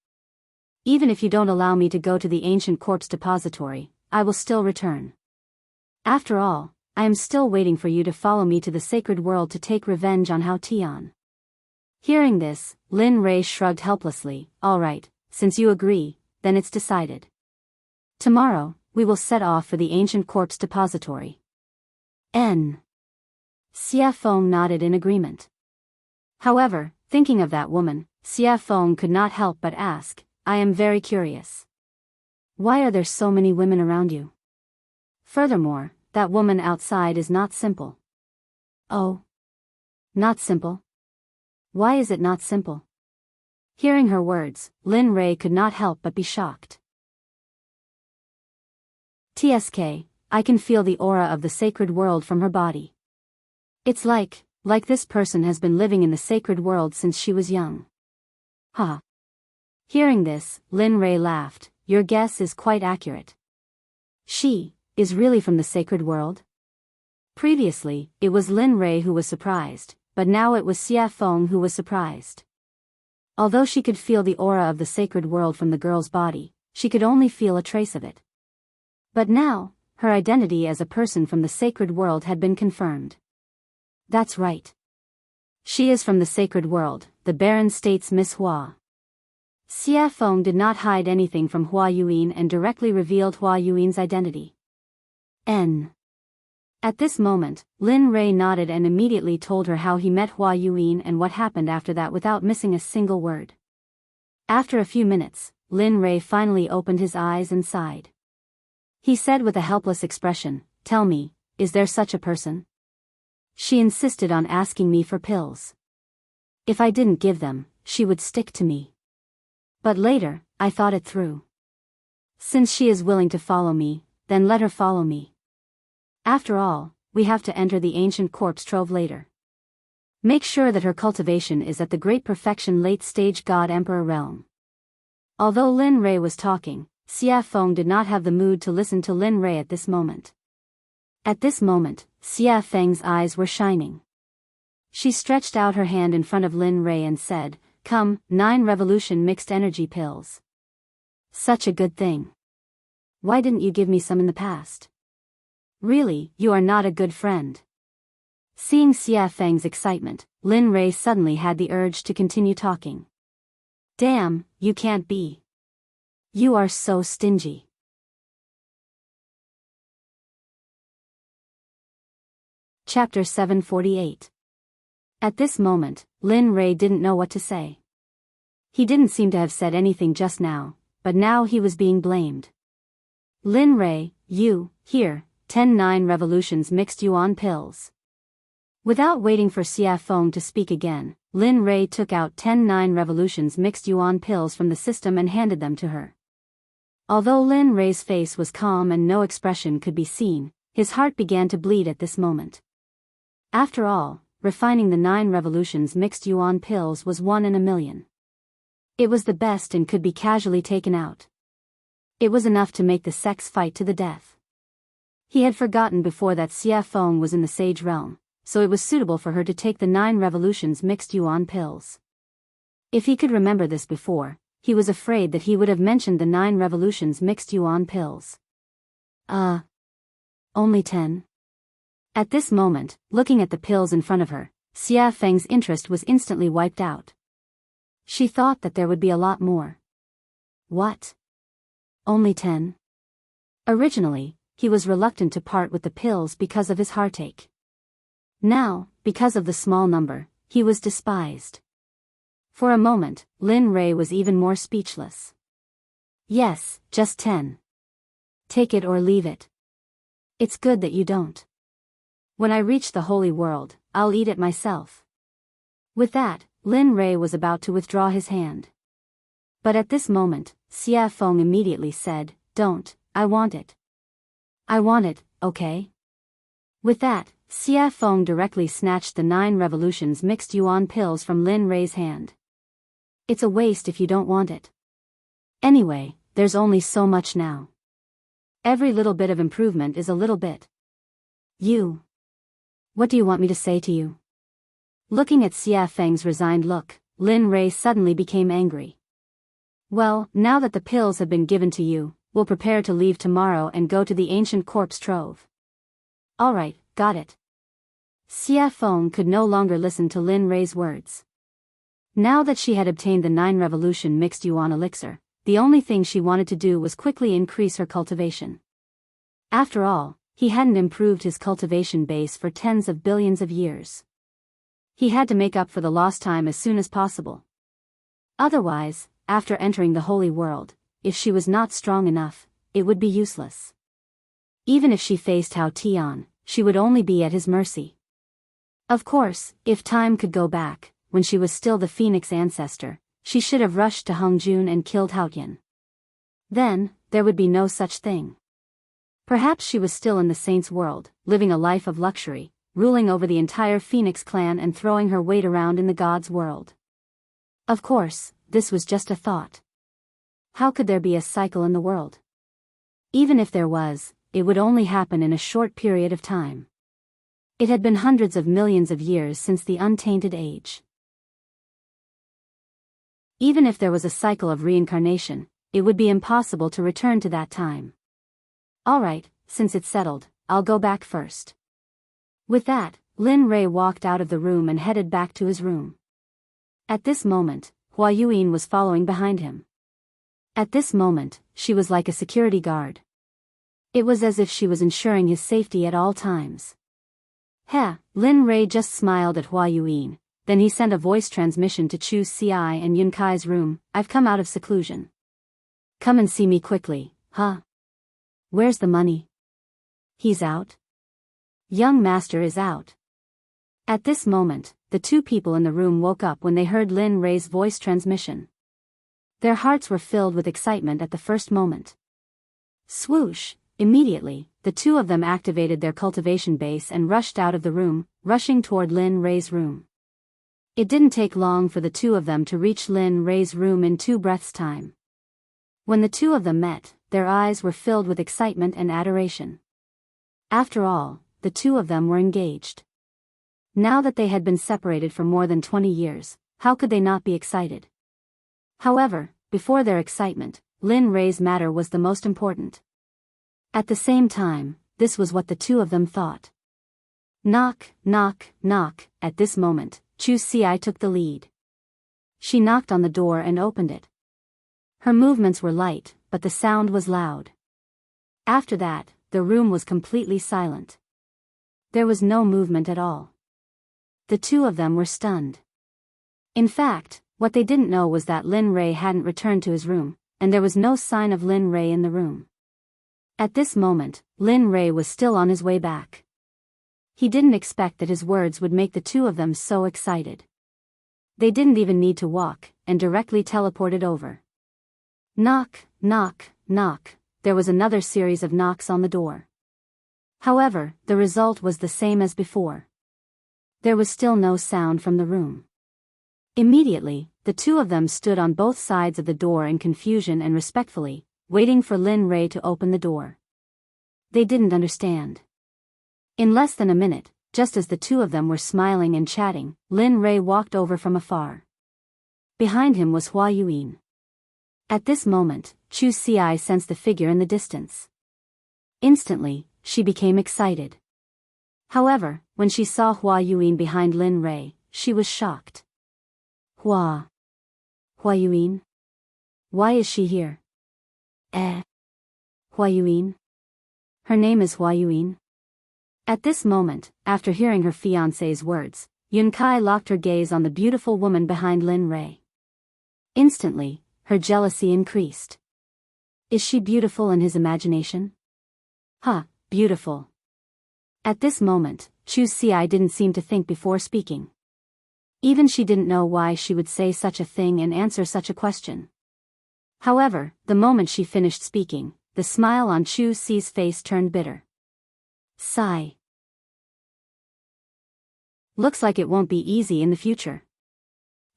[SPEAKER 1] Even if you don't allow me to go to the ancient corpse depository, I will still return. After all, I am still waiting for you to follow me to the sacred world to take revenge on Hao Tian. Hearing this, Lin Rei shrugged helplessly. All right, since you agree, then it's decided. Tomorrow, we will set off for the ancient corpse depository. N. Xia Feng nodded in agreement. However, thinking of that woman, Xia Feng could not help but ask, I am very curious. Why are there so many women around you? Furthermore, that woman outside is not simple. Oh. Not simple? Why is it not simple? Hearing her words, Lin Rei could not help but be shocked. TSK, I can feel the aura of the sacred world from her body. It's like this person has been living in the sacred world since she was young. Ha. Hearing this, Lin Rei laughed, your guess is quite accurate. She is really from the sacred world? Previously, it was Lin Rei who was surprised, but now it was Xia Feng who was surprised. Although she could feel the aura of the sacred world from the girl's body, she could only feel a trace of it. But now, her identity as a person from the sacred world had been confirmed. That's right. She is from the sacred world, the Baron states Miss Hua. Xia Feng did not hide anything from Hua Yuan and directly revealed Hua Yuan's identity. N. At this moment, Lin Rei nodded and immediately told her how he met Hua Yuan and what happened after that without missing a single word. After a few minutes, Lin Rei finally opened his eyes and sighed. He said with a helpless expression, tell me, is there such a person? She insisted on asking me for pills. If I didn't give them, she would stick to me. But later, I thought it through. Since she is willing to follow me, then let her follow me. After all, we have to enter the ancient corpse trove later. Make sure that her cultivation is at the great perfection late-stage God-Emperor realm. Although Lin Rei was talking, Xia Feng did not have the mood to listen to Lin Rei at this moment. At this moment, Xia Feng's eyes were shining. She stretched out her hand in front of Lin Rei and said, come, 9 revolution mixed energy pills. Such a good thing. Why didn't you give me some in the past? Really, you are not a good friend. Seeing Xia Feng's excitement, Lin Rei suddenly had the urge to continue talking. Damn, you can't be. You are so stingy. Chapter 748. At this moment, Lin Rei didn't know what to say. He didn't seem to have said anything just now, but now he was being blamed. Lin Rei, you, here, 10 revolutions mixed yuan pills. Without waiting for Xia Feng to speak again, Lin Rei took out 10 revolutions mixed yuan pills from the system and handed them to her. Although Lin Rei's face was calm and no expression could be seen, his heart began to bleed at this moment. After all, refining the 9 revolutions mixed yuan pills was 1 in a million. It was the best and could be casually taken out. It was enough to make the Sects fight to the death. He had forgotten before that Xia Feng was in the sage realm, so it was suitable for her to take the 9 revolutions mixed yuan pills. If he could remember this before, he was afraid that he would have mentioned the 9 revolutions mixed yuan pills. Only 10? At this moment, looking at the pills in front of her, Xia Feng's interest was instantly wiped out. She thought that there would be a lot more. What? Only 10? Originally, he was reluctant to part with the pills because of his heartache. Now, because of the small number, he was despised. For a moment, Lin Rei was even more speechless. Yes, just 10. Take it or leave it. It's good that you don't. When I reach the holy world, I'll eat it myself. With that, Lin Rei was about to withdraw his hand. But at this moment, Xia Feng immediately said, don't, I want it. I want it, okay? With that, Xia Feng directly snatched the 9 revolutions mixed yuan pills from Lin Rei's hand. It's a waste if you don't want it. Anyway, there's only so much now. Every little bit of improvement is a little bit. You. What do you want me to say to you? Looking at Xia Feng's resigned look, Lin Rei suddenly became angry. Well, now that the pills have been given to you, we'll prepare to leave tomorrow and go to the ancient corpse trove. Alright, got it. Xia Feng could no longer listen to Lin Rei's words. Now that she had obtained the 9 revolution mixed yuan elixir, the only thing she wanted to do was quickly increase her cultivation. After all, he hadn't improved his cultivation base for tens of billions of years. He had to make up for the lost time as soon as possible. Otherwise, after entering the holy world, if she was not strong enough, it would be useless. Even if she faced Hao Tian, she would only be at his mercy. Of course, if time could go back, when she was still the Phoenix ancestor, she should have rushed to Hongjun and killed Hao Tian. Then, there would be no such thing. Perhaps she was still in the saint's world, living a life of luxury, ruling over the entire Phoenix clan and throwing her weight around in the gods' world. Of course, this was just a thought. How could there be a cycle in the world? Even if there was, it would only happen in a short period of time. It had been hundreds of millions of years since the untainted age. Even if there was a cycle of reincarnation, it would be impossible to return to that time. Alright, since it's settled, I'll go back first. With that, Lin Rei walked out of the room and headed back to his room. At this moment, Hua Yuan was following behind him. At this moment, she was like a security guard. It was as if she was ensuring his safety at all times. Lin Rei just smiled at Hua Yuan, then he sent a voice transmission to Chu Xi and Yun Kai's room. I've come out of seclusion. Come and see me quickly, huh? Where's the money? He's out? Young master is out. At this moment, the two people in the room woke up when they heard Lin Rei's voice transmission. Their hearts were filled with excitement at the first moment. Swoosh! Immediately, the two of them activated their cultivation base and rushed out of the room, rushing toward Lin Rei's room. It didn't take long for the two of them to reach Lin Rei's room in 2 breaths' time. When the two of them met, their eyes were filled with excitement and adoration. After all, the two of them were engaged. Now that they had been separated for more than 20 years, how could they not be excited? However, before their excitement, Lin Rei's matter was the most important. At the same time, this was what the two of them thought. Knock, knock, knock. At this moment, Chu Xi took the lead. She knocked on the door and opened it. Her movements were light, but the sound was loud. After that, the room was completely silent. There was no movement at all. The two of them were stunned. In fact, what they didn't know was that Lin Rei hadn't returned to his room, and there was no sign of Lin Rei in the room. At this moment, Lin Rei was still on his way back. He didn't expect that his words would make the two of them so excited. They didn't even need to walk, and directly teleported over. Knock, knock, knock. There was another series of knocks on the door. However, the result was the same as before. There was still no sound from the room. Immediately, the two of them stood on both sides of the door in confusion and respectfully, waiting for Lin Rei to open the door. They didn't understand. In less than a minute, just as the two of them were smiling and chatting, Lin Rei walked over from afar. Behind him was Hua Yuan. At this moment, Chu Xi sensed the figure in the distance. Instantly, she became excited. However, when she saw Hua Yuan behind Lin Rei, she was shocked. Hua Yuan? Why is she here? Hua Yuan? Her name is Hua Yuan. At this moment, after hearing her fiancé's words, Yun Kai locked her gaze on the beautiful woman behind Lin Rei. Instantly, her jealousy increased. Is she beautiful in his imagination? Beautiful. At this moment, Chu Xi didn't seem to think before speaking. Even she didn't know why she would say such a thing and answer such a question. However, the moment she finished speaking, the smile on Chu Xi's face turned bitter. Sigh. Looks like it won't be easy in the future.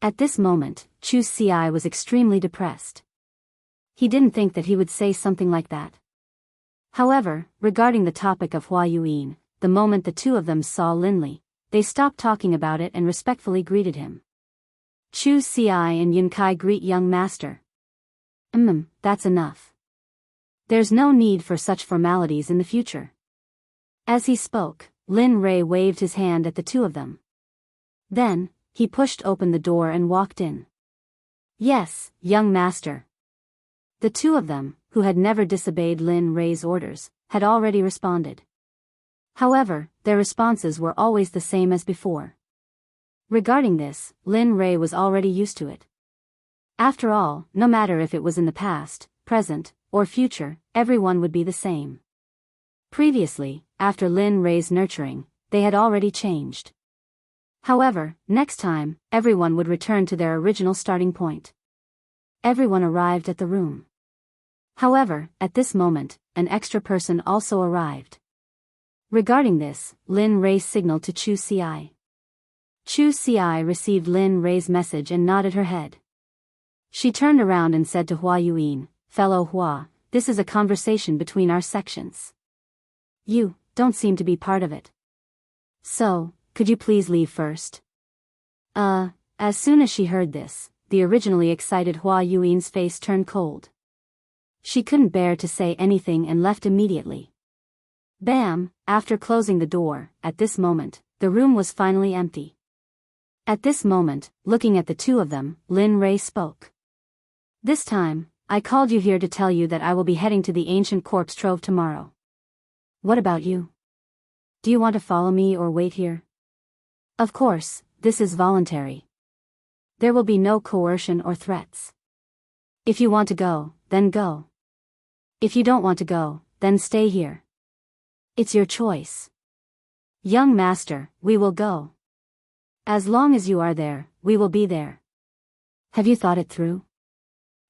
[SPEAKER 1] At this moment, Chu Xi was extremely depressed. He didn't think that he would say something like that. However, regarding the topic of Hua Yuan, the moment the two of them saw Lin Li, they stopped talking about it and respectfully greeted him. Chu Xi and Yun Kai greet young master. That's enough. There's no need for such formalities in the future. As he spoke, Lin Rei waved his hand at the two of them. Then, he pushed open the door and walked in. Yes, young master. The two of them, who had never disobeyed Lin Rei's orders, had already responded. However, their responses were always the same as before. Regarding this, Lin Rei was already used to it. After all, no matter if it was in the past, present, or future, everyone would be the same. Previously, after Lin Rei's nurturing, they had already changed. However, next time, everyone would return to their original starting point. Everyone arrived at the room. However, at this moment, an extra person also arrived. Regarding this, Lin Rei signaled to Chu Ci. Chu Ci received Lin Rei's message and nodded her head. She turned around and said to Hua Yuan, "Fellow Hua, this is a conversation between our sections. You don't seem to be part of it. So, could you please leave first?" As soon as she heard this, the originally excited Hua Yuan's face turned cold. She couldn't bear to say anything and left immediately. Bam! After closing the door, at this moment, the room was finally empty. At this moment, looking at the two of them, Lin Rei spoke. "This time, I called you here to tell you that I will be heading to the ancient corpse trove tomorrow. What about you? Do you want to follow me or wait here? Of course, this is voluntary. There will be no coercion or threats. If you want to go, then go. If you don't want to go, then stay here. It's your choice. Young master, we will go. As long as you are there, we will be there. Have you thought it through?"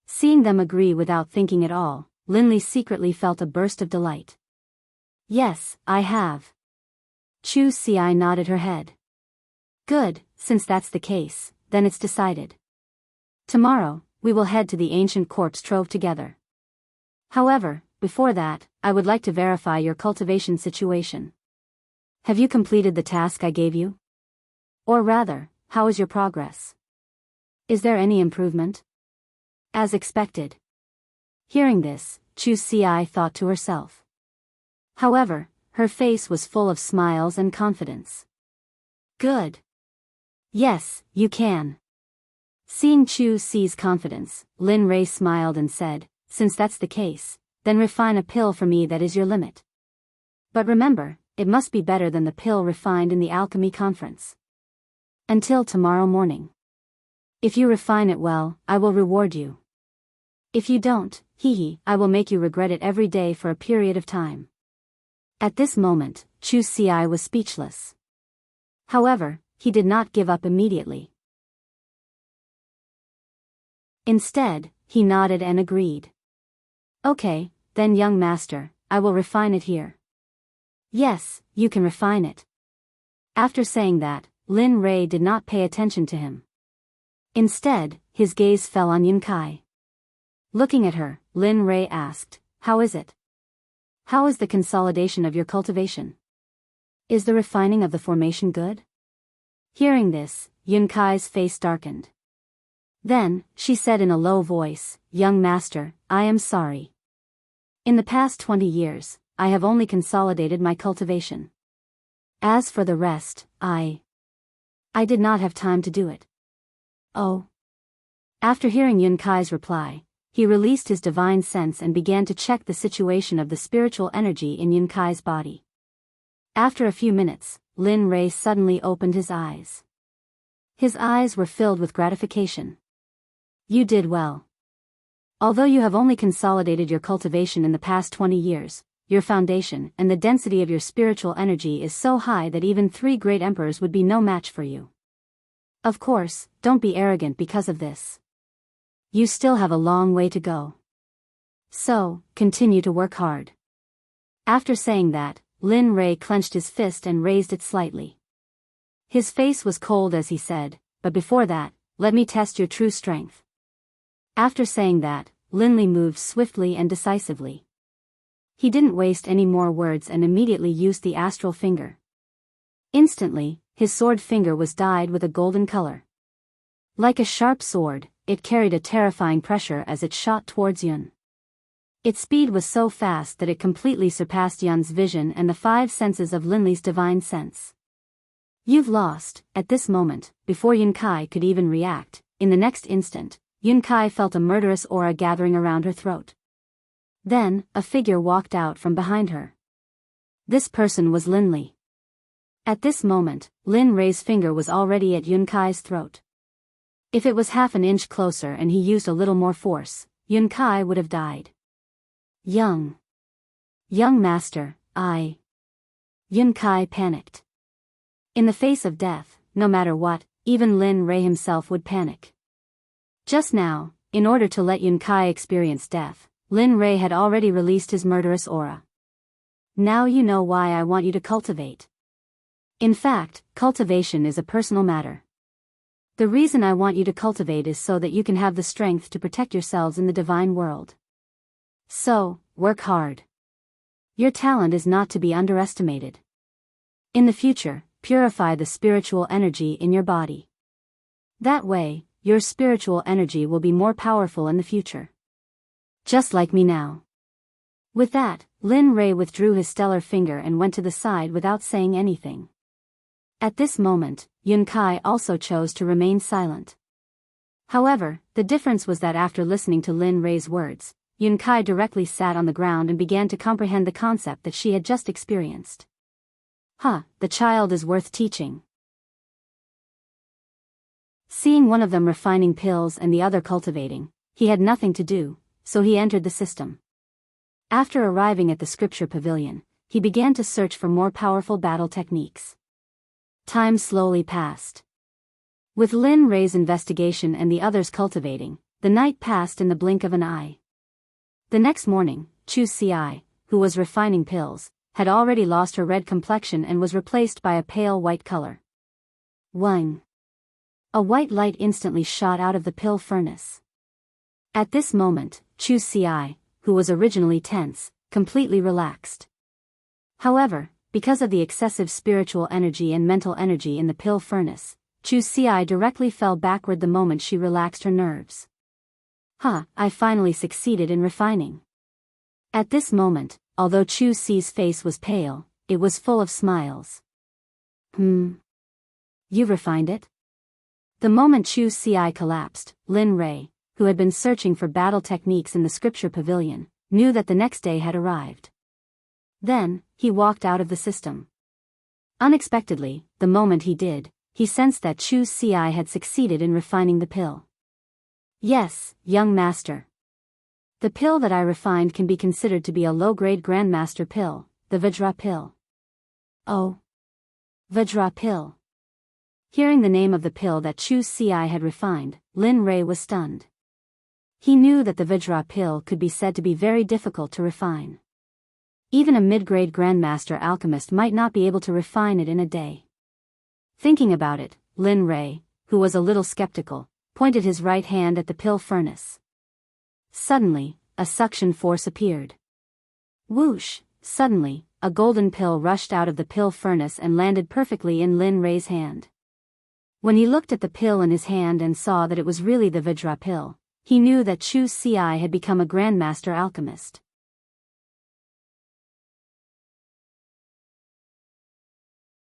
[SPEAKER 1] Seeing them agree without thinking at all, Lin Li secretly felt a burst of delight. "Yes, I have." Chu Ci nodded her head. "Good, since that's the case, then it's decided. Tomorrow, we will head to the ancient corpse trove together. However, before that, I would like to verify your cultivation situation. Have you completed the task I gave you? Or rather, how is your progress? Is there any improvement?" "As expected." Hearing this, Chu Ci thought to herself. However, her face was full of smiles and confidence. "Good. Yes, you can." Seeing Chu Ci's confidence, Lin Rei smiled and said, "Since that's the case, then refine a pill for me that is your limit. But remember, it must be better than the pill refined in the alchemy conference. Until tomorrow morning. If you refine it well, I will reward you. If you don't, I will make you regret it every day for a period of time." At this moment, Chu Ci was speechless. However, he did not give up immediately. Instead, he nodded and agreed. "Okay, then young master, I will refine it here." "Yes, you can refine it." After saying that, Lin Rei did not pay attention to him. Instead, his gaze fell on Yunkai. Looking at her, Lin Rei asked, "How is it? How is the consolidation of your cultivation? Is the refining of the formation good?" Hearing this, Yunkai's face darkened. Then, she said in a low voice, "Young master, I am sorry. In the past 20 years, I have only consolidated my cultivation. As for the rest, I did not have time to do it." "Oh." After hearing Yunkai's reply, he released his divine sense and began to check the situation of the spiritual energy in Yunkai's body. After a few minutes, Lin Rei suddenly opened his eyes. His eyes were filled with gratification. "You did well. Although you have only consolidated your cultivation in the past 20 years, your foundation and the density of your spiritual energy is so high that even 3 great emperors would be no match for you. Of course, don't be arrogant because of this. You still have a long way to go. So, continue to work hard." After saying that, Lin Rei clenched his fist and raised it slightly. His face was cold as he said, "But before that, let me test your true strength." After saying that, Lin Li moved swiftly and decisively. He didn't waste any more words and immediately used the astral finger. Instantly, his sword finger was dyed with a golden color. Like a sharp sword, it carried a terrifying pressure as it shot towards Yun. Its speed was so fast that it completely surpassed Yun's vision and the 5 senses of Lin Li's divine sense. "You've lost." At this moment, before Yunkai could even react, in the next instant, Yun Kai felt a murderous aura gathering around her throat. Then, a figure walked out from behind her. This person was Lin Li. At this moment, Lin Rei's finger was already at Yun Kai's throat. If it was half an inch closer and he used a little more force, Yun Kai would have died. Young master, Yun Kai panicked. In the face of death, no matter what, even Lin Rei himself would panic. Just now, in order to let Yun Kai experience death, Lin Rei had already released his murderous aura. Now you know why I want you to cultivate. In fact, cultivation is a personal matter. The reason I want you to cultivate is so that you can have the strength to protect yourselves in the divine world. So, work hard. Your talent is not to be underestimated. In the future, purify the spiritual energy in your body. That way, your spiritual energy will be more powerful in the future. Just like me now. With that, Lin Rei withdrew his stellar finger and went to the side without saying anything. At this moment, Yun Kai also chose to remain silent. However, the difference was that after listening to Lin Rei's words, Yun Kai directly sat on the ground and began to comprehend the concept that she had just experienced. The child is worth teaching. Seeing one of them refining pills and the other cultivating, he had nothing to do, so he entered the system. After arriving at the scripture pavilion, he began to search for more powerful battle techniques. Time slowly passed. With Lin Rei's investigation and the others cultivating, the night passed in the blink of an eye. The next morning, Chu Ci, who was refining pills, had already lost her red complexion and was replaced by a pale white color. Wang! A white light instantly shot out of the pill furnace. At this moment, Chu Ci, who was originally tense, completely relaxed. However, because of the excessive spiritual energy and mental energy in the pill furnace, Chu Ci directly fell backward the moment she relaxed her nerves. I finally succeeded in refining. At this moment, although Chu Ci's face was pale, it was full of smiles. You refined it? The moment Chu Ci collapsed, Lin Rei, who had been searching for battle techniques in the scripture pavilion, knew that the next day had arrived. Then, he walked out of the system. Unexpectedly, the moment he did, he sensed that Chu Ci had succeeded in refining the pill. Yes, young master. The pill that I refined can be considered to be a low-grade grandmaster pill, the Vajra pill. Oh. Vajra pill. Hearing the name of the pill that Chu Ci had refined, Lin Rei was stunned. He knew that the Vajra pill could be said to be very difficult to refine. Even a mid-grade grandmaster alchemist might not be able to refine it in a day. Thinking about it, Lin Rei, who was a little skeptical, pointed his right hand at the pill furnace. Suddenly, a suction force appeared. Whoosh! Suddenly, a golden pill rushed out of the pill furnace and landed perfectly in Lin Rei's hand. When he looked at the pill in his hand and saw that it was really the Vajra pill, he knew that Chu Ci had become a grandmaster alchemist.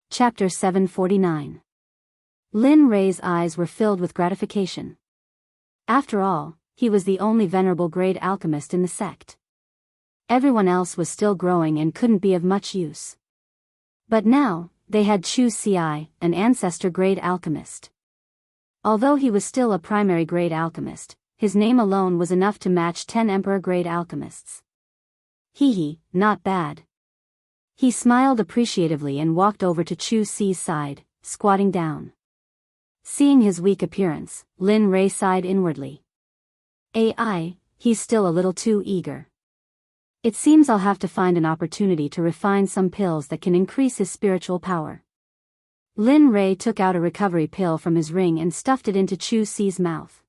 [SPEAKER 1] Chapter 749. Lin Rei's eyes were filled with gratification. After all, he was the only venerable grade alchemist in the sect. Everyone else was still growing and couldn't be of much use. But now, they had Chu Ci, an ancestor grade alchemist. Although he was still a primary grade alchemist, his name alone was enough to match 10 emperor grade alchemists. Not bad. He smiled appreciatively and walked over to Chu Ci's side, squatting down. Seeing his weak appearance, Lin Rei sighed inwardly. He's still a little too eager. It seems I'll have to find an opportunity to refine some pills that can increase his spiritual power. Lin Rei took out a recovery pill from his ring and stuffed it into Chu Ci's mouth.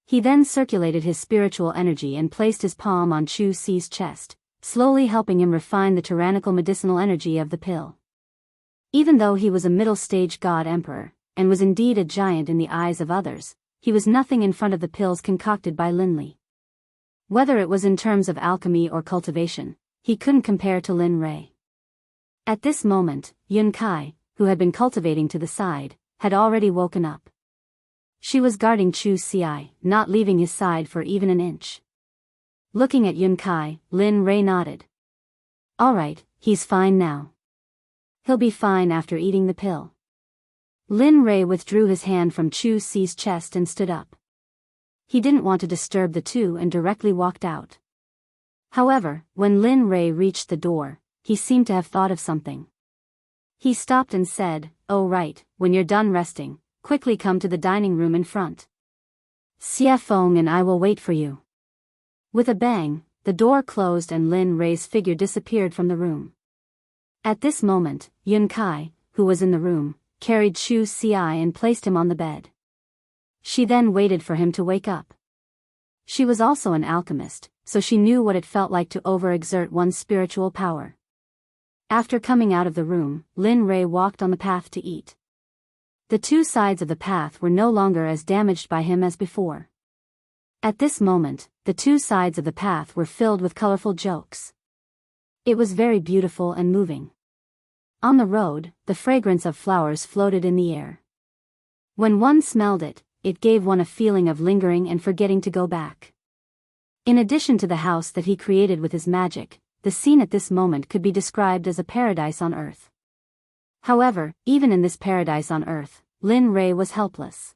[SPEAKER 1] He then circulated his spiritual energy and placed his palm on Chu Ci's chest, slowly helping him refine the tyrannical medicinal energy of the pill. Even though he was a middle-stage god emperor, and was indeed a giant in the eyes of others, he was nothing in front of the pills concocted by Lin Li. Whether it was in terms of alchemy or cultivation, he couldn't compare to Lin Rei. At this moment, Yun Kai, who had been cultivating to the side, had already woken up. She was guarding Chu Xi, not leaving his side for even an inch. Looking at Yun Kai, Lin Rei nodded. All right, he's fine now. He'll be fine after eating the pill. Lin Rei withdrew his hand from Chu Xi's chest and stood up. He didn't want to disturb the two and directly walked out. However, when Lin Rei reached the door, he seemed to have thought of something. He stopped and said, "Oh right, when you're done resting, quickly come to the dining room in front. Xie Feng and I will wait for you." With a bang, the door closed and Lin Rei's figure disappeared from the room. At this moment, Yun Kai, who was in the room, carried Chu Xi and placed him on the bed. She then waited for him to wake up. She was also an alchemist, so she knew what it felt like to overexert one's spiritual power. After coming out of the room, Lin Rei walked on the path to eat. The two sides of the path were no longer as damaged by him as before. At this moment, the two sides of the path were filled with colorful jokes. It was very beautiful and moving. On the road, the fragrance of flowers floated in the air. When one smelled it, it gave one a feeling of lingering and forgetting to go back. In addition to the house that he created with his magic, the scene at this moment could be described as a paradise on earth. However, even in this paradise on earth, Lin Rei was helpless.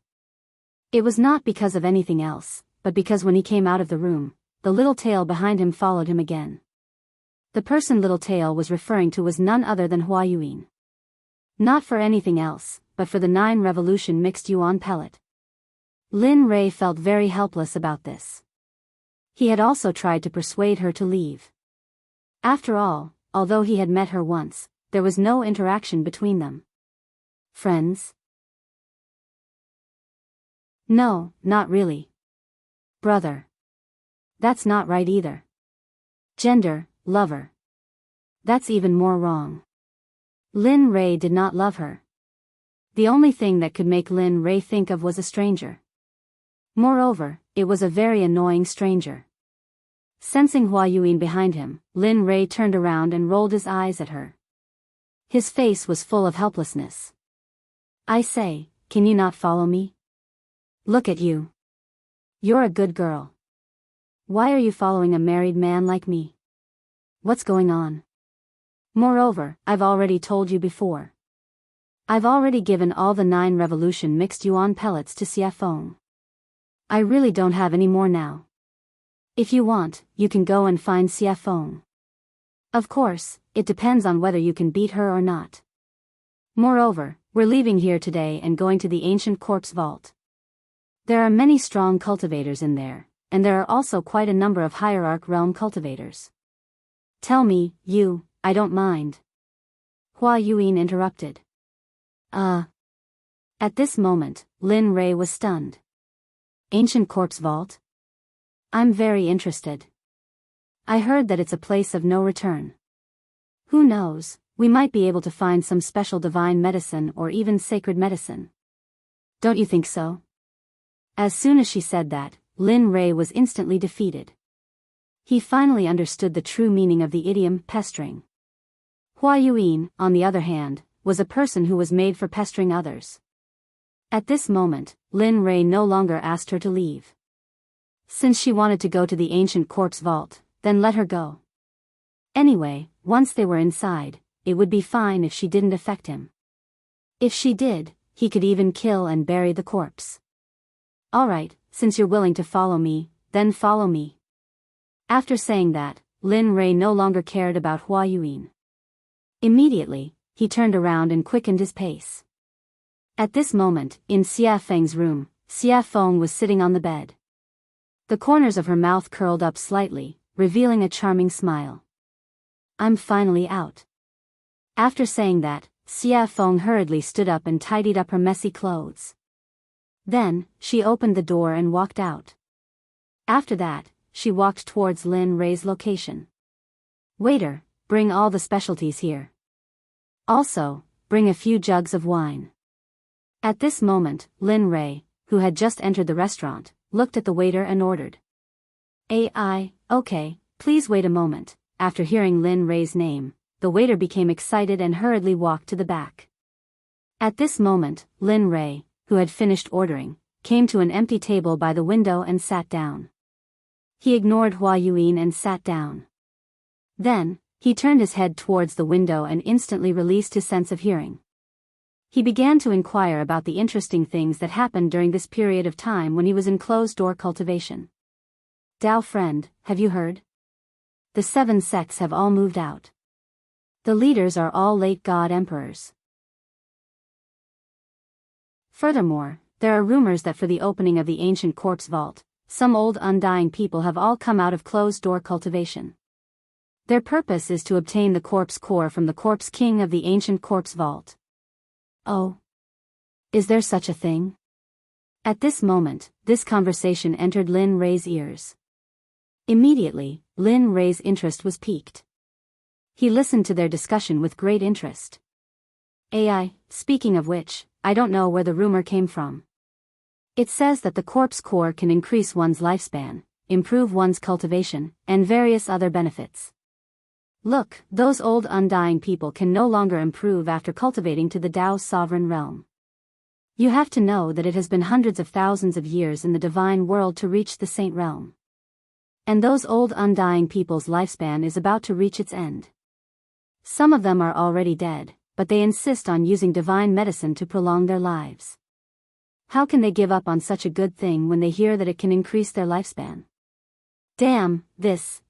[SPEAKER 1] It was not because of anything else, but because when he came out of the room, the little tail behind him followed him again. The person Little Tail was referring to was none other than Hua Yuan. Not for anything else, but for the 9 revolution mixed yuan pellet. Lin Rei felt very helpless about this. He had also tried to persuade her to leave. After all, although he had met her once, there was no interaction between them. Friends? No, not really. Brother. That's not right either. Gender, lover. That's even more wrong. Lin Rei did not love her. The only thing that could make Lin Rei think of was a stranger. Moreover, it was a very annoying stranger. Sensing Hua Yuan behind him, Lin Rei turned around and rolled his eyes at her. His face was full of helplessness. I say, can you not follow me? Look at you. You're a good girl. Why are you following a married man like me? What's going on? Moreover, I've already told you before. I've already given all the 9 revolution mixed yuan pellets to Xie Feng. I really don't have any more now. If you want, you can go and find Xie Feng. Of course, it depends on whether you can beat her or not. Moreover, we're leaving here today and going to the ancient corpse vault. There are many strong cultivators in there, and there are also quite a number of hierarch realm cultivators. Tell me, I don't mind. Hua Yuan interrupted. At this moment, Lin Rei was stunned. Ancient corpse vault? I'm very interested. I heard that it's a place of no return. Who knows, we might be able to find some special divine medicine or even sacred medicine. Don't you think so? As soon as she said that, Lin Rei was instantly defeated. He finally understood the true meaning of the idiom pestering. Hua Yuan, on the other hand, was a person who was made for pestering others. At this moment, Lin Rei no longer asked her to leave. Since she wanted to go to the ancient corpse vault, then let her go. Anyway, once they were inside, it would be fine if she didn't affect him. If she did, he could even kill and bury the corpse. Alright, since you're willing to follow me, then follow me. After saying that, Lin Rei no longer cared about Hua Yuan. Immediately, he turned around and quickened his pace. At this moment, in Xie Feng's room, Xie Feng was sitting on the bed. The corners of her mouth curled up slightly, revealing a charming smile. I'm finally out. After saying that, Xie Feng hurriedly stood up and tidied up her messy clothes. Then, she opened the door and walked out. After that, she walked towards Lin Rei's location. Waiter, bring all the specialties here. Also, bring a few jugs of wine. At this moment, Lin Rei, who had just entered the restaurant, looked at the waiter and ordered. Okay, please wait a moment. After hearing Lin Rei's name, the waiter became excited and hurriedly walked to the back. At this moment, Lin Rei, who had finished ordering, came to an empty table by the window and sat down. He ignored Hua Yuan and sat down. Then, he turned his head towards the window and instantly released his sense of hearing. He began to inquire about the interesting things that happened during this period of time when he was in closed-door cultivation. Dao friend, have you heard? The 7 sects have all moved out. The leaders are all late god emperors. Furthermore, there are rumors that for the opening of the ancient corpse vault, some old undying people have all come out of closed-door cultivation. Their purpose is to obtain the corpse core from the corpse king of the ancient corpse vault. Oh. Is there such a thing? At this moment, this conversation entered Lin Rei's ears. Immediately, Lin Rei's interest was piqued. He listened to their discussion with great interest. Speaking of which, I don't know where the rumor came from. It says that the corpse core can increase one's lifespan, improve one's cultivation, and various other benefits. Look, those old undying people can no longer improve after cultivating to the Tao's sovereign realm. You have to know that it has been hundreds of thousands of years in the divine world to reach the saint realm. And those old undying people's lifespan is about to reach its end. Some of them are already dead, but they insist on using divine medicine to prolong their lives. How can they give up on such a good thing when they hear that it can increase their lifespan? Damn, this,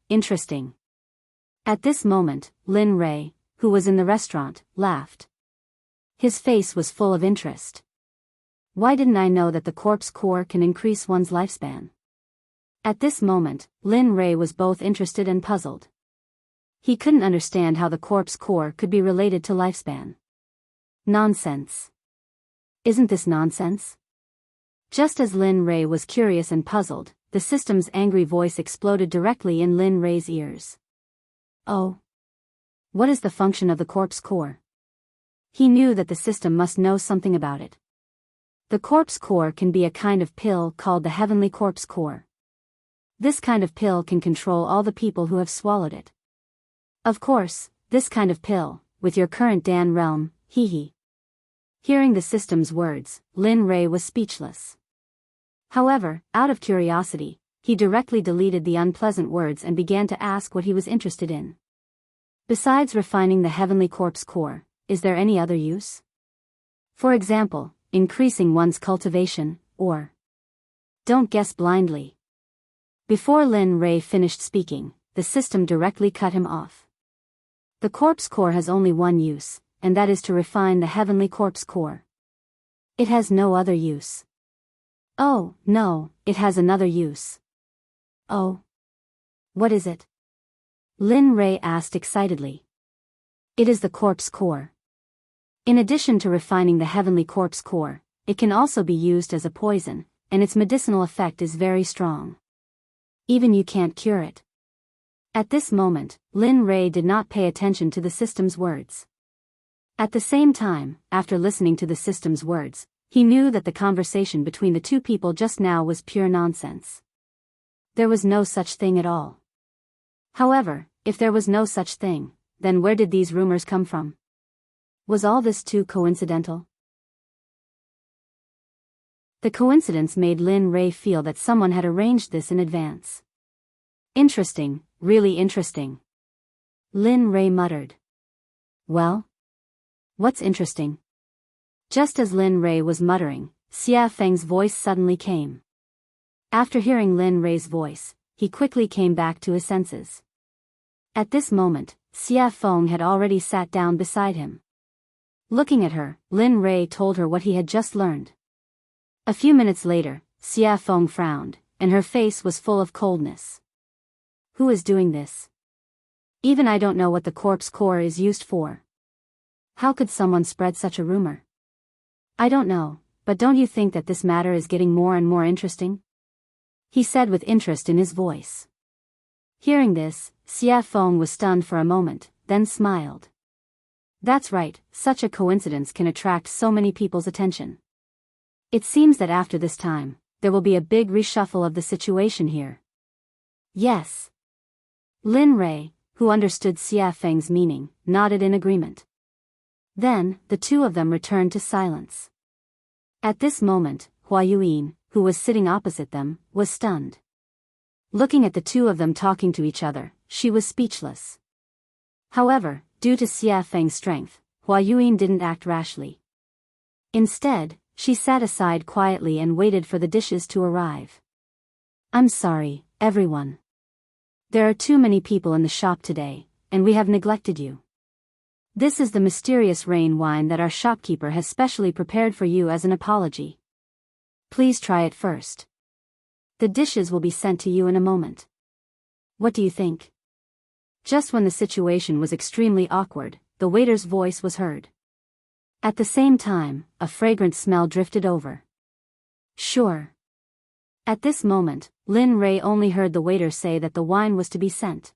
[SPEAKER 1] interesting. At this moment, Lin Rei, who was in the restaurant, laughed. His face was full of interest. Why didn't I know that the corpse core can increase one's lifespan? At this moment, Lin Rei was both interested and puzzled. He couldn't understand how the corpse core could be related to lifespan. Nonsense. Isn't this nonsense? Just as Lin Rei was curious and puzzled, the system's angry voice exploded directly in Lin Rei's ears. Oh. What is the function of the corpse core? He knew that the system must know something about it. The corpse core can be a kind of pill called the heavenly corpse core. This kind of pill can control all the people who have swallowed it. Of course, this kind of pill, with your current Dan realm, Hearing the system's words, Lin Rei was speechless. However, out of curiosity, he directly deleted the unpleasant words and began to ask what he was interested in. Besides refining the heavenly corpse core, is there any other use? For example, increasing one's cultivation, or... Don't guess blindly. Before Lin Rei finished speaking, the system directly cut him off. The corpse core has only one use, and that is to refine the heavenly corpse core. It has no other use. Oh, no, it has another use. Oh. What is it? Lin Rei asked excitedly. It is the corpse core. In addition to refining the heavenly corpse core, it can also be used as a poison, and its medicinal effect is very strong. Even you can't cure it. At this moment, Lin Rei did not pay attention to the system's words. At the same time, after listening to the system's words, he knew that the conversation between the two people just now was pure nonsense. There was no such thing at all. However, if there was no such thing, then where did these rumors come from? Was all this too coincidental? The coincidence made Lin Rei feel that someone had arranged this in advance. Interesting, really interesting. Lin Rei muttered. Well? What's interesting? Just as Lin Rei was muttering, Xia Feng's voice suddenly came. After hearing Lin Rei's voice, he quickly came back to his senses. At this moment, Xia Feng had already sat down beside him. Looking at her, Lin Rei told her what he had just learned. A few minutes later, Xia Feng frowned, and her face was full of coldness. Who is doing this? Even I don't know what the corpse core is used for. How could someone spread such a rumor? I don't know, but don't you think that this matter is getting more and more interesting? He said with interest in his voice. Hearing this, Xia Feng was stunned for a moment, then smiled. That's right, such a coincidence can attract so many people's attention. It seems that after this time, there will be a big reshuffle of the situation here. Yes. Lin Rei, who understood Xia Feng's meaning, nodded in agreement. Then, the two of them returned to silence. At this moment, Hua Yuyin, who was sitting opposite them, was stunned. Looking at the two of them talking to each other, she was speechless. However, due to Xia Feng's strength, Hua Yuyin didn't act rashly. Instead, she sat aside quietly and waited for the dishes to arrive. "I'm sorry, everyone. There are too many people in the shop today, and we have neglected you. This is the mysterious rain wine that our shopkeeper has specially prepared for you as an apology. Please try it first. The dishes will be sent to you in a moment. What do you think?" Just when the situation was extremely awkward, the waiter's voice was heard. At the same time, a fragrant smell drifted over. "Sure." At this moment, Lin Rei only heard the waiter say that the wine was to be sent.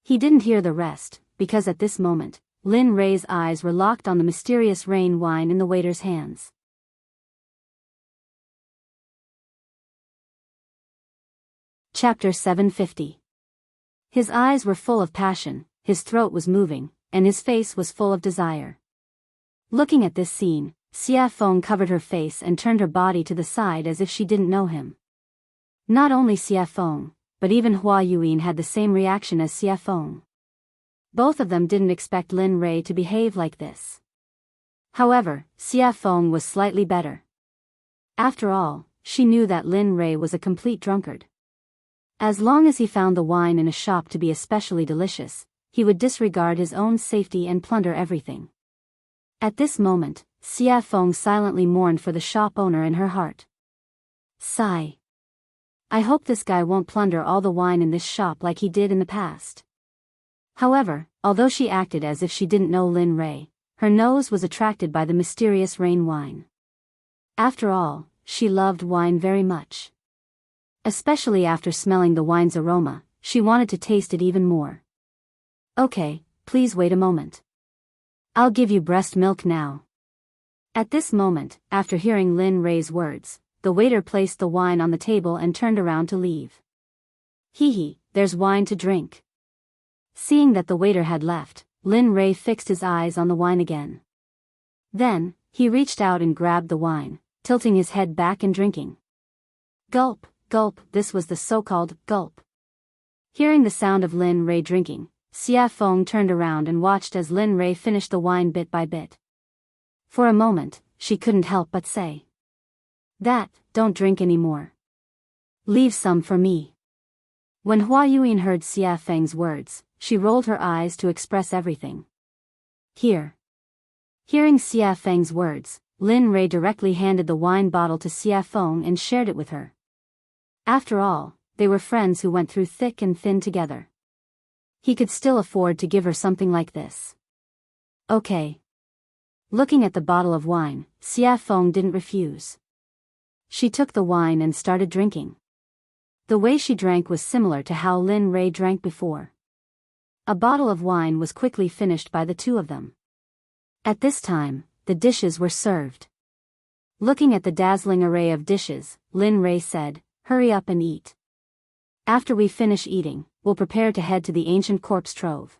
[SPEAKER 1] He didn't hear the rest, because at this moment, Lin Rei's eyes were locked on the mysterious rain wine in the waiter's hands. Chapter 750. His eyes were full of passion, his throat was moving, and his face was full of desire. Looking at this scene, Xia Feng covered her face and turned her body to the side as if she didn't know him. Not only Xia Feng, but even Hua Yuyin had the same reaction as Xia Feng. Both of them didn't expect Lin Rei to behave like this. However, Xia Feng was slightly better. After all, she knew that Lin Rei was a complete drunkard. As long as he found the wine in a shop to be especially delicious, he would disregard his own safety and plunder everything. At this moment, Xia Feng silently mourned for the shop owner in her heart. Sigh. I hope this guy won't plunder all the wine in this shop like he did in the past. However, although she acted as if she didn't know Lin Rei, her nose was attracted by the mysterious rain wine. After all, she loved wine very much. Especially after smelling the wine's aroma, she wanted to taste it even more. Okay, please wait a moment. I'll give you breast milk now. At this moment, after hearing Lin Rei's words, the waiter placed the wine on the table and turned around to leave. Hee, there's wine to drink. Seeing that the waiter had left, Lin Rei fixed his eyes on the wine again. Then, he reached out and grabbed the wine, tilting his head back and drinking. Gulp, gulp, this was the so-called gulp. Hearing the sound of Lin Rei drinking, Xia Feng turned around and watched as Lin Rei finished the wine bit by bit. For a moment, she couldn't help but say. Don't drink anymore. Leave some for me. When Hua Yuyin heard Xia Feng's words, she rolled her eyes to express everything. Here. Hearing Xia Feng's words, Lin Rei directly handed the wine bottle to Xia Feng and shared it with her. After all, they were friends who went through thick and thin together. He could still afford to give her something like this. Okay. Looking at the bottle of wine, Xia Feng didn't refuse. She took the wine and started drinking. The way she drank was similar to how Lin Rei drank before. A bottle of wine was quickly finished by the two of them. At this time, the dishes were served. Looking at the dazzling array of dishes, Lin Rei said, "Hurry up and eat. After we finish eating, we'll prepare to head to the ancient corpse trove."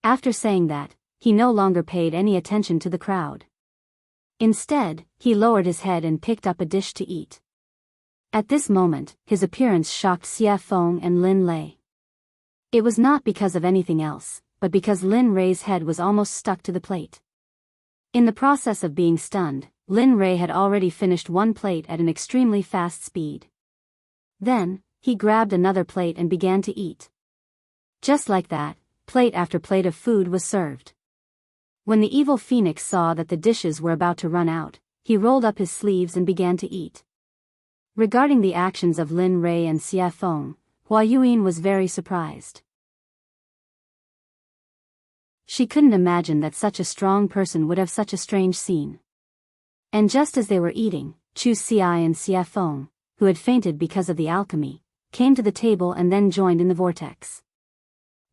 [SPEAKER 1] After saying that, he no longer paid any attention to the crowd. Instead, he lowered his head and picked up a dish to eat. At this moment, his appearance shocked Xia Feng and Lin Lei. It was not because of anything else, but because Lin Rei's head was almost stuck to the plate. In the process of being stunned, Lin Rei had already finished one plate at an extremely fast speed. Then, he grabbed another plate and began to eat. Just like that, plate after plate of food was served. When the evil phoenix saw that the dishes were about to run out, he rolled up his sleeves and began to eat. Regarding the actions of Lin Rei and Xia Feng, Hua Yuyin was very surprised. She couldn't imagine that such a strong person would have such a strange scene. And just as they were eating, Chu Xi and Xia Feng, who had fainted because of the alchemy, came to the table and then joined in the vortex.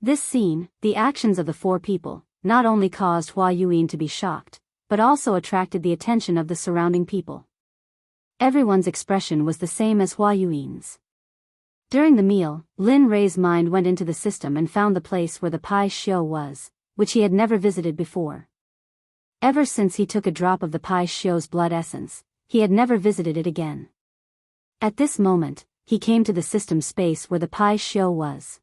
[SPEAKER 1] This scene, the actions of the four people, not only caused Hua Yuyin to be shocked, but also attracted the attention of the surrounding people. Everyone's expression was the same as Hua Yuyin's. During the meal, Lin Rei's mind went into the system and found the place where the Pai Xiu was, which he had never visited before. Ever since he took a drop of the Pai Xiu's blood essence, he had never visited it again. At this moment, he came to the system space where the Pai Xiu was.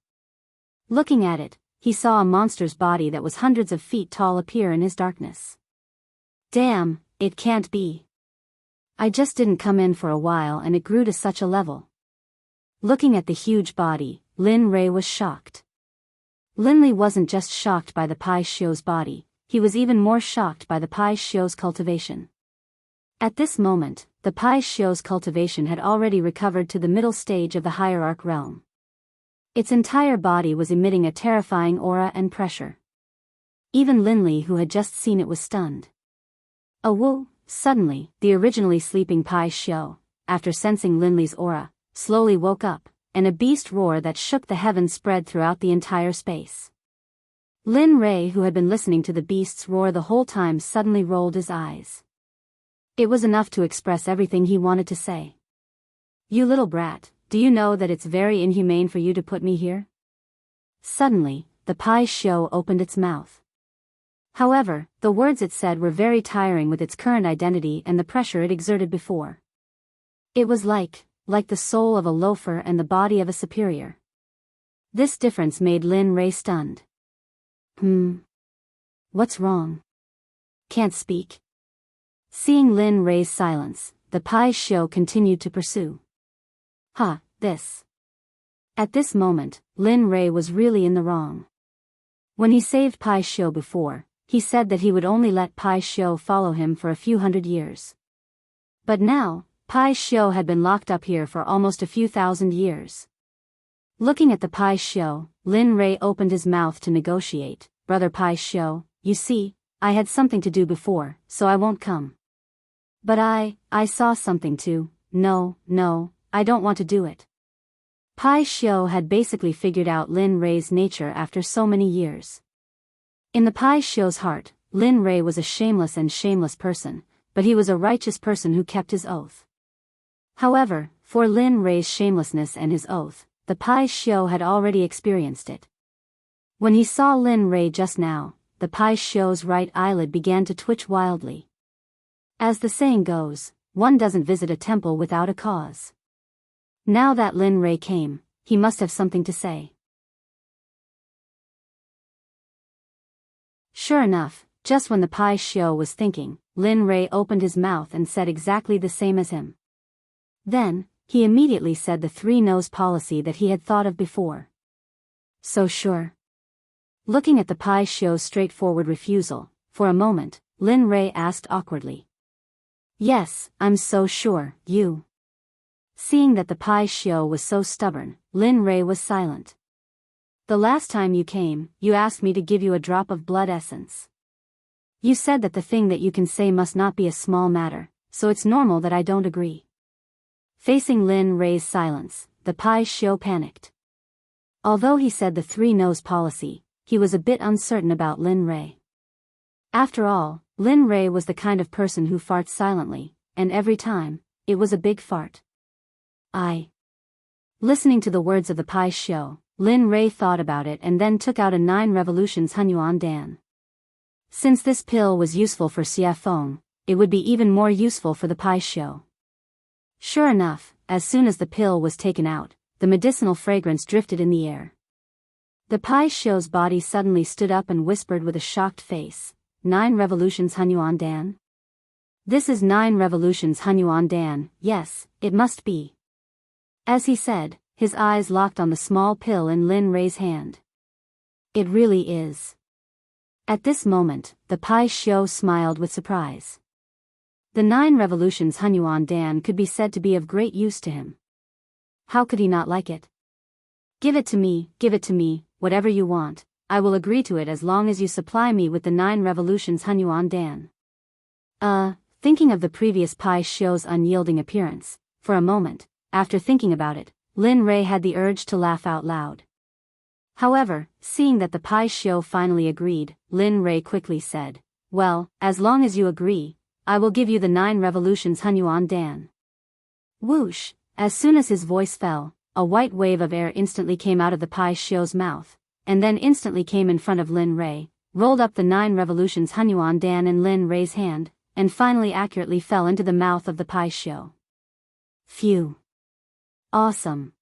[SPEAKER 1] Looking at it, he saw a monster's body that was hundreds of feet tall appear in his darkness. Damn, it can't be. I just didn't come in for a while and it grew to such a level. Looking at the huge body, Lin Rei was shocked. Linley wasn't just shocked by the Pai Xiu's body, he was even more shocked by the Pai Xiu's cultivation. At this moment, the Pai Xiu's cultivation had already recovered to the middle stage of the hierarch realm. Its entire body was emitting a terrifying aura and pressure. Even Linley, who had just seen it, was stunned. Suddenly, the originally sleeping Pai Xiu, after sensing Linley's aura, slowly woke up, and a beast roar that shook the heavens spread throughout the entire space. Lin Rei, who had been listening to the beast's roar the whole time, suddenly rolled his eyes. It was enough to express everything he wanted to say. You little brat, do you know that it's very inhumane for you to put me here? Suddenly, the Pai Xiu opened its mouth. However, the words it said were very tiring with its current identity and the pressure it exerted before. It was like the soul of a loafer and the body of a superior. This difference made Lin Rei stunned. What's wrong? Can't speak? Seeing Lin Rei's silence, the Pai Xiu continued to pursue. This. At this moment, Lin Rei was really in the wrong. When he saved Pai Xiu before, he said that he would only let Pai Xiu follow him for a few hundred years. But now, Pai Xiu had been locked up here for almost a few thousand years. Looking at the Pai Xiu, Lin Rei opened his mouth to negotiate. Brother Pai Xiu, you see, I had something to do before, so I won't come. But I saw something too. No, I don't want to do it. Pai Xiu had basically figured out Lin Rei's nature after so many years. In the Pai Xiu's heart, Lin Rei was a shameless person, but he was a righteous person who kept his oath. However, for Lin Rei's shamelessness and his oath, the Pai Xiu had already experienced it. When he saw Lin Rei just now, the Pai Xiu's right eyelid began to twitch wildly. As the saying goes, one doesn't visit a temple without a cause. Now that Lin Rei came, he must have something to say. Sure enough, just when the Pai Xiu was thinking, Lin Rei opened his mouth and said exactly the same as him. Then, he immediately said the three-nose policy that he had thought of before. So sure. Looking at the Pai Xiu's straightforward refusal, for a moment, Lin Rei asked awkwardly. Yes, I'm so sure, you. Seeing that the Pai Xiu was so stubborn, Lin Rei was silent. The last time you came, you asked me to give you a drop of blood essence. You said that the thing that you can say must not be a small matter, so it's normal that I don't agree. Facing Lin Rei's silence, the Pai Xiu panicked. Although he said the three-nose policy, he was a bit uncertain about Lin Rei. After all, Lin Rei was the kind of person who farts silently, and every time, it was a big fart. Listening to the words of the Pai Xiu, Lin Rei thought about it and then took out a 9 revolutions Hunyuan Dan. Since this pill was useful for Xie Feng, it would be even more useful for the Pai Xiu. Sure enough, as soon as the pill was taken out, the medicinal fragrance drifted in the air. The Pai Xiu's body suddenly stood up and whispered with a shocked face, 9 revolutions Hunyuan Dan? This is 9 revolutions Hunyuan Dan, yes, it must be. As he said, his eyes locked on the small pill in Lin Rei's hand. It really is. At this moment, the Pai Xiu smiled with surprise. The 9 revolutions Hunyuan Dan could be said to be of great use to him. How could he not like it? Give it to me, whatever you want, I will agree to it as long as you supply me with the 9 revolutions Hunyuan Dan. Thinking of the previous Pai Xiu's unyielding appearance, for a moment, after thinking about it, Lin Rei had the urge to laugh out loud. However, seeing that the Pai Xiu finally agreed, Lin Rei quickly said, well, as long as you agree, I will give you the 9 revolutions Hunyuan Dan. Whoosh, as soon as his voice fell, a white wave of air instantly came out of the Pai Xiu's mouth, and then instantly came in front of Lin Rei, rolled up the 9 revolutions Hunyuan Dan in Lin Rei's hand, and finally accurately fell into the mouth of the pie show. Phew. Awesome.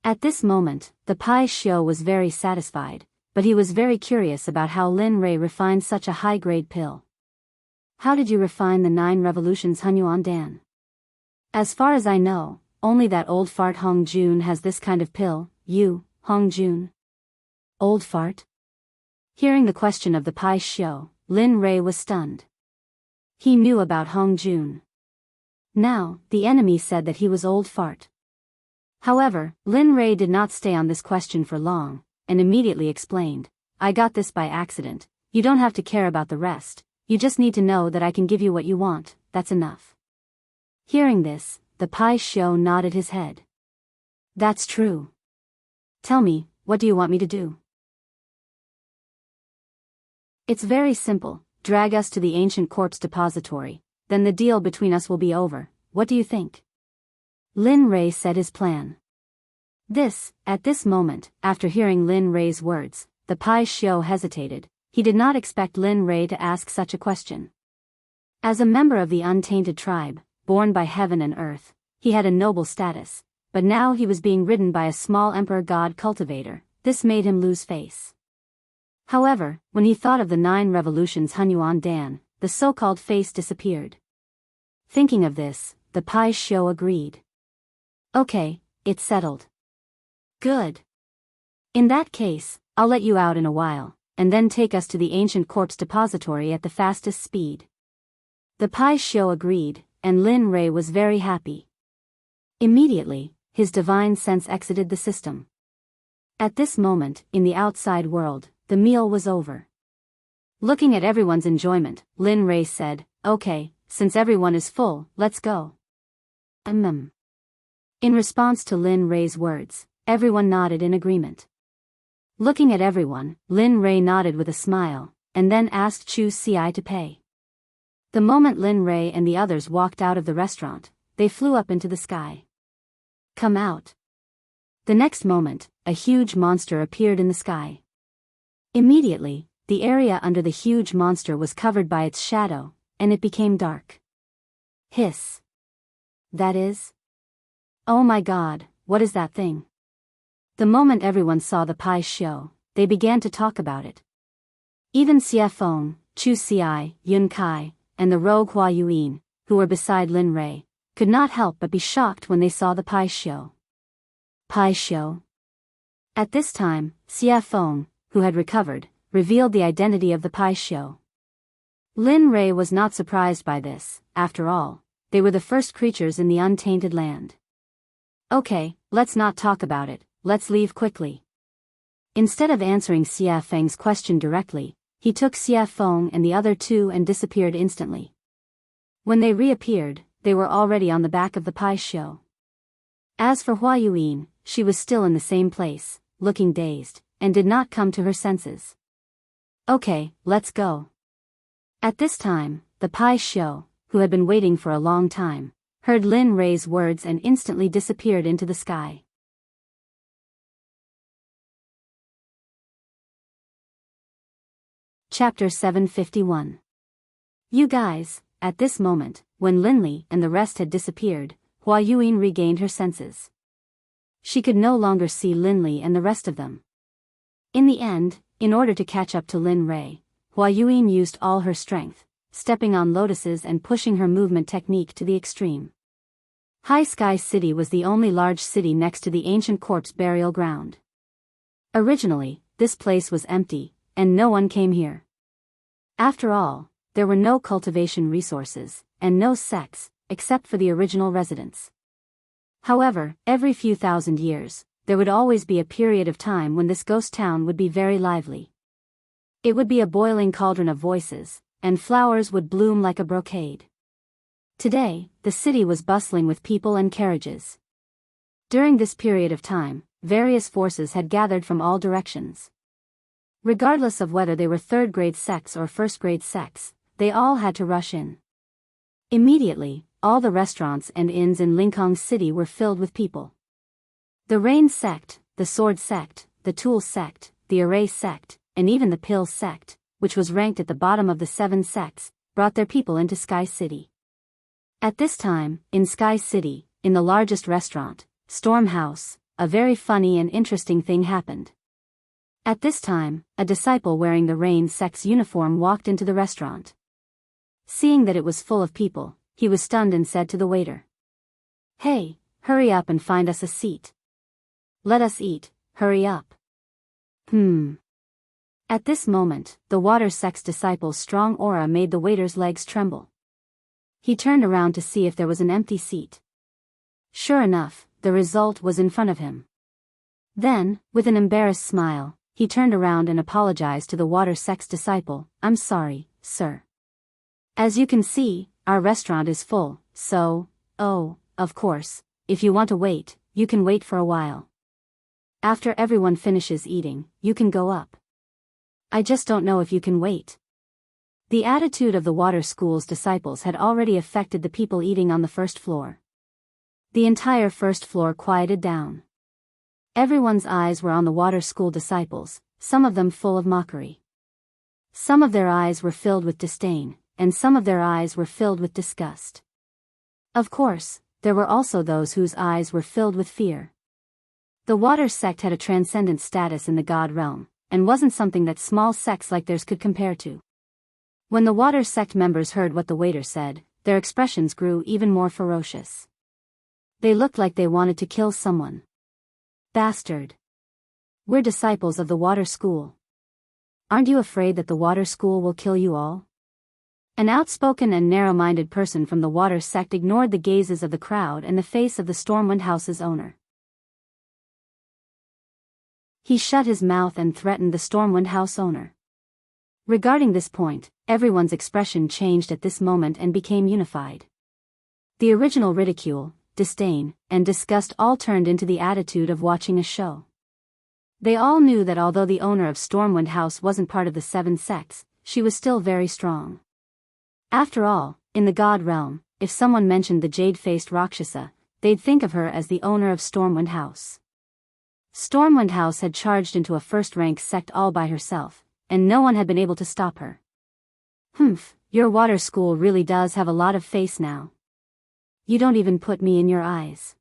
[SPEAKER 1] At this moment, the pie show was very satisfied, but he was very curious about how Lin Rei refined such a high-grade pill. How did you refine the 9 revolutions Hunyuan Dan? As far as I know, only that old fart Hong Jun has this kind of pill. You, Hong Jun? Old fart? Hearing the question of the pie show, Lin Rei was stunned. He knew about Hong Jun. Now, the enemy said that he was old fart. However, Lin Rei did not stay on this question for long, and immediately explained, I got this by accident, you don't have to care about the rest, you just need to know that I can give you what you want, that's enough. Hearing this, the pie show nodded his head. That's true. Tell me, what do you want me to do? It's very simple, drag us to the ancient corpse depository, then the deal between us will be over, what do you think? Lin Rei said his plan. At this moment, after hearing Lin Rei's words, the pie show hesitated. He did not expect Lin Rei to ask such a question. As a member of the untainted tribe, born by heaven and earth, he had a noble status, but now he was being ridden by a small emperor god cultivator. This made him lose face. However, when he thought of the 9 revolutions Hunyuan Dan, the so-called face disappeared. Thinking of this, the pie show agreed. Okay, it's settled. Good. In that case, I'll let you out in a while, and then take us to the ancient corpse depository at the fastest speed. The pie show agreed, and Lin Rei was very happy. Immediately, his divine sense exited the system. At this moment, in the outside world, the meal was over. Looking at everyone's enjoyment, Lin Rei said, okay, since everyone is full, let's go. In response to Lin Rei's words, everyone nodded in agreement. Looking at everyone, Lin Rei nodded with a smile, and then asked Chu Ci to pay. The moment Lin Rei and the others walked out of the restaurant, they flew up into the sky. Come out. The next moment, a huge monster appeared in the sky. Immediately, the area under the huge monster was covered by its shadow, and it became dark. Hiss. That is? Oh my god, what is that thing? The moment everyone saw the pie show, they began to talk about it. Even Xie Feng, Chu Ci, Yun Kai, and the rogue Hua Yuan, who were beside Lin Rei, could not help but be shocked when they saw the pie show. Pie show? At this time, Xie Feng, who had recovered, revealed the identity of the pie show. Lin Rei was not surprised by this. After all, they were the first creatures in the untainted land. Okay, let's not talk about it, let's leave quickly. Instead of answering Xie Feng's question directly, he took Xie Feng and the other 2 and disappeared instantly. When they reappeared, they were already on the back of the pie show. As for Hua Yuan, she was still in the same place, looking dazed, and did not come to her senses. Okay, let's go. At this time, the pie show, who had been waiting for a long time, heard Lin Rei's words and instantly disappeared into the sky. Chapter 751. You guys, at this moment, when Linli and the rest had disappeared, Hua Yuan regained her senses. She could no longer see Linli and the rest of them. In the end, in order to catch up to Lin Rei, Hua Yuan used all her strength, stepping on lotuses and pushing her movement technique to the extreme. High Sky City was the only large city next to the ancient corpse burial ground. Originally, this place was empty, and no one came here. After all, there were no cultivation resources, and no sects, except for the original residents. However, every few thousand years, there would always be a period of time when this ghost town would be very lively. It would be a boiling cauldron of voices, and flowers would bloom like a brocade. Today, the city was bustling with people and carriages. During this period of time, various forces had gathered from all directions. Regardless of whether they were third-grade sects or first-grade sects, they all had to rush in. Immediately, all the restaurants and inns in Linkhong City were filled with people. The Rain Sect, the Sword Sect, the Tool Sect, the Array Sect, and even the Pill Sect, which was ranked at the bottom of the 7 sects, brought their people into Sky City. At this time, in Sky City, in the largest restaurant, Storm House, a very funny and interesting thing happened. At this time, a disciple wearing the Rain Sect's uniform walked into the restaurant. Seeing that it was full of people, he was stunned and said to the waiter, "Hey, hurry up and find us a seat. Let us eat, hurry up." At this moment, the Water Sect's disciple's strong aura made the waiter's legs tremble. He turned around to see if there was an empty seat. Sure enough, the result was in front of him. Then, with an embarrassed smile, he turned around and apologized to the Water Sect's disciple, "I'm sorry, sir. As you can see, our restaurant is full, so, of course, if you want to wait, you can wait for a while. After everyone finishes eating, you can go up. I just don't know if you can wait." The attitude of the Water School's disciples had already affected the people eating on the first floor. The entire first floor quieted down. Everyone's eyes were on the Water School disciples, some of them full of mockery. Some of their eyes were filled with disdain, and some of their eyes were filled with disgust. Of course, there were also those whose eyes were filled with fear. The Water Sect had a transcendent status in the God realm, and wasn't something that small sects like theirs could compare to. When the Water Sect members heard what the waiter said, their expressions grew even more ferocious. They looked like they wanted to kill someone. "Bastard. We're disciples of the Water School. Aren't you afraid that the Water School will kill you all?" An outspoken and narrow-minded person from the Water Sect ignored the gazes of the crowd and the face of the Stormwind House's owner. He shut his mouth and threatened the Stormwind House owner. Regarding this point, everyone's expression changed at this moment and became unified. The original ridicule, disdain, and disgust all turned into the attitude of watching a show. They all knew that although the owner of Stormwind House wasn't part of the 7 sects, she was still very strong. After all, in the God realm, if someone mentioned the jade-faced Rakshasa, they'd think of her as the owner of Stormwind House. Stormwind House had charged into a first-rank sect all by herself, and no one had been able to stop her. Your Water School really does have a lot of face now. You don't even put me in your eyes.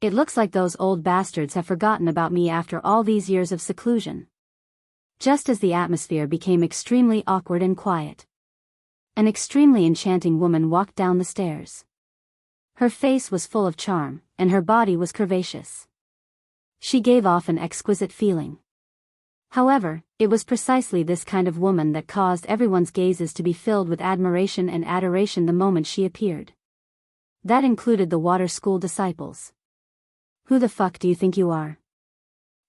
[SPEAKER 1] It looks like those old bastards have forgotten about me after all these years of seclusion." Just as the atmosphere became extremely awkward and quiet, an extremely enchanting woman walked down the stairs. Her face was full of charm, and her body was curvaceous. She gave off an exquisite feeling. However, it was precisely this kind of woman that caused everyone's gazes to be filled with admiration and adoration the moment she appeared. That included the Water School disciples. "Who the fuck do you think you are?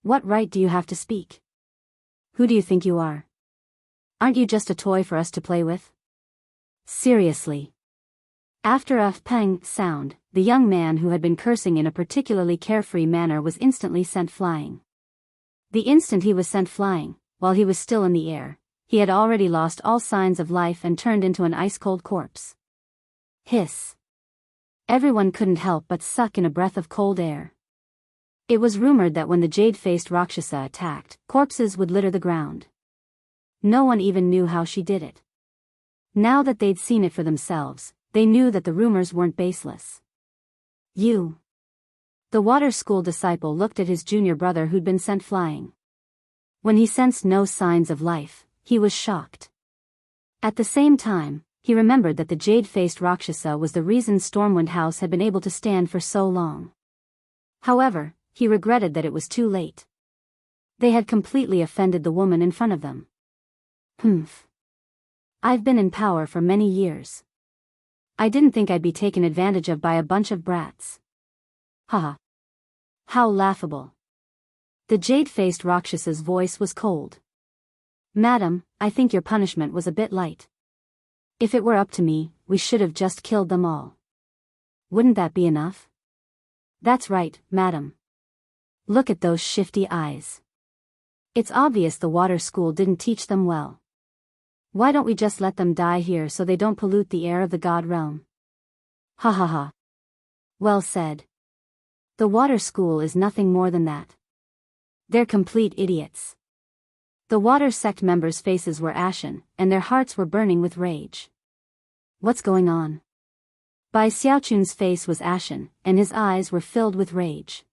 [SPEAKER 1] What right do you have to speak? Who do you think you are? Aren't you just a toy for us to play with? Seriously." After a pang sound, the young man who had been cursing in a particularly carefree manner was instantly sent flying. The instant he was sent flying, while he was still in the air, he had already lost all signs of life and turned into an ice-cold corpse. Hiss. Everyone couldn't help but suck in a breath of cold air. It was rumored that when the jade-faced Rakshasa attacked, corpses would litter the ground. No one even knew how she did it. Now that they'd seen it for themselves, they knew that the rumors weren't baseless. "You." The Water School disciple looked at his junior brother who'd been sent flying. When he sensed no signs of life, he was shocked. At the same time, he remembered that the jade-faced Rakshasa was the reason Stormwind House had been able to stand for so long. However, he regretted that it was too late. They had completely offended the woman in front of them. I've been in power for many years. I didn't think I'd be taken advantage of by a bunch of brats. Haha. How laughable. The jade-faced Rakshasa's voice was cold. "Madam, I think your punishment was a bit light. If it were up to me, we should have just killed them all. Wouldn't that be enough?" "That's right, madam. Look at those shifty eyes. It's obvious the Water School didn't teach them well. Why don't we just let them die here so they don't pollute the air of the God realm?" Ha ha ha. Well said. The Water School is nothing more than that. They're complete idiots. The Water Sect members' faces were ashen, and their hearts were burning with rage. What's going on? Bai Xiaochun's face was ashen, and his eyes were filled with rage.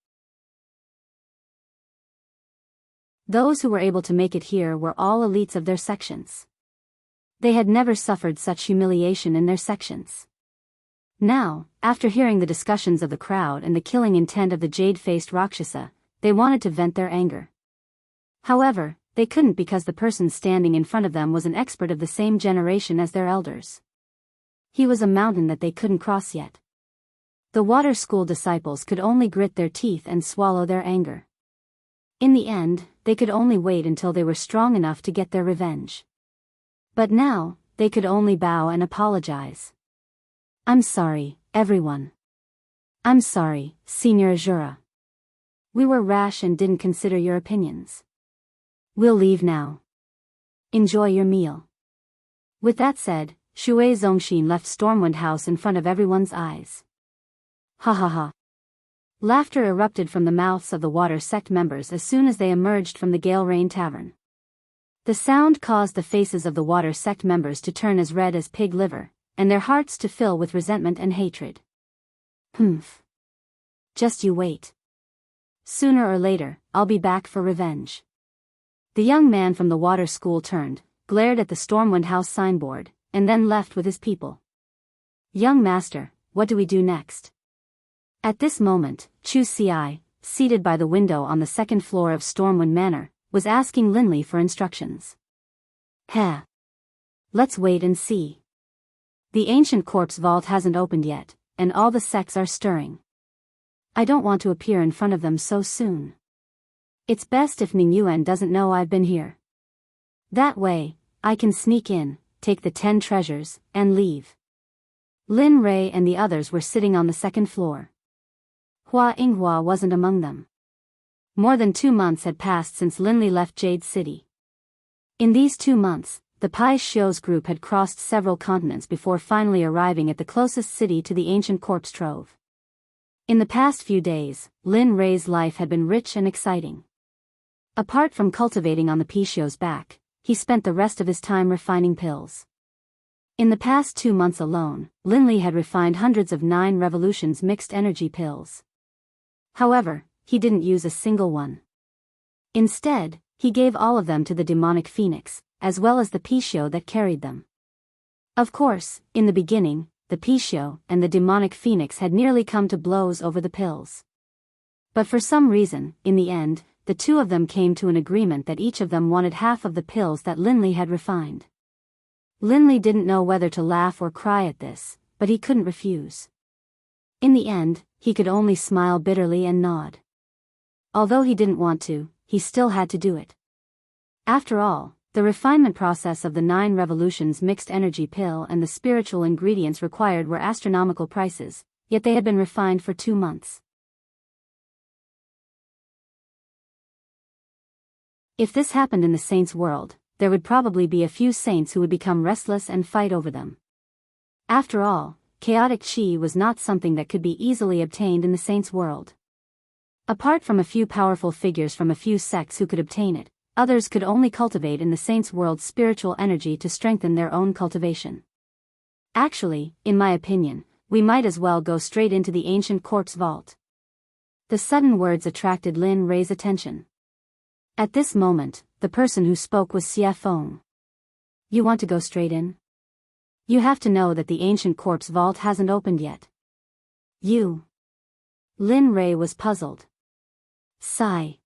[SPEAKER 1] Those who were able to make it here were all elites of their sections. They had never suffered such humiliation in their sections. Now, after hearing the discussions of the crowd and the killing intent of the jade-faced Rakshasa, they wanted to vent their anger. However, they couldn't because the person standing in front of them was an expert of the same generation as their elders. He was a mountain that they couldn't cross yet. The water school disciples could only grit their teeth and swallow their anger. In the end, they could only wait until they were strong enough to get their revenge. But now, they could only bow and apologize. I'm sorry, everyone. I'm sorry, Senior Azura. We were rash and didn't consider your opinions. We'll leave now. Enjoy your meal. With that said, Shui Zongxin left Stormwind House in front of everyone's eyes. Ha ha ha. Laughter erupted from the mouths of the Water Sect members as soon as they emerged from the Gale Rain Tavern. The sound caused the faces of the Water Sect members to turn as red as pig liver, and their hearts to fill with resentment and hatred. Humph. Just you wait. Sooner or later, I'll be back for revenge. The young man from the water school turned, glared at the Stormwind House signboard, and then left with his people. Young master, what do we do next? At this moment, Chu Ci, seated by the window on the second floor of Stormwind Manor, was asking Linley for instructions. Heh. Let's wait and see. The ancient corpse vault hasn't opened yet, and all the sects are stirring. I don't want to appear in front of them so soon. It's best if Ning Yuan doesn't know I've been here. That way, I can sneak in, take the 10 treasures, and leave. Lin Rei and the others were sitting on the second floor. Hua Yinghua wasn't among them. More than 2 months had passed since Linley left Jade City. In these 2 months, the Pai Xiu's group had crossed several continents before finally arriving at the closest city to the ancient corpse trove. In the past few days, Lin Rei's life had been rich and exciting. Apart from cultivating on the Pai Xiu's back, he spent the rest of his time refining pills. In the past 2 months alone, Linley had refined hundreds of 9 revolutions mixed energy pills. However, he didn't use a single one. Instead, he gave all of them to the demonic phoenix, as well as the Pai Xiu that carried them. Of course, in the beginning, the Pai Xiu and the demonic phoenix had nearly come to blows over the pills. But for some reason, in the end, the two of them came to an agreement that each of them wanted half of the pills that Linley had refined. Linley didn't know whether to laugh or cry at this, but he couldn't refuse. In the end, he could only smile bitterly and nod. Although he didn't want to, he still had to do it. After all, the refinement process of the 9 revolutions mixed energy pill and the spiritual ingredients required were astronomical prices, yet they had been refined for 2 months. If this happened in the saints' world, there would probably be a few saints who would become restless and fight over them. After all, chaotic chi was not something that could be easily obtained in the saints' world. Apart from a few powerful figures from a few sects who could obtain it, others could only cultivate in the saints' world spiritual energy to strengthen their own cultivation. Actually, in my opinion, we might as well go straight into the ancient corpse vault. The sudden words attracted Lin Rei's attention. At this moment, the person who spoke was Xie Feng. You want to go straight in? You have to know that the ancient corpse vault hasn't opened yet. You. Lin Rei was puzzled. Sigh.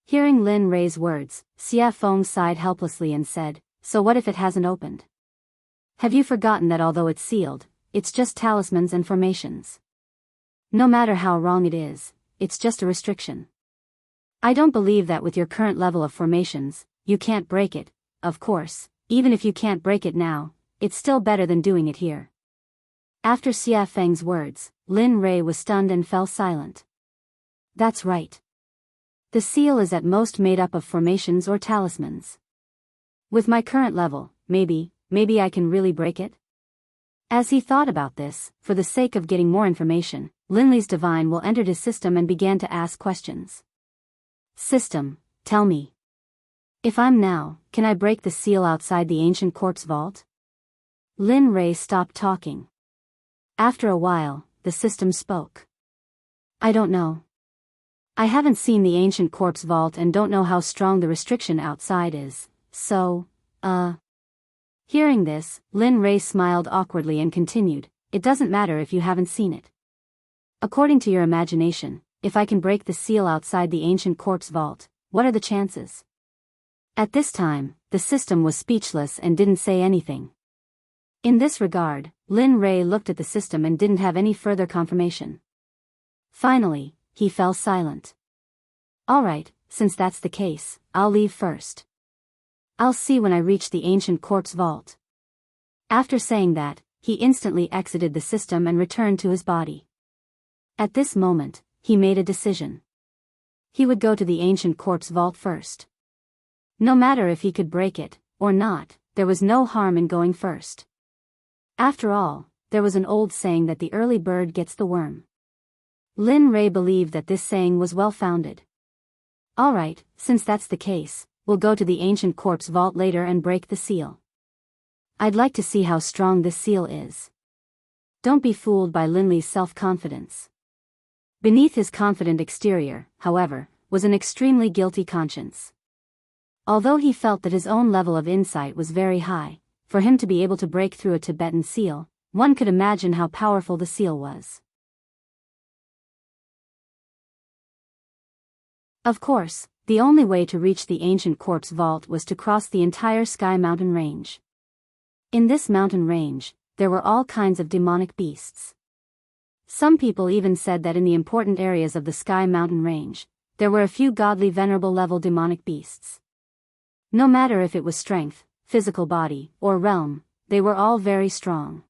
[SPEAKER 1] Hearing Lin Rei's words, Xie Feng sighed helplessly and said, so what if it hasn't opened? Have you forgotten that although it's sealed, it's just talismans and formations? No matter how wrong it is, it's just a restriction. I don't believe that with your current level of formations, you can't break it. Of course, even if you can't break it now, it's still better than doing it here. After Xie Feng's words, Lin Rei was stunned and fell silent. That's right. The seal is at most made up of formations or talismans. With my current level, maybe I can really break it? As he thought about this, for the sake of getting more information, Linley's divine will entered his system and began to ask questions. System, tell me. If I'm now, can I break the seal outside the ancient corpse vault? Lin Rei stopped talking. After a while, the system spoke. I don't know. I haven't seen the ancient corpse vault and don't know how strong the restriction outside is, so, Hearing this, Lin Rei smiled awkwardly and continued, it doesn't matter if you haven't seen it. According to your imagination, if I can break the seal outside the ancient corpse vault, what are the chances? At this time, the system was speechless and didn't say anything. In this regard, Lin Rei looked at the system and didn't have any further confirmation. Finally, he fell silent. Alright, since that's the case, I'll leave first. I'll see when I reach the ancient corpse vault. After saying that, he instantly exited the system and returned to his body. At this moment, he made a decision. He would go to the ancient corpse vault first. No matter if he could break it, or not, there was no harm in going first. After all, there was an old saying that the early bird gets the worm. Lin Rei believed that this saying was well-founded. Alright, since that's the case, we'll go to the ancient corpse vault later and break the seal. I'd like to see how strong this seal is. Don't be fooled by Lin Li's self-confidence. Beneath his confident exterior, however, was an extremely guilty conscience. Although he felt that his own level of insight was very high, for him to be able to break through a Tibetan seal, one could imagine how powerful the seal was. Of course, the only way to reach the ancient corpse vault was to cross the entire Sky Mountain range. In this mountain range, there were all kinds of demonic beasts. Some people even said that in the important areas of the Sky Mountain range, there were a few godly venerable level demonic beasts. No matter if it was strength, physical body, or realm, they were all very strong.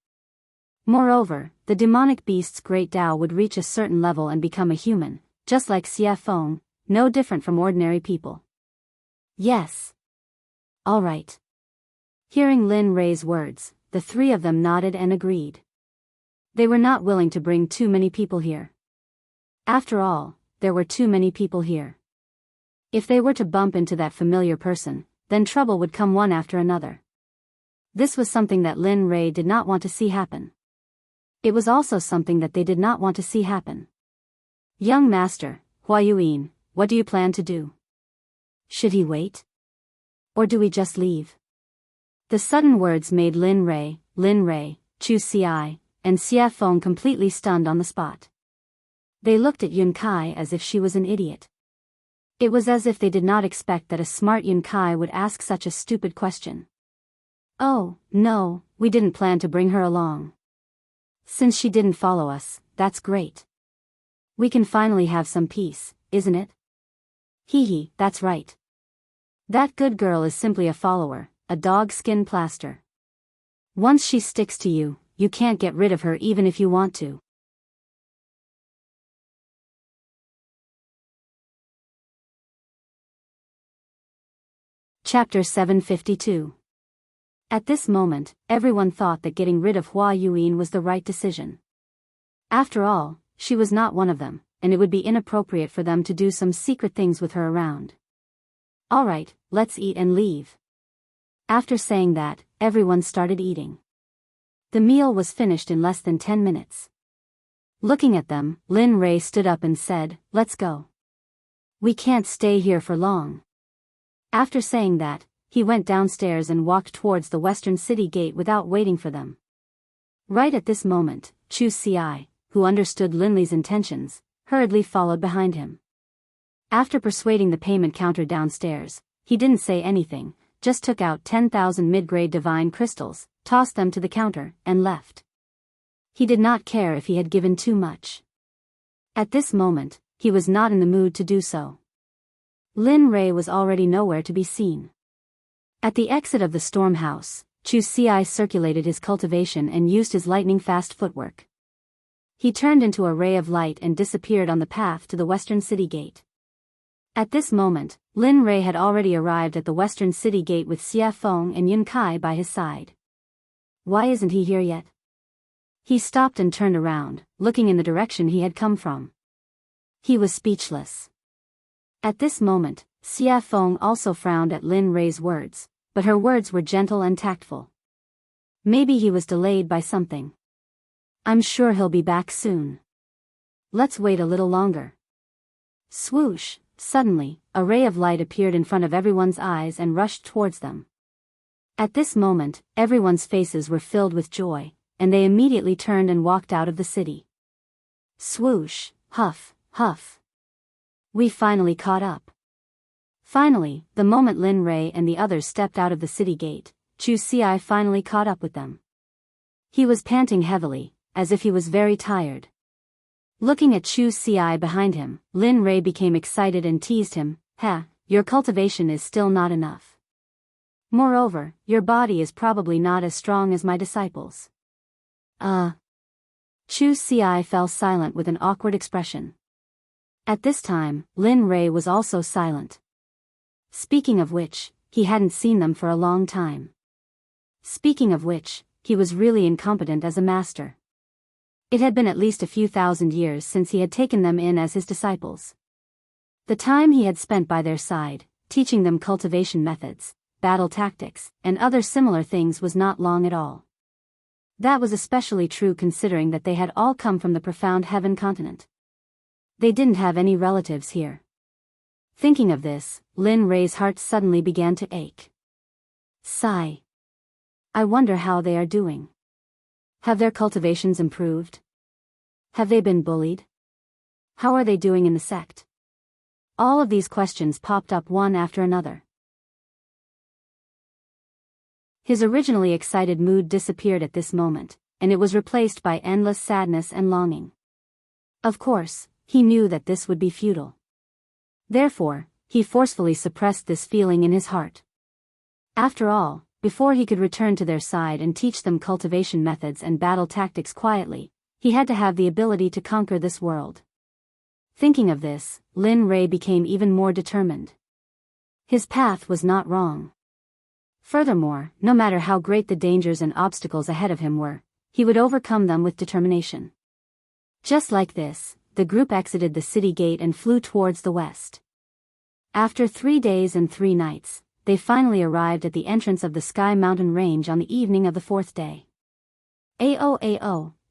[SPEAKER 1] Moreover, the demonic beast's great Tao would reach a certain level and become a human, just like Xie Feng, no different from ordinary people. Yes. All right. Hearing Lin Rei's words, the three of them nodded and agreed. They were not willing to bring too many people here. After all, there were too many people here. If they were to bump into that familiar person, then trouble would come one after another. This was something that Lin Rei did not want to see happen. It was also something that they did not want to see happen. Young master, Hua Yuan, what do you plan to do? Should he wait? Or do we just leave? The sudden words made Lin Rei, Chu Xi, and Xie Feng completely stunned on the spot. They looked at Yun Kai as if she was an idiot. It was as if they did not expect that a smart Yun Kai would ask such a stupid question. Oh, no, we didn't plan to bring her along. Since she didn't follow us, that's great. We can finally have some peace, isn't it? Hee, that's right. That good girl is simply a follower, a dog skin plaster. Once she sticks to you, you can't get rid of her even if you want to. Chapter 752. At this moment, everyone thought that getting rid of Hua Yuan was the right decision. After all, she was not one of them, and it would be inappropriate for them to do some secret things with her around. Alright, let's eat and leave. After saying that, everyone started eating. The meal was finished in less than 10 minutes. Looking at them, Lin Rei stood up and said, let's go. We can't stay here for long. After saying that, he went downstairs and walked towards the western city gate without waiting for them. Right at this moment, Chu Xi, who understood Lin Li's intentions, hurriedly followed behind him. After persuading the payment counter downstairs, he didn't say anything, just took out 10,000 mid-grade divine crystals, tossed them to the counter, and left. He did not care if he had given too much. At this moment, he was not in the mood to do so. Lin Rei was already nowhere to be seen. At the exit of the storm house, Chu Xi circulated his cultivation and used his lightning-fast footwork. He turned into a ray of light and disappeared on the path to the western city gate. At this moment, Lin Rei had already arrived at the western city gate with Xie Feng and Yun Kai by his side. Why isn't he here yet? He stopped and turned around, looking in the direction he had come from. He was speechless. At this moment, Xie Feng also frowned at Lin Rei's words, but her words were gentle and tactful. Maybe he was delayed by something. I'm sure he'll be back soon. Let's wait a little longer. Swoosh, suddenly, a ray of light appeared in front of everyone's eyes and rushed towards them. At this moment, everyone's faces were filled with joy, and they immediately turned and walked out of the city. Swoosh, huff, huff. We finally caught up. Finally, the moment Lin Rei and the others stepped out of the city gate, Chu Xi finally caught up with them. He was panting heavily, as if he was very tired. Looking at Chu Xi behind him, Lin Rei became excited and teased him, your cultivation is still not enough. Moreover, your body is probably not as strong as my disciples. Chu Xi fell silent with an awkward expression. At this time, Lin Rei was also silent. Speaking of which, he hadn't seen them for a long time. Speaking of which, he was really incompetent as a master. It had been at least a few thousand years since he had taken them in as his disciples. The time he had spent by their side, teaching them cultivation methods, battle tactics, and other similar things was not long at all. That was especially true considering that they had all come from the profound heaven continent. They didn't have any relatives here. Thinking of this, Lin Rei's heart suddenly began to ache. Sigh. I wonder how they are doing. Have their cultivations improved? Have they been bullied? How are they doing in the sect? All of these questions popped up one after another. His originally excited mood disappeared at this moment, and it was replaced by endless sadness and longing. Of course, he knew that this would be futile. Therefore, he forcefully suppressed this feeling in his heart. After all, before he could return to their side and teach them cultivation methods and battle tactics quietly, he had to have the ability to conquer this world. Thinking of this, Lin Rei became even more determined. His path was not wrong. Furthermore, no matter how great the dangers and obstacles ahead of him were, he would overcome them with determination. Just like this, the group exited the city gate and flew towards the west. After 3 days and 3 nights, they finally arrived at the entrance of the Sky Mountain Range on the evening of the 4th day.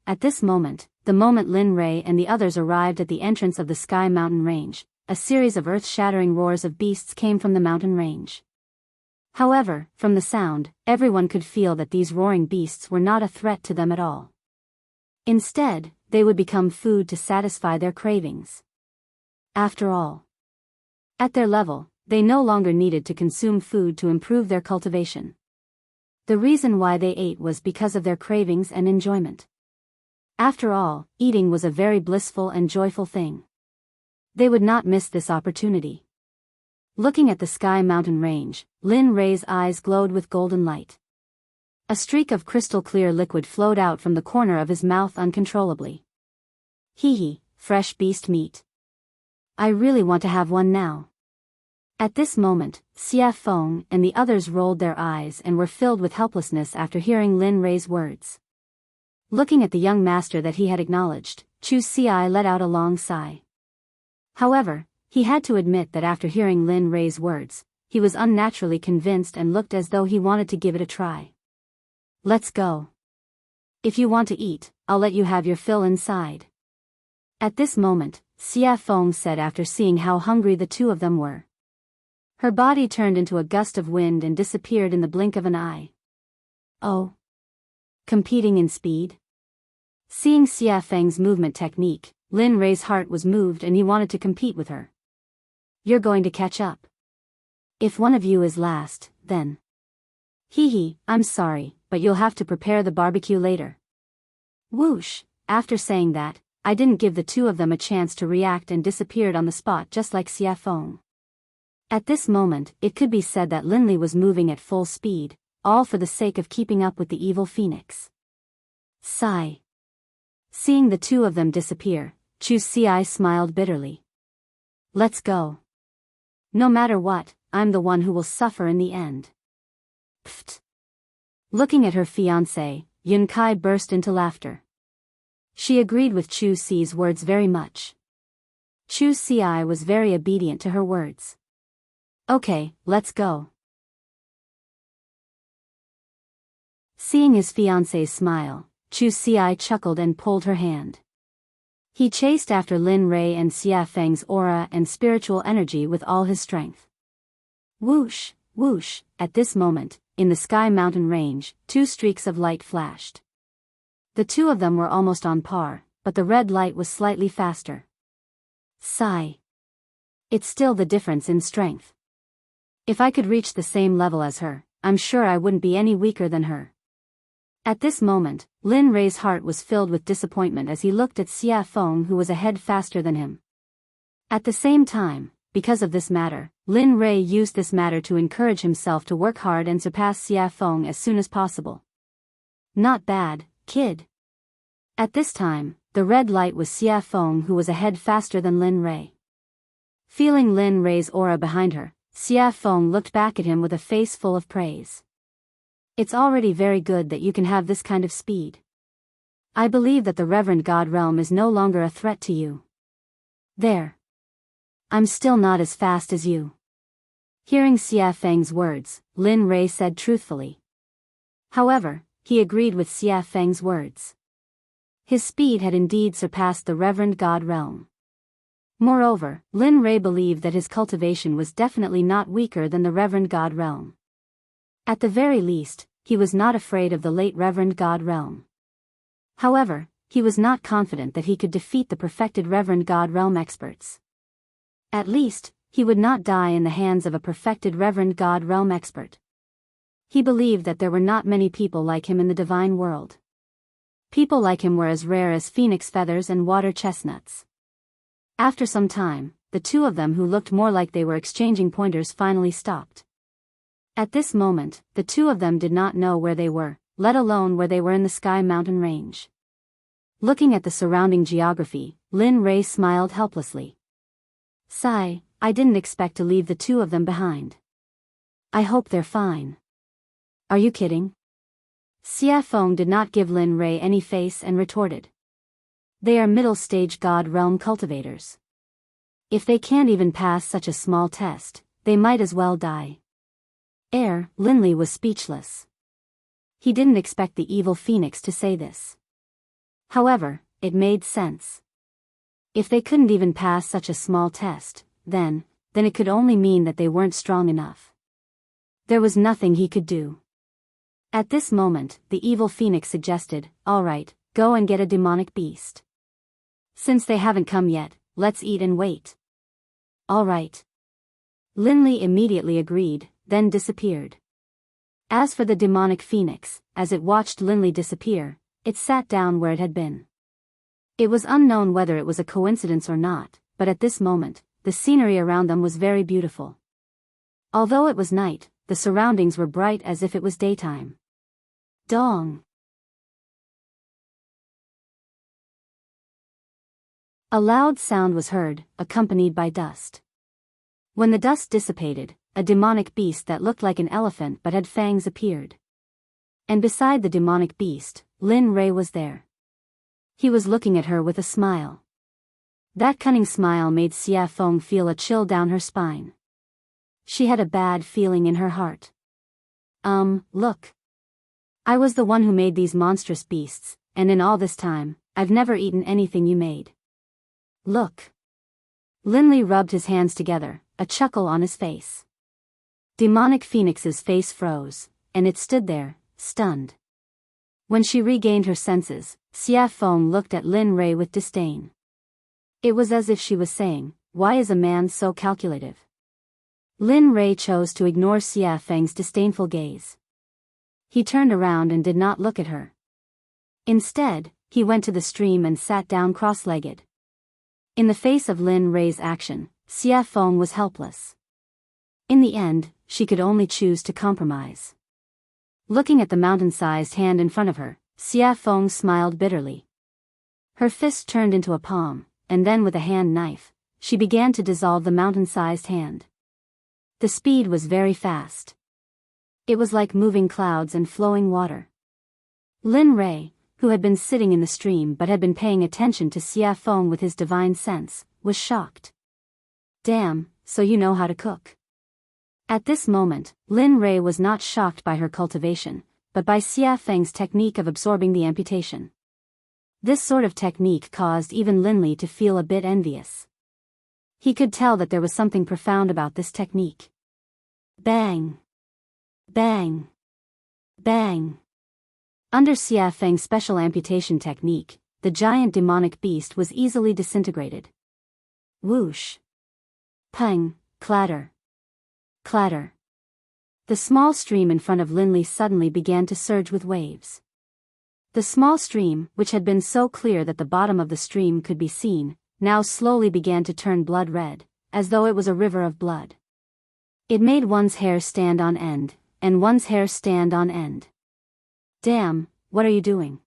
[SPEAKER 1] At this moment, the moment Lin Rei and the others arrived at the entrance of the Sky Mountain Range, a series of earth-shattering roars of beasts came from the mountain range. However, from the sound, everyone could feel that these roaring beasts were not a threat to them at all. Instead, they would become food to satisfy their cravings. After all, at their level, they no longer needed to consume food to improve their cultivation. The reason why they ate was because of their cravings and enjoyment. After all, eating was a very blissful and joyful thing. They would not miss this opportunity. Looking at the Sky Mountain Range, Lin Rei's eyes glowed with golden light. A streak of crystal-clear liquid flowed out from the corner of his mouth uncontrollably. Fresh beast meat. I really want to have one now. At this moment, Xia Feng and the others rolled their eyes and were filled with helplessness after hearing Lin Rei's words. Looking at the young master that he had acknowledged, Chu Xi let out a long sigh. However, he had to admit that after hearing Lin Rei's words, he was unnaturally convinced and looked as though he wanted to give it a try. Let's go. If you want to eat, I'll let you have your fill inside. At this moment, Xia Feng said after seeing how hungry the two of them were. Her body turned into a gust of wind and disappeared in the blink of an eye. Oh. Competing in speed? Seeing Xia Feng's movement technique, Lin Rei's heart was moved and he wanted to compete with her. You're going to catch up. If one of you is last, then. I'm sorry, but you'll have to prepare the barbecue later. Whoosh, after saying that, I didn't give the two of them a chance to react and disappeared on the spot just like Xia Feng. At this moment, it could be said that Linli was moving at full speed, all for the sake of keeping up with the evil phoenix. Sigh. Seeing the two of them disappear, Chu Xi smiled bitterly. Let's go. No matter what, I'm the one who will suffer in the end. Pfft. Looking at her fiancé, Yun Kai burst into laughter. She agreed with Chu Xi's words very much. Chu Xi was very obedient to her words. Okay, let's go. Seeing his fiancée's smile, Chu Xi chuckled and pulled her hand. He chased after Lin Rei and Xia Feng's aura and spiritual energy with all his strength. Whoosh, whoosh, at this moment, in the sky mountain range, 2 streaks of light flashed. The 2 of them were almost on par, but the red light was slightly faster. Sigh. It's still the difference in strength. If I could reach the same level as her, I'm sure I wouldn't be any weaker than her. At this moment, Lin Rei's heart was filled with disappointment as he looked at Xia Feng, who was a head faster than him. At the same time, because of this matter, Lin Rei used this matter to encourage himself to work hard and surpass Xia Feng as soon as possible. Not bad, kid. At this time, the red light was Xia Feng, who was a head faster than Lin Rei. Feeling Lin Rei's aura behind her, Xia Feng looked back at him with a face full of praise. It's already very good that you can have this kind of speed. I believe that the Reverend God Realm is no longer a threat to you. There. I'm still not as fast as you. Hearing Xia Feng's words, Lin Rei said truthfully. However, he agreed with Xia Feng's words. His speed had indeed surpassed the Reverend God Realm. Moreover, Lin Rei believed that his cultivation was definitely not weaker than the Reverend God Realm. At the very least, he was not afraid of the late Reverend God Realm. However, he was not confident that he could defeat the perfected Reverend God Realm experts. At least, he would not die in the hands of a perfected Reverend God Realm expert. He believed that there were not many people like him in the divine world. People like him were as rare as phoenix feathers and water chestnuts. After some time, the 2 of them who looked more like they were exchanging pointers finally stopped. At this moment, the 2 of them did not know where they were, let alone where they were in the sky mountain range. Looking at the surrounding geography, Lin Rei smiled helplessly. Sigh, I didn't expect to leave the 2 of them behind. I hope they're fine. Are you kidding? Xia Feng did not give Lin Rei any face and retorted. They are middle-stage God Realm cultivators. If they can't even pass such a small test, they might as well die. Linley was speechless. He didn't expect the evil phoenix to say this. However, it made sense. If they couldn't even pass such a small test, then it could only mean that they weren't strong enough. There was nothing he could do. At this moment, the evil phoenix suggested, all right, go and get a demonic beast. Since they haven't come yet, let's eat and wait. All right. Linley immediately agreed, then disappeared. As for the demonic phoenix, as it watched Linley disappear, it sat down where it had been. It was unknown whether it was a coincidence or not, but at this moment, the scenery around them was very beautiful. Although it was night, the surroundings were bright as if it was daytime. Dong! A loud sound was heard, accompanied by dust. When the dust dissipated, a demonic beast that looked like an elephant but had fangs appeared. And beside the demonic beast, Lin Rei was there. He was looking at her with a smile. That cunning smile made Xia Feng feel a chill down her spine. She had a bad feeling in her heart. Look. I was the one who made these monstrous beasts, and in all this time, I've never eaten anything you made. Look. Linley rubbed his hands together, a chuckle on his face. Demonic Phoenix's face froze, and it stood there, stunned. When she regained her senses, Xia Feng looked at Lin Rei with disdain. It was as if she was saying, why is a man so calculative? Lin Rei chose to ignore Xia Feng's disdainful gaze. He turned around and did not look at her. Instead, he went to the stream and sat down cross-legged. In the face of Lin Rei's action, Xia Feng was helpless. In the end, she could only choose to compromise. Looking at the mountain-sized hand in front of her, Xia Feng smiled bitterly. Her fist turned into a palm, and then with a hand knife, she began to dissolve the mountain-sized hand. The speed was very fast. It was like moving clouds and flowing water. Lin Rei, who had been sitting in the stream but had been paying attention to Xia Feng with his divine sense, was shocked. Damn, so you know how to cook. At this moment, Lin Rei was not shocked by her cultivation, but by Xia Feng's technique of absorbing the amputation. This sort of technique caused even Linli to feel a bit envious. He could tell that there was something profound about this technique. Bang! Bang! Bang! Under Xia Feng's special amputation technique, the giant demonic beast was easily disintegrated. Whoosh! Pang! Clatter! Clatter! The small stream in front of Linli suddenly began to surge with waves. The small stream, which had been so clear that the bottom of the stream could be seen, now slowly began to turn blood red, as though it was a river of blood. It made one's hair stand on end, and one's hair stand on end. Damn, what are you doing?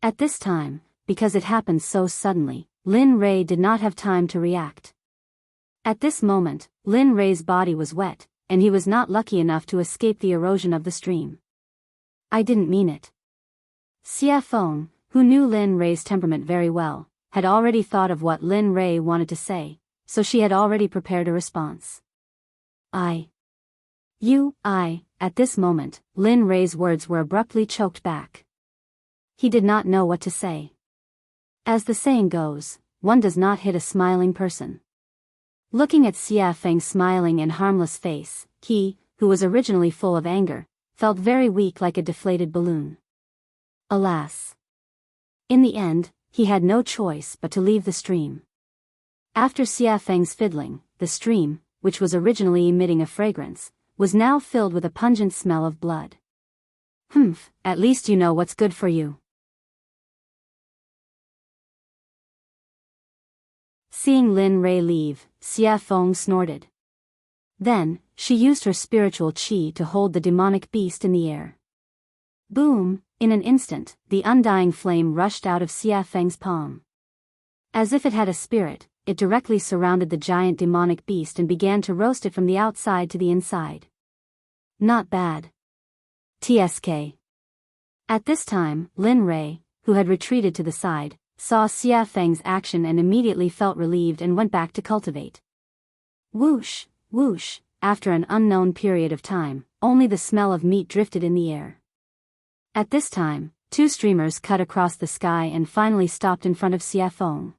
[SPEAKER 1] At this time, because it happened so suddenly, Lin Rei did not have time to react. At this moment, Lin Rei's body was wet, and he was not lucky enough to escape the erosion of the stream. I didn't mean it. Xia Feng, who knew Lin Rei's temperament very well, had already thought of what Lin Rei wanted to say, so she had already prepared a response. At this moment, Lin Rei's words were abruptly choked back. He did not know what to say. As the saying goes, one does not hit a smiling person. Looking at Xia Feng's smiling and harmless face, he, who was originally full of anger, felt very weak like a deflated balloon. Alas! In the end, he had no choice but to leave the stream. After Xia Feng's fiddling, the stream, which was originally emitting a fragrance, was now filled with a pungent smell of blood. Humph, at least you know what's good for you. Seeing Lin Rei leave, Xia Feng snorted. Then, she used her spiritual qi to hold the demonic beast in the air. Boom! In an instant, the undying flame rushed out of Xia Feng's palm. As if it had a spirit, it directly surrounded the giant demonic beast and began to roast it from the outside to the inside. Not bad. TSK. At this time, Lin Rei, who had retreated to the side, saw Xia Feng's action and immediately felt relieved and went back to cultivate. Whoosh, whoosh, after an unknown period of time, only the smell of meat drifted in the air. At this time, two streamers cut across the sky and finally stopped in front of Xia Feng.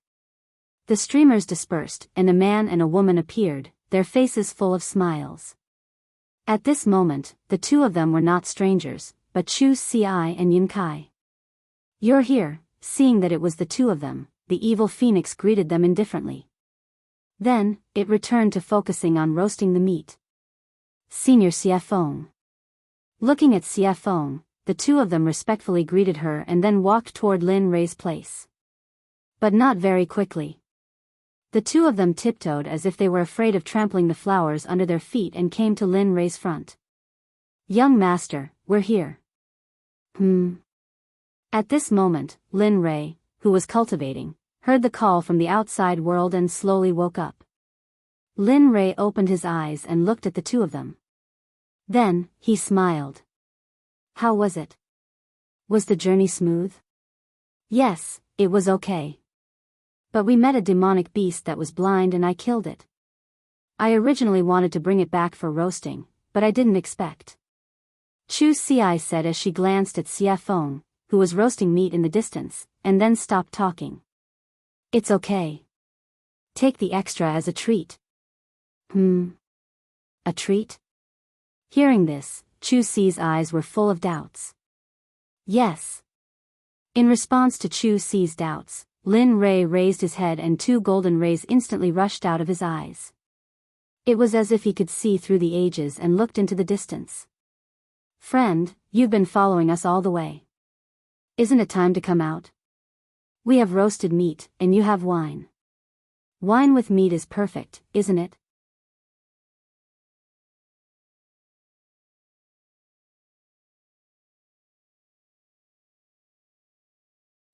[SPEAKER 1] The streamers dispersed, and a man and a woman appeared, their faces full of smiles. At this moment, the two of them were not strangers, but Chu Ci and Yin Kai. You're here. Seeing that it was the two of them, the evil phoenix greeted them indifferently. Then, it returned to focusing on roasting the meat. Senior Xia Feng. Looking at Xia Feng, the two of them respectfully greeted her and then walked toward Lin Rei's place. But not very quickly. The two of them tiptoed as if they were afraid of trampling the flowers under their feet and came to Lin Rei's front. Young master, we're here. At this moment, Lin Rei, who was cultivating, heard the call from the outside world and slowly woke up. Lin Rei opened his eyes and looked at the two of them. Then, he smiled. How was it? Was the journey smooth? Yes, it was okay. But we met a demonic beast that was blind and I killed it. I originally wanted to bring it back for roasting, but I didn't expect. Chu Ci said as she glanced at Xia Feng, who was roasting meat in the distance, and then stopped talking. It's okay. Take the extra as a treat. A treat? Hearing this, Chu Ci's eyes were full of doubts. Yes. In response to Chu Ci's doubts, Lin Rei raised his head and two golden rays instantly rushed out of his eyes. It was as if he could see through the ages and looked into the distance. Friend, you've been following us all the way. Isn't it time to come out? We have roasted meat, and you have wine. Wine with meat is perfect, isn't it?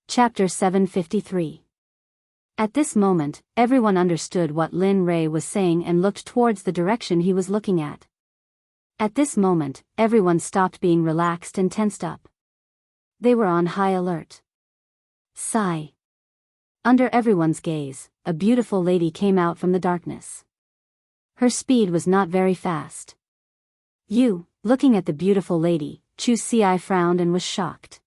[SPEAKER 1] Chapter 753. At this moment, everyone understood what Lin Rei was saying and looked towards the direction he was looking at. At this moment, everyone stopped being relaxed and tensed up. They were on high alert. Sigh. Under everyone's gaze, a beautiful lady came out from the darkness. Her speed was not very fast. Looking at the beautiful lady, Chu Ci frowned and was shocked.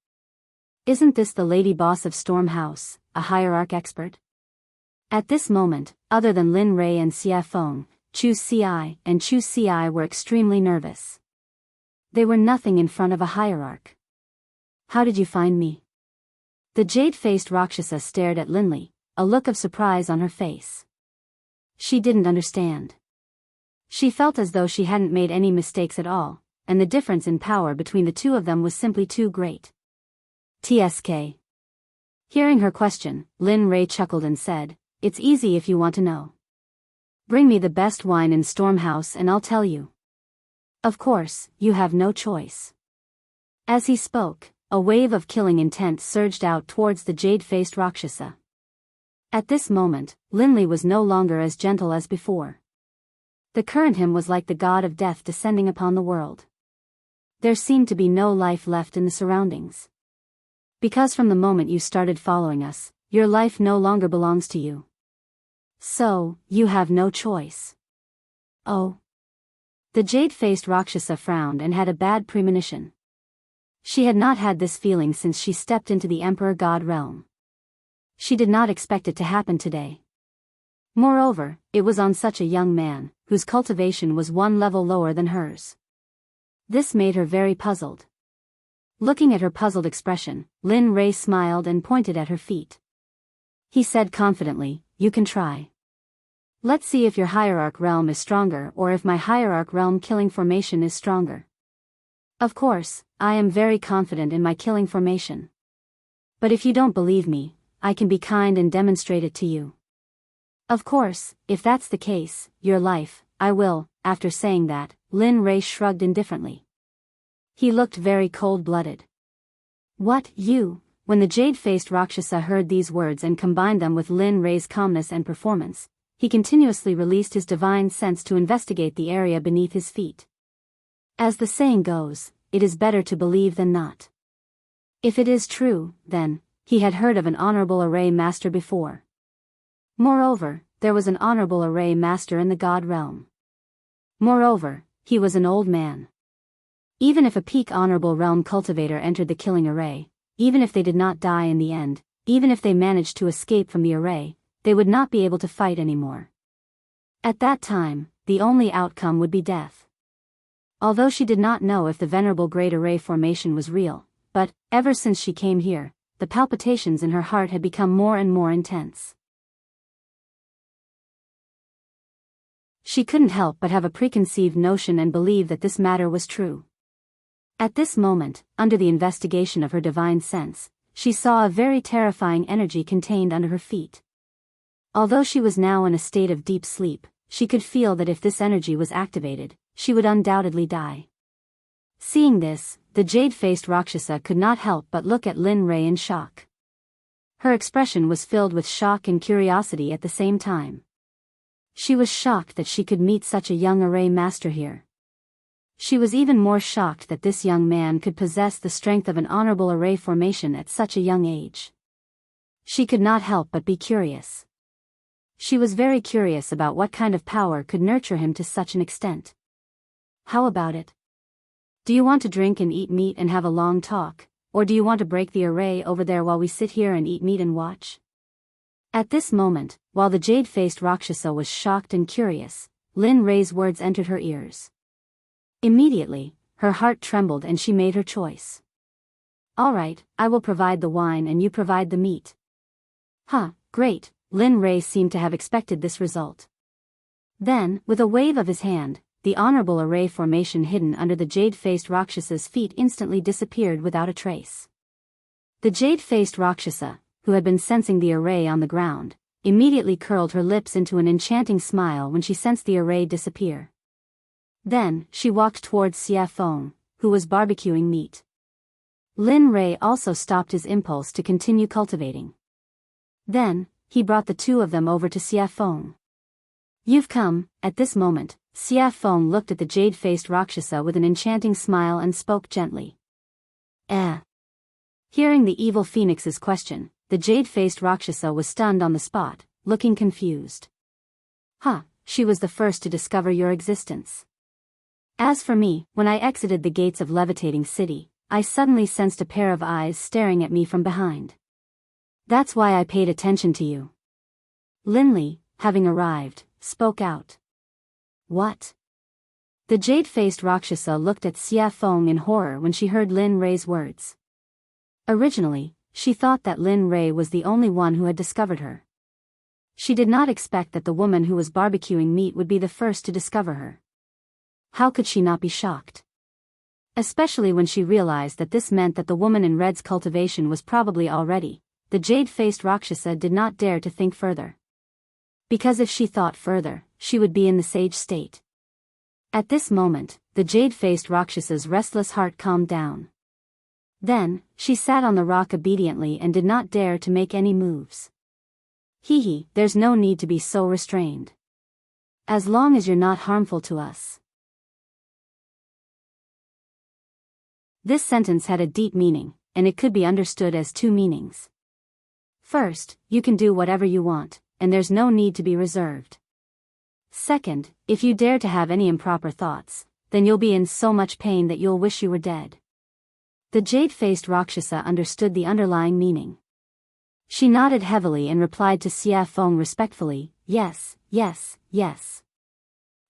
[SPEAKER 1] Isn't this the lady boss of Storm House, a hierarch expert? At this moment, other than Lin Rei and Xia Feng, Chu Ci were extremely nervous. They were nothing in front of a hierarch. How did you find me? The jade-faced Rakshasa stared at Linley, a look of surprise on her face. She didn't understand. She felt as though she hadn't made any mistakes at all, and the difference in power between the two of them was simply too great. TSK. Hearing her question, Lin Rei chuckled and said, "It's easy if you want to know. Bring me the best wine in Storm House and I'll tell you. Of course, you have no choice." As he spoke, a wave of killing intent surged out towards the jade-faced Rakshasa. At this moment, Linley was no longer as gentle as before. The current him was like the god of death descending upon the world. There seemed to be no life left in the surroundings. Because from the moment you started following us, your life no longer belongs to you. So, you have no choice. Oh. The jade-faced Rakshasa frowned and had a bad premonition. She had not had this feeling since she stepped into the Emperor God realm. She did not expect it to happen today. Moreover, it was on such a young man, whose cultivation was one level lower than hers. This made her very puzzled. Looking at her puzzled expression, Lin Rei smiled and pointed at her feet. He said confidently, "You can try. Let's see if your hierarch realm is stronger or if my hierarch realm killing formation is stronger. Of course, I am very confident in my killing formation. But if you don't believe me, I can be kind and demonstrate it to you. Of course, if that's the case, your life, I will." After saying that, Lin Rei shrugged indifferently. He looked very cold-blooded. "What, you?" When the jade-faced Rakshasa heard these words and combined them with Lin Rei's calmness and performance, he continuously released his divine sense to investigate the area beneath his feet. As the saying goes, it is better to believe than not. If it is true, then, he had heard of an honorable array master before. Moreover, there was an honorable array master in the god realm. Moreover, he was an old man. Even if a peak honorable realm cultivator entered the killing array, even if they did not die in the end, even if they managed to escape from the array, they would not be able to fight anymore. At that time, the only outcome would be death. Although she did not know if the venerable great array formation was real, but, ever since she came here, the palpitations in her heart had become more and more intense. She couldn't help but have a preconceived notion and believe that this matter was true. At this moment, under the investigation of her divine sense, she saw a very terrifying energy contained under her feet. Although she was now in a state of deep sleep, she could feel that if this energy was activated, she would undoubtedly die. Seeing this, the jade-faced Rakshasa could not help but look at Lin Rei in shock. Her expression was filled with shock and curiosity at the same time. She was shocked that she could meet such a young array master here. She was even more shocked that this young man could possess the strength of an honorable array formation at such a young age. She could not help but be curious. She was very curious about what kind of power could nurture him to such an extent. "How about it? Do you want to drink and eat meat and have a long talk, or do you want to break the array over there while we sit here and eat meat and watch?" At this moment, while the jade-faced Rakshasa was shocked and curious, Lin Rei's words entered her ears. Immediately, her heart trembled and she made her choice. "All right, I will provide the wine and you provide the meat." "Huh, great." Lin Rei seemed to have expected this result. Then, with a wave of his hand, the honorable array formation hidden under the jade-faced Rakshasa's feet instantly disappeared without a trace. The jade-faced Rakshasa, who had been sensing the array on the ground, immediately curled her lips into an enchanting smile when she sensed the array disappear. Then, she walked towards Xia Feng, who was barbecuing meat. Lin Rei also stopped his impulse to continue cultivating. Then, he brought the two of them over to Xia Feng. "You've come." At this moment, Xia Feng looked at the jade-faced Rakshasa with an enchanting smile and spoke gently. Hearing the evil phoenix's question, the jade-faced Rakshasa was stunned on the spot, looking confused. "Huh, she was the first to discover your existence." As for me, when I exited the gates of Levitating City, I suddenly sensed a pair of eyes staring at me from behind. That's why I paid attention to you. Linley, having arrived, spoke out. What? The jade-faced Rakshasa looked at Xia Feng in horror when she heard Lin Rei's words. Originally, she thought that Lin Rei was the only one who had discovered her. She did not expect that the woman who was barbecuing meat would be the first to discover her. How could she not be shocked? Especially when she realized that this meant that the woman in red's cultivation was probably already. The jade-faced Rakshasa did not dare to think further. Because if she thought further, she would be in the sage state. At this moment, the jade-faced Rakshasa's restless heart calmed down. Then, she sat on the rock obediently and did not dare to make any moves. Hee, there's no need to be so restrained. As long as you're not harmful to us. This sentence had a deep meaning, and it could be understood as two meanings. First, you can do whatever you want, and there's no need to be reserved. Second, if you dare to have any improper thoughts, then you'll be in so much pain that you'll wish you were dead. The jade-faced Rakshasa understood the underlying meaning. She nodded heavily and replied to Xia Feng respectfully, yes, yes, yes.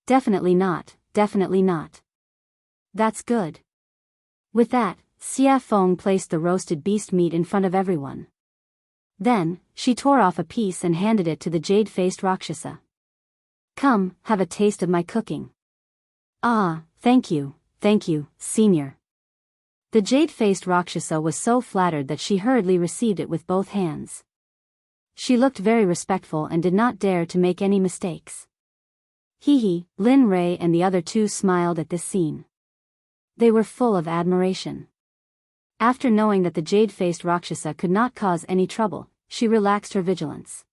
[SPEAKER 1] Definitely not, definitely not. That's good. With that, Xia Feng placed the roasted beast meat in front of everyone. Then, she tore off a piece and handed it to the jade-faced Rakshasa. Come, have a taste of my cooking. Ah, thank you, senior. The jade-faced Rakshasa was so flattered that she hurriedly received it with both hands. She looked very respectful and did not dare to make any mistakes. Hee, Lin Rei and the other two smiled at this scene. They were full of admiration. After knowing that the jade-faced Rakshasa could not cause any trouble, she relaxed her vigilance.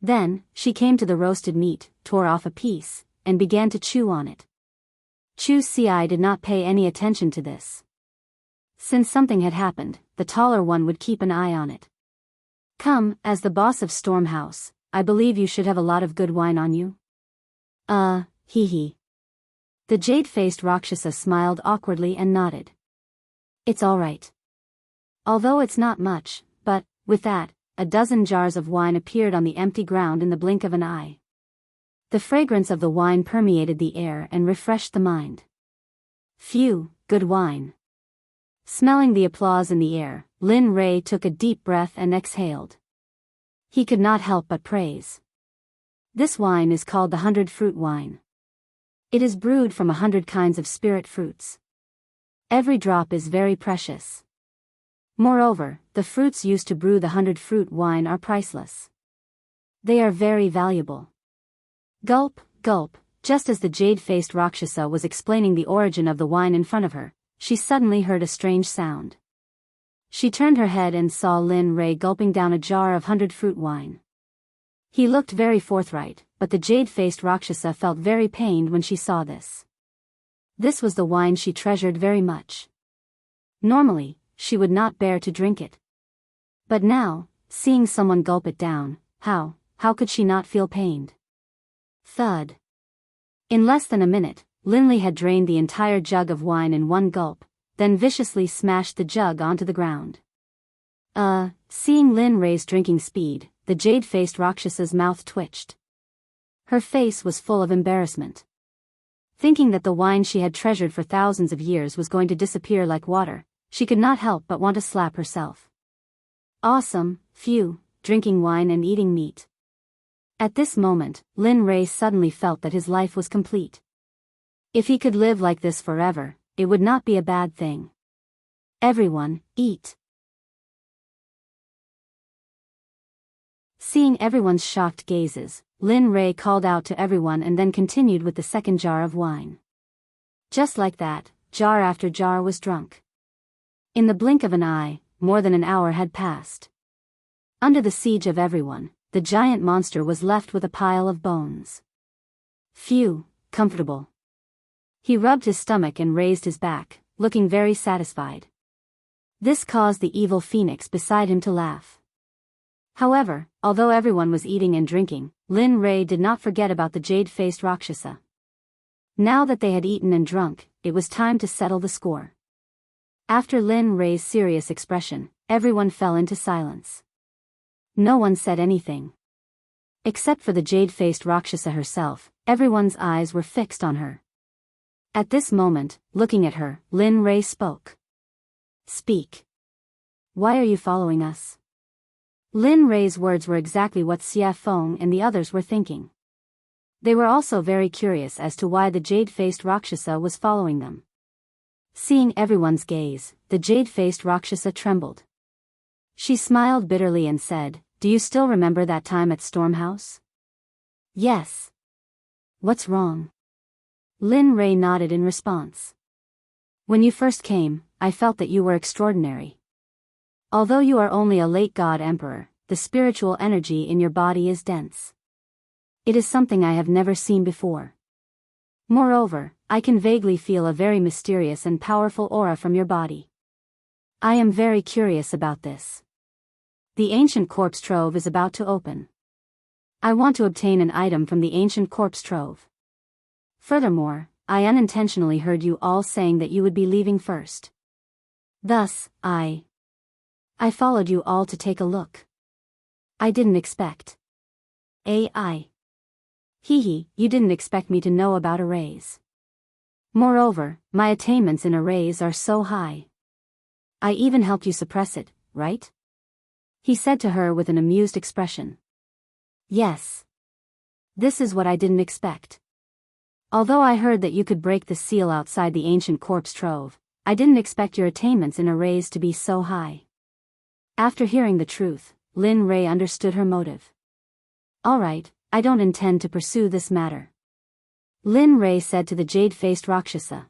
[SPEAKER 1] Then, she came to the roasted meat, tore off a piece, and began to chew on it. Chu Ci did not pay any attention to this. Since something had happened, the taller one would keep an eye on it. Come, as the boss of Stormhouse, I believe you should have a lot of good wine on you. Hee. The jade-faced Rakshasa smiled awkwardly and nodded. It's all right. Although it's not much, but, with that, a dozen jars of wine appeared on the empty ground in the blink of an eye. The fragrance of the wine permeated the air and refreshed the mind. Phew, good wine. Smelling the applause in the air, Lin Rei took a deep breath and exhaled. He could not help but praise. This wine is called the 100-fruit wine. It is brewed from 100 kinds of spirit fruits. Every drop is very precious. Moreover, the fruits used to brew the 100-fruit wine are priceless. They are very valuable. Gulp, gulp, just as the jade-faced Rakshasa was explaining the origin of the wine in front of her, she suddenly heard a strange sound. She turned her head and saw Lin Rei gulping down a jar of 100-fruit wine. He looked very forthright, but the jade-faced Rakshasa felt very pained when she saw this. This was the wine she treasured very much. Normally, she would not bear to drink it. But now, seeing someone gulp it down, how could she not feel pained? Thud. In less than a minute, Linley had drained the entire jug of wine in one gulp, then viciously smashed the jug onto the ground. Seeing Lin Rei's drinking speed, the jade-faced Rakshasa's mouth twitched. Her face was full of embarrassment. Thinking that the wine she had treasured for thousands of years was going to disappear like water, she could not help but want to slap herself. Awesome, phew, drinking wine and eating meat. At this moment, Lin Rei suddenly felt that his life was complete. If he could live like this forever, it would not be a bad thing. Everyone, eat. Seeing everyone's shocked gazes, Lin Rei called out to everyone and then continued with the second jar of wine. Just like that, jar after jar was drunk. In the blink of an eye, more than an hour had passed. Under the siege of everyone, the giant monster was left with a pile of bones. Phew, comfortable. He rubbed his stomach and raised his back, looking very satisfied. This caused the evil phoenix beside him to laugh. However, although everyone was eating and drinking, Lin Rei did not forget about the jade-faced Rakshasa. Now that they had eaten and drunk, it was time to settle the score. After Lin Rei's serious expression, everyone fell into silence. No one said anything. Except for the jade-faced Rakshasa herself, everyone's eyes were fixed on her. At this moment, looking at her, Lin Rei spoke. Speak. Why are you following us? Lin Rei's words were exactly what Xie Feng and the others were thinking. They were also very curious as to why the jade-faced Rakshasa was following them. Seeing everyone's gaze, the jade-faced Rakshasa trembled. She smiled bitterly and said, "Do you still remember that time at Stormhouse?" "Yes." "What's wrong?" Lin Rei nodded in response. "When you first came, I felt that you were extraordinary. Although you are only a late god emperor, the spiritual energy in your body is dense. It is something I have never seen before. Moreover, I can vaguely feel a very mysterious and powerful aura from your body. I am very curious about this. The ancient corpse trove is about to open. I want to obtain an item from the ancient corpse trove. Furthermore, I unintentionally heard you all saying that you would be leaving first. Thus, I followed you all to take a look. I didn't expect. AI. Hee, you didn't expect me to know about arrays. Moreover, my attainments in arrays are so high. I even helped you suppress it, right?" He said to her with an amused expression. "Yes. This is what I didn't expect. Although I heard that you could break the seal outside the ancient corpse trove, I didn't expect your attainments in arrays to be so high." After hearing the truth, Lin Rei understood her motive. "Alright, I don't intend to pursue this matter," Lin Rei said to the jade-faced Rakshasa.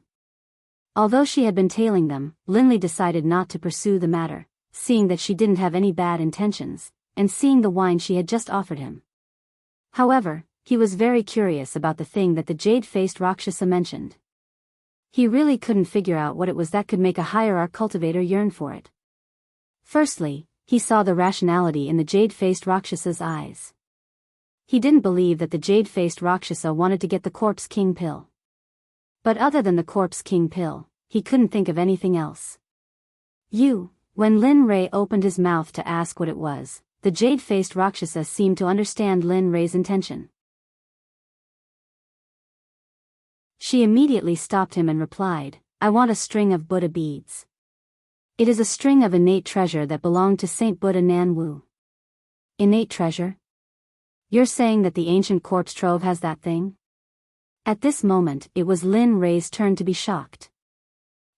[SPEAKER 1] Although she had been tailing them, Linley decided not to pursue the matter, seeing that she didn't have any bad intentions, and seeing the wine she had just offered him. However, he was very curious about the thing that the jade-faced Rakshasa mentioned. He really couldn't figure out what it was that could make a hierarch cultivator yearn for it. Firstly, he saw the rationality in the jade-faced Rakshasa's eyes. He didn't believe that the jade-faced Rakshasa wanted to get the Corpse King pill. But other than the Corpse King pill, he couldn't think of anything else. When Lin Rei opened his mouth to ask what it was, the jade-faced Rakshasa seemed to understand Lin Rei's intention. She immediately stopped him and replied, "I want a string of Buddha beads. It is a string of innate treasure that belonged to Saint Buddha Nan Wu." "Innate treasure? You're saying that the ancient corpse trove has that thing?" At this moment, it was Lin Rei's turn to be shocked.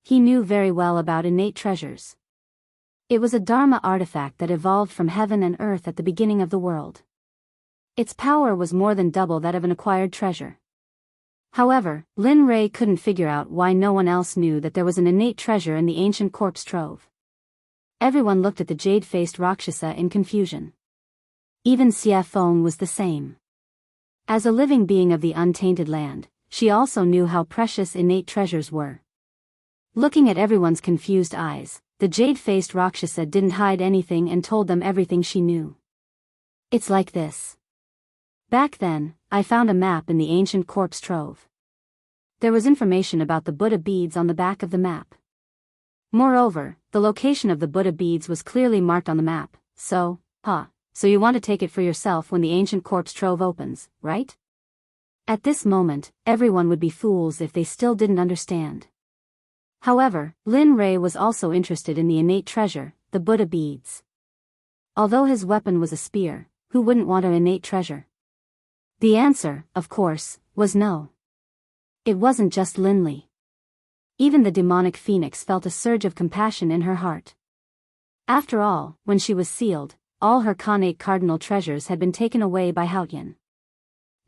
[SPEAKER 1] He knew very well about innate treasures. It was a Dharma artifact that evolved from heaven and earth at the beginning of the world. Its power was more than double that of an acquired treasure. However, Lin Rei couldn't figure out why no one else knew that there was an innate treasure in the ancient corpse trove. Everyone looked at the jade-faced Rakshasa in confusion. Even Xie Feng was the same. As a living being of the untainted land, she also knew how precious innate treasures were. Looking at everyone's confused eyes, the jade-faced Rakshasa didn't hide anything and told them everything she knew. "It's like this. Back then, I found a map in the ancient corpse trove. There was information about the Buddha beads on the back of the map. Moreover, the location of the Buddha beads was clearly marked on the map, so you want to take it for yourself when the ancient corpse trove opens, right?" At this moment, everyone would be fools if they still didn't understand. However, Lin Rei was also interested in the innate treasure, the Buddha beads. Although his weapon was a spear, who wouldn't want an innate treasure? The answer, of course, was no. It wasn't just Linley. Even the demonic phoenix felt a surge of compassion in her heart. After all, when she was sealed, all her Khanate cardinal treasures had been taken away by Haotian.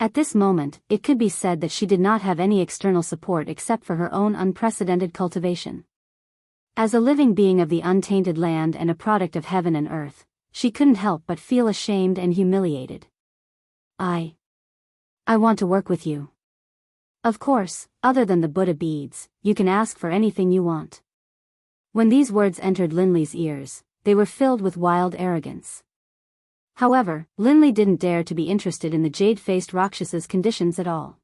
[SPEAKER 1] At this moment, it could be said that she did not have any external support except for her own unprecedented cultivation. As a living being of the untainted land and a product of heaven and earth, she couldn't help but feel ashamed and humiliated. I want to work with you. Of course, other than the Buddha beads, you can ask for anything you want." When these words entered Linley's ears, they were filled with wild arrogance. However, Linley didn't dare to be interested in the jade-faced Rakshasa's conditions at all.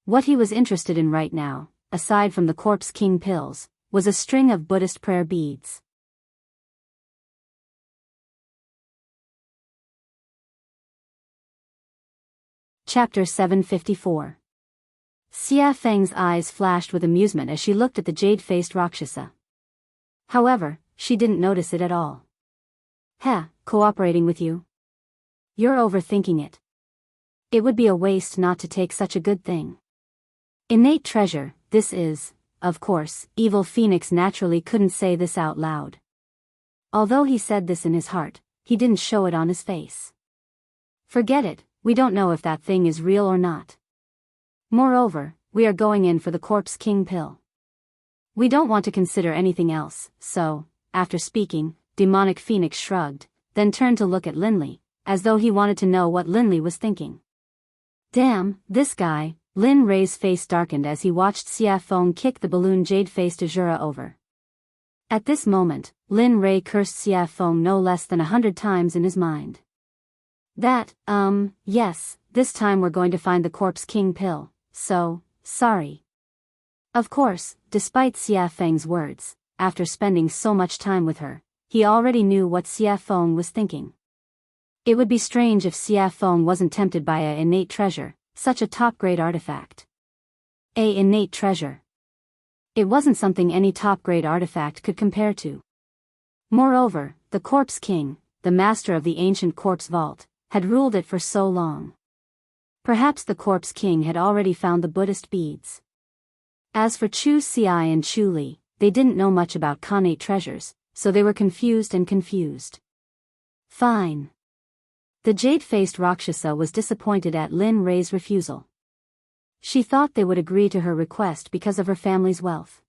[SPEAKER 1] What he was interested in right now, aside from the Corpse King pills, was a string of Buddhist prayer beads. Chapter 754. Xia Feng's eyes flashed with amusement as she looked at the jade-faced Rakshasa. However, she didn't notice it at all. Cooperating with you? You're overthinking it. It would be a waste not to take such a good thing. Innate treasure, this is, of course, Evil Phoenix naturally couldn't say this out loud. Although he said this in his heart, he didn't show it on his face. Forget it, we don't know if that thing is real or not. Moreover, we are going in for the Corpse King pill. We don't want to consider anything else, so, after speaking, Demonic Phoenix shrugged, then turned to look at Linley, as though he wanted to know what Linley was thinking. Damn, this guy. Lin Rei's face darkened as he watched Xia Feng kick the balloon jade-faced Azura over. At this moment, Lin Rei cursed Xia Feng no less than 100 times in his mind. Yes, this time we're going to find the Corpse King pill, so, sorry. Of course, despite Xia Feng's words, after spending so much time with her, he already knew what Xia Feng was thinking. It would be strange if Xia Feng wasn't tempted by a innate treasure, such a top-grade artifact. A innate treasure. It wasn't something any top-grade artifact could compare to. Moreover, the Corpse King, the master of the ancient corpse vault, had ruled it for so long. Perhaps the Corpse King had already found the Buddhist beads. As for Chu Xiai and Chu Li, they didn't know much about connate treasures, so they were confused. Fine. The jade-faced Rakshasa was disappointed at Lin Rei's refusal. She thought they would agree to her request because of her family's wealth.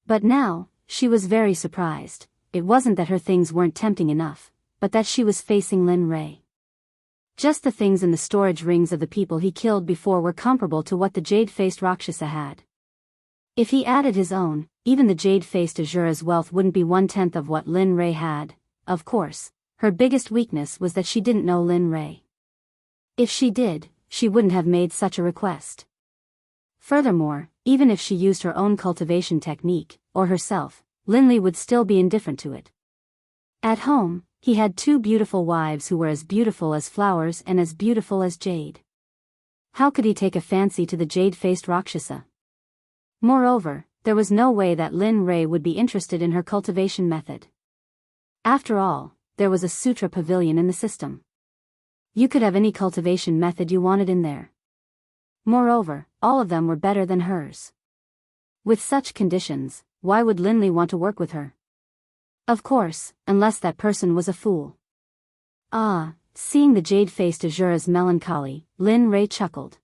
[SPEAKER 1] But now, she was very surprised. It wasn't that her things weren't tempting enough, but that she was facing Lin Rei. Just the things in the storage rings of the people he killed before were comparable to what the jade-faced Rakshasa had. If he added his own, even the jade-faced Azura's wealth wouldn't be 1/10 of what Lin Rei had. Of course, her biggest weakness was that she didn't know Lin Rei. If she did, she wouldn't have made such a request. Furthermore, even if she used her own cultivation technique, or herself, Linley would still be indifferent to it. At home, he had 2 beautiful wives who were as beautiful as flowers and as beautiful as jade. How could he take a fancy to the jade-faced Rakshasa? Moreover, there was no way that Lin Rei would be interested in her cultivation method. After all, there was a sutra pavilion in the system. You could have any cultivation method you wanted in there. Moreover, all of them were better than hers. With such conditions, why would Linley want to work with her? Of course, unless that person was a fool. Seeing the jade-faced Azura's melancholy, Lin Rei chuckled.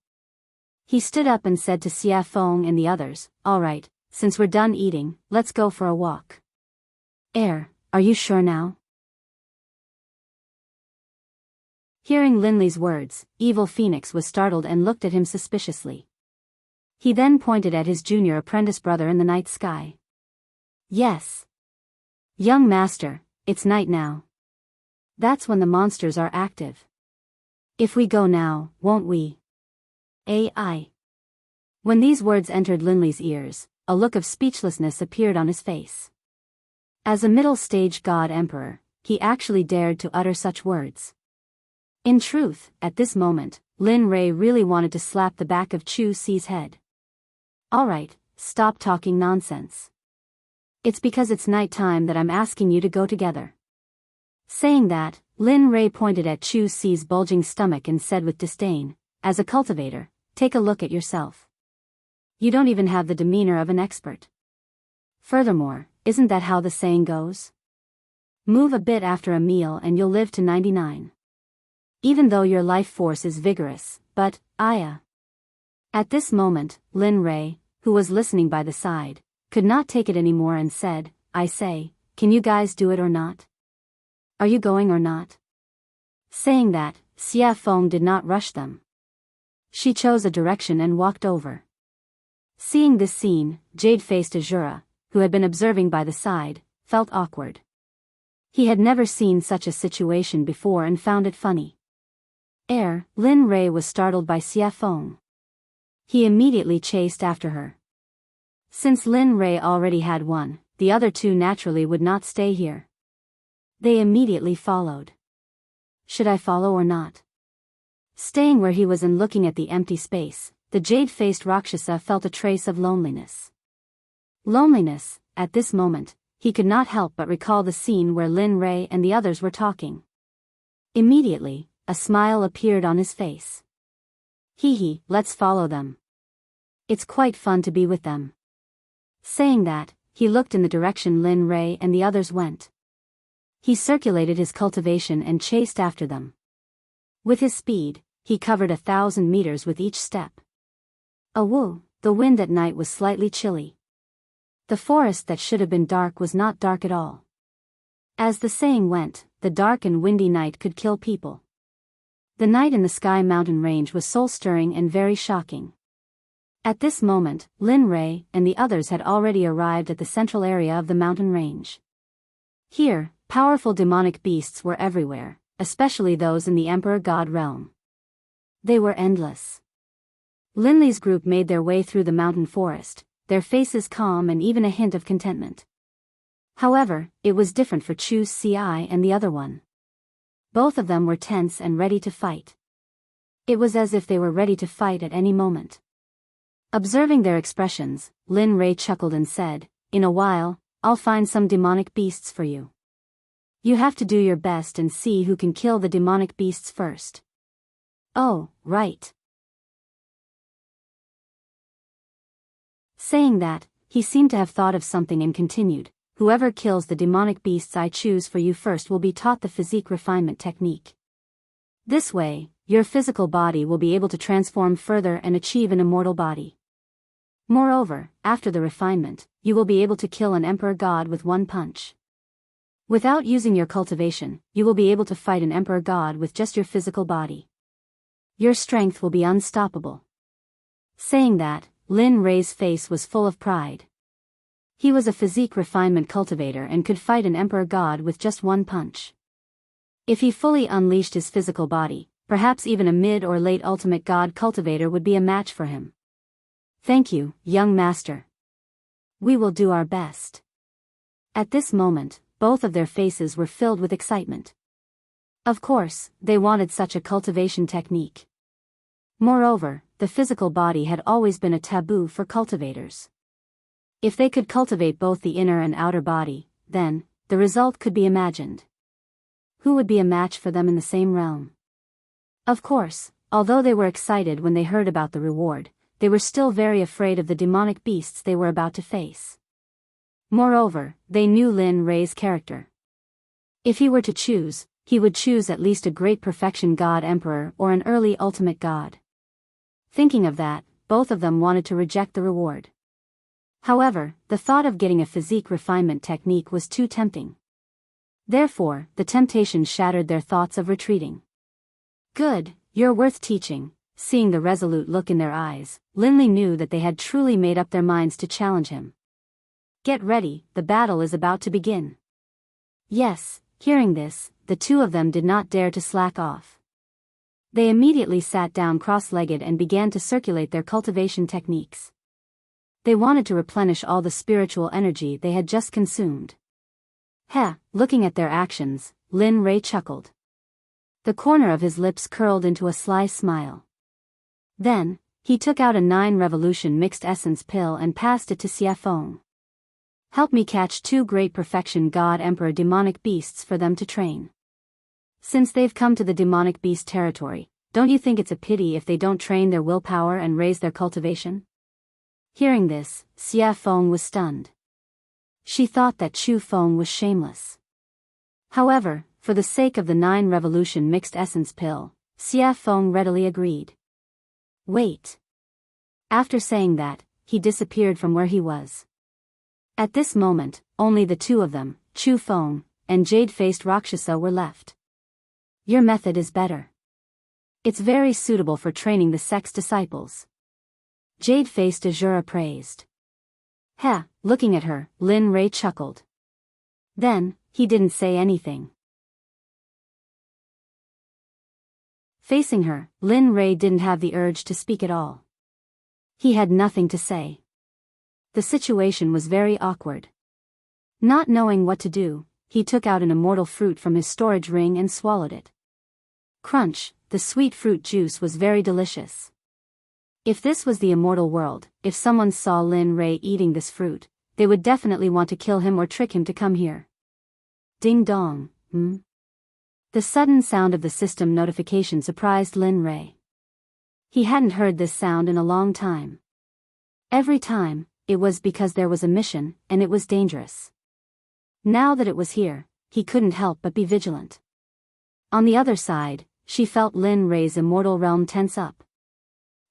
[SPEAKER 1] He stood up and said to Xia Feng and the others, "All right, since we're done eating, let's go for a walk." Are you sure now? Hearing Linley's words, Evil Phoenix was startled and looked at him suspiciously. He then pointed at his junior apprentice brother in the night sky. Yes. Young master, it's night now. That's when the monsters are active. If we go now, won't we? Ai. When these words entered Linley's ears, a look of speechlessness appeared on his face. As a middle-stage god emperor, he actually dared to utter such words. In truth, at this moment, Lin Rei really wanted to slap the back of Chu Xi's head. All right, stop talking nonsense. It's because it's night time that I'm asking you to go together. Saying that, Lin Rei pointed at Chu Xi's bulging stomach and said with disdain, "As a cultivator, take a look at yourself. You don't even have the demeanor of an expert. Furthermore, isn't that how the saying goes? Move a bit after a meal and you'll live to 99. Even though your life force is vigorous, but, Aya." At this moment, Lin Rei, who was listening by the side, could not take it anymore and said, "I say, can you guys do it or not? Are you going or not?" Saying that, Xia Feng did not rush them. She chose a direction and walked over. Seeing this scene, jade-faced Azura, who had been observing by the side, felt awkward. He had never seen such a situation before and found it funny. Lin Rei was startled by Xia Feng. He immediately chased after her. Since Lin Rei already had one, the other two naturally would not stay here. They immediately followed. Should I follow or not? Staying where he was and looking at the empty space, the jade-faced Rakshasa felt a trace of loneliness. Loneliness, at this moment, he could not help but recall the scene where Lin Rei and the others were talking. Immediately, a smile appeared on his face. Hee, let's follow them. It's quite fun to be with them. Saying that, he looked in the direction Lin Rei and the others went. He circulated his cultivation and chased after them. With his speed, he covered 1,000 meters with each step. Awoo, the wind at night was slightly chilly. The forest that should have been dark was not dark at all. As the saying went, the dark and windy night could kill people. The night in the Sky Mountain range was soul-stirring and very shocking. At this moment, Lin Rei and the others had already arrived at the central area of the mountain range. Here, powerful demonic beasts were everywhere, especially those in the Emperor God realm. They were endless. Linley's group made their way through the mountain forest, their faces calm and even a hint of contentment. However, it was different for Chu Ci and the other one. Both of them were tense and ready to fight. It was as if they were ready to fight at any moment. Observing their expressions, Lin Rei chuckled and said, "In a while, I'll find some demonic beasts for you. You have to do your best and see who can kill the demonic beasts first." "Oh, right." Saying that, he seemed to have thought of something and continued, "Whoever kills the demonic beasts I choose for you first will be taught the physique refinement technique. This way, your physical body will be able to transform further and achieve an immortal body. Moreover, after the refinement, you will be able to kill an emperor god with one punch. Without using your cultivation, you will be able to fight an emperor god with just your physical body. Your strength will be unstoppable." Saying that, Lin Rei's face was full of pride. He was a physique refinement cultivator and could fight an emperor god with just one punch. If he fully unleashed his physical body, perhaps even a mid or late ultimate god cultivator would be a match for him. "Thank you, young master. We will do our best." At this moment, both of their faces were filled with excitement. Of course, they wanted such a cultivation technique. Moreover, the physical body had always been a taboo for cultivators. If they could cultivate both the inner and outer body, then, the result could be imagined. Who would be a match for them in the same realm? Of course, although they were excited when they heard about the reward, they were still very afraid of the demonic beasts they were about to face. Moreover, they knew Lin Rei's character. If he were to choose, he would choose at least a great perfection god emperor or an early ultimate god. Thinking of that, both of them wanted to reject the reward. However, the thought of getting a physique refinement technique was too tempting. Therefore, the temptation shattered their thoughts of retreating. "Good, you're worth teaching." Seeing the resolute look in their eyes, Linley knew that they had truly made up their minds to challenge him. "Get ready, the battle is about to begin." Yes, hearing this, the two of them did not dare to slack off. They immediately sat down cross-legged and began to circulate their cultivation techniques. They wanted to replenish all the spiritual energy they had just consumed. Looking at their actions, Lin Rei chuckled. The corner of his lips curled into a sly smile. Then, he took out a 9-revolution mixed essence pill and passed it to Xia Feng. "Help me catch 2 great perfection god emperor demonic beasts for them to train. Since they've come to the demonic beast territory, don't you think it's a pity if they don't train their willpower and raise their cultivation?" Hearing this, Xia Feng was stunned. She thought that Chu Feng was shameless. However, for the sake of the 9-revolution mixed essence pill, Xia Feng readily agreed. "Wait." After saying that, he disappeared from where he was. At this moment, only the two of them, Chu Feng and jade-faced Rakshasa, were left. "Your method is better. It's very suitable for training the Sect's disciples." Jade-faced Azura praised. Looking at her, Lin Rei chuckled. Then, he didn't say anything. Facing her, Lin Rei didn't have the urge to speak at all. He had nothing to say. The situation was very awkward. Not knowing what to do, he took out an immortal fruit from his storage ring and swallowed it. Crunch, the sweet fruit juice was very delicious. If this was the immortal world, if someone saw Lin Rei eating this fruit, they would definitely want to kill him or trick him to come here. Ding dong, The sudden sound of the system notification surprised Lin Rei. He hadn't heard this sound in a long time. Every time, it was because there was a mission, and it was dangerous. Now that it was here, he couldn't help but be vigilant. On the other side, she felt Lin Rei's immortal realm tense up.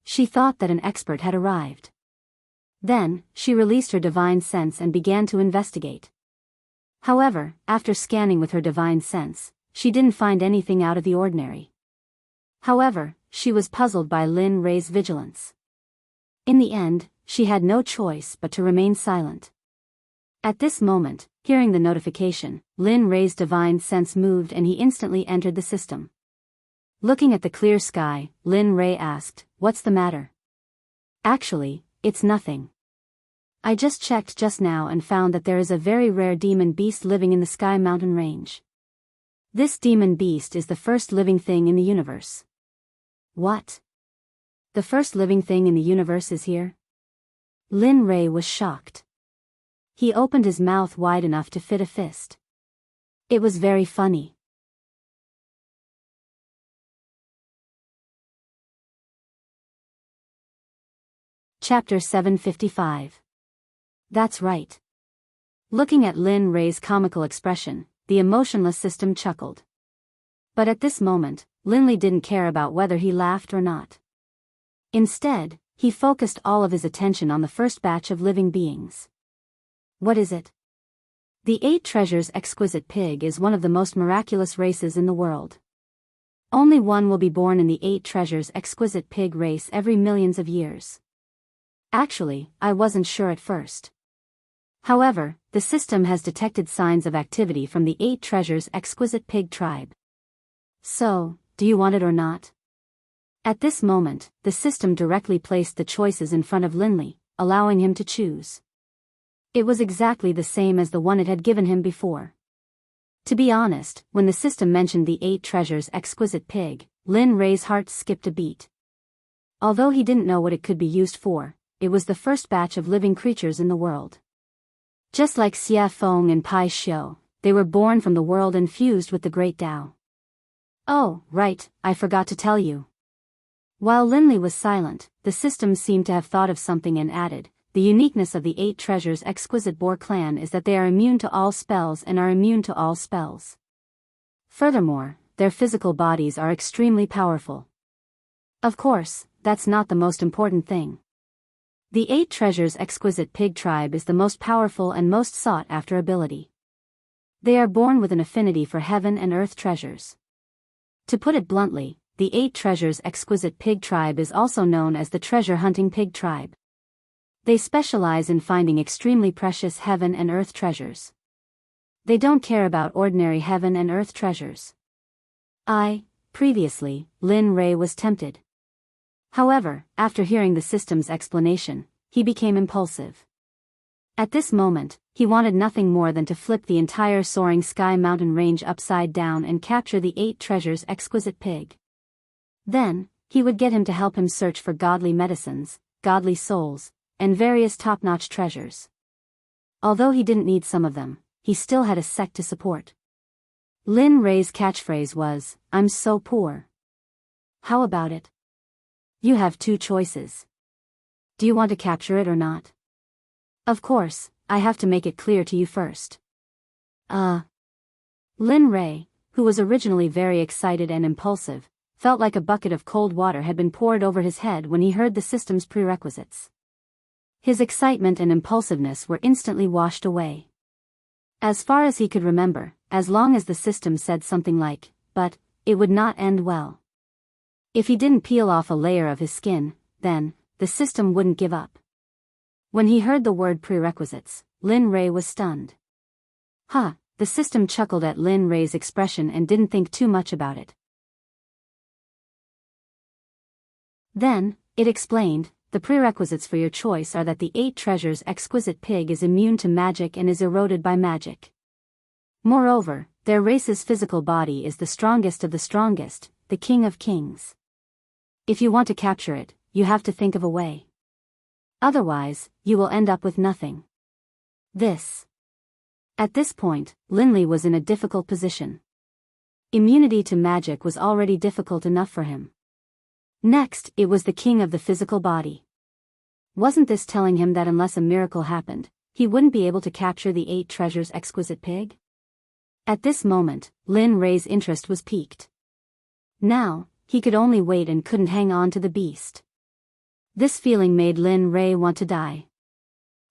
[SPEAKER 1] She thought that an expert had arrived. Then, she released her divine sense and began to investigate. However, after scanning with her divine sense, she didn't find anything out of the ordinary. However, she was puzzled by Lin Rei's vigilance. In the end, she had no choice but to remain silent. At this moment, hearing the notification, Lin Rei's divine sense moved and he instantly entered the system. Looking at the clear sky, Lin Rei asked, "What's the matter?" "Actually, it's nothing. I just checked just now and found that there is a very rare demon beast living in the Sky Mountain range. This demon beast is the first living thing in the universe." "What? The first living thing in the universe is here?" Lin Rei was shocked. He opened his mouth wide enough to fit a fist. It was very funny. Chapter 755. That's right. Looking at Lin Rei's comical expression, the emotionless system chuckled. But at this moment, Lin Li didn't care about whether he laughed or not. Instead, he focused all of his attention on the first batch of living beings. What is it? The 8 Treasures Exquisite Pig is one of the most miraculous races in the world. Only one will be born in the 8 Treasures Exquisite Pig race every millions of years. Actually, I wasn't sure at first. However, the system has detected signs of activity from the 8 Treasures Exquisite Pig tribe. So, do you want it or not? At this moment, the system directly placed the choices in front of Lin Li, allowing him to choose. It was exactly the same as the one it had given him before. To be honest, when the system mentioned the 8 Treasures Exquisite Pig, Lin Rei's heart skipped a beat. Although he didn't know what it could be used for, it was the first batch of living creatures in the world. Just like Xia Feng and Pai Xiu, they were born from the world and fused with the Great Tao. Oh, right, I forgot to tell you. While Lin Li was silent, the system seemed to have thought of something and added, "The uniqueness of the 8 Treasures Exquisite Boar clan is that they are immune to all spells and are immune to all spells. Furthermore, their physical bodies are extremely powerful. Of course, that's not the most important thing. The 8 Treasures Exquisite Pig tribe is the most powerful and most sought-after ability. They are born with an affinity for heaven and earth treasures. To put it bluntly, the 8 Treasures Exquisite Pig tribe is also known as the treasure hunting pig tribe. They specialize in finding extremely precious heaven and earth treasures. They don't care about ordinary heaven and earth treasures." Previously, Lin Rei was tempted. However, after hearing the system's explanation, he became impulsive. At this moment, he wanted nothing more than to flip the entire soaring Sky Mountain range upside down and capture the 8 Treasures Exquisite Pig. Then, he would get him to help him search for godly medicines, godly souls, and various top-notch treasures. Although he didn't need some of them, he still had a sect to support. Lin Rei's catchphrase was, "I'm so poor." How about it? You have 2 choices. Do you want to capture it or not? Of course, I have to make it clear to you first. Lin Rei, who was originally very excited and impulsive, felt like a bucket of cold water had been poured over his head when he heard the system's prerequisites. His excitement and impulsiveness were instantly washed away. As far as he could remember, as long as the system said something like, "but," it would not end well. If he didn't peel off a layer of his skin, then, the system wouldn't give up. When he heard the word prerequisites, Lin Rei was stunned. The system chuckled at Lin Rei's expression and didn't think too much about it. Then, it explained, the prerequisites for your choice are that the 8 treasures exquisite pig is immune to magic and is eroded by magic. Moreover, their race's physical body is the strongest of the strongest, the king of kings. If you want to capture it, you have to think of a way. Otherwise, you will end up with nothing. At this point, Linley was in a difficult position. Immunity to magic was already difficult enough for him. Next, it was the king of the physical body. Wasn't this telling him that unless a miracle happened, he wouldn't be able to capture the 8 treasures exquisite pig? At this moment, Lin Ray's interest was piqued. Now, he could only wait and couldn't hang on to the beast. This feeling made Lin Ray want to die.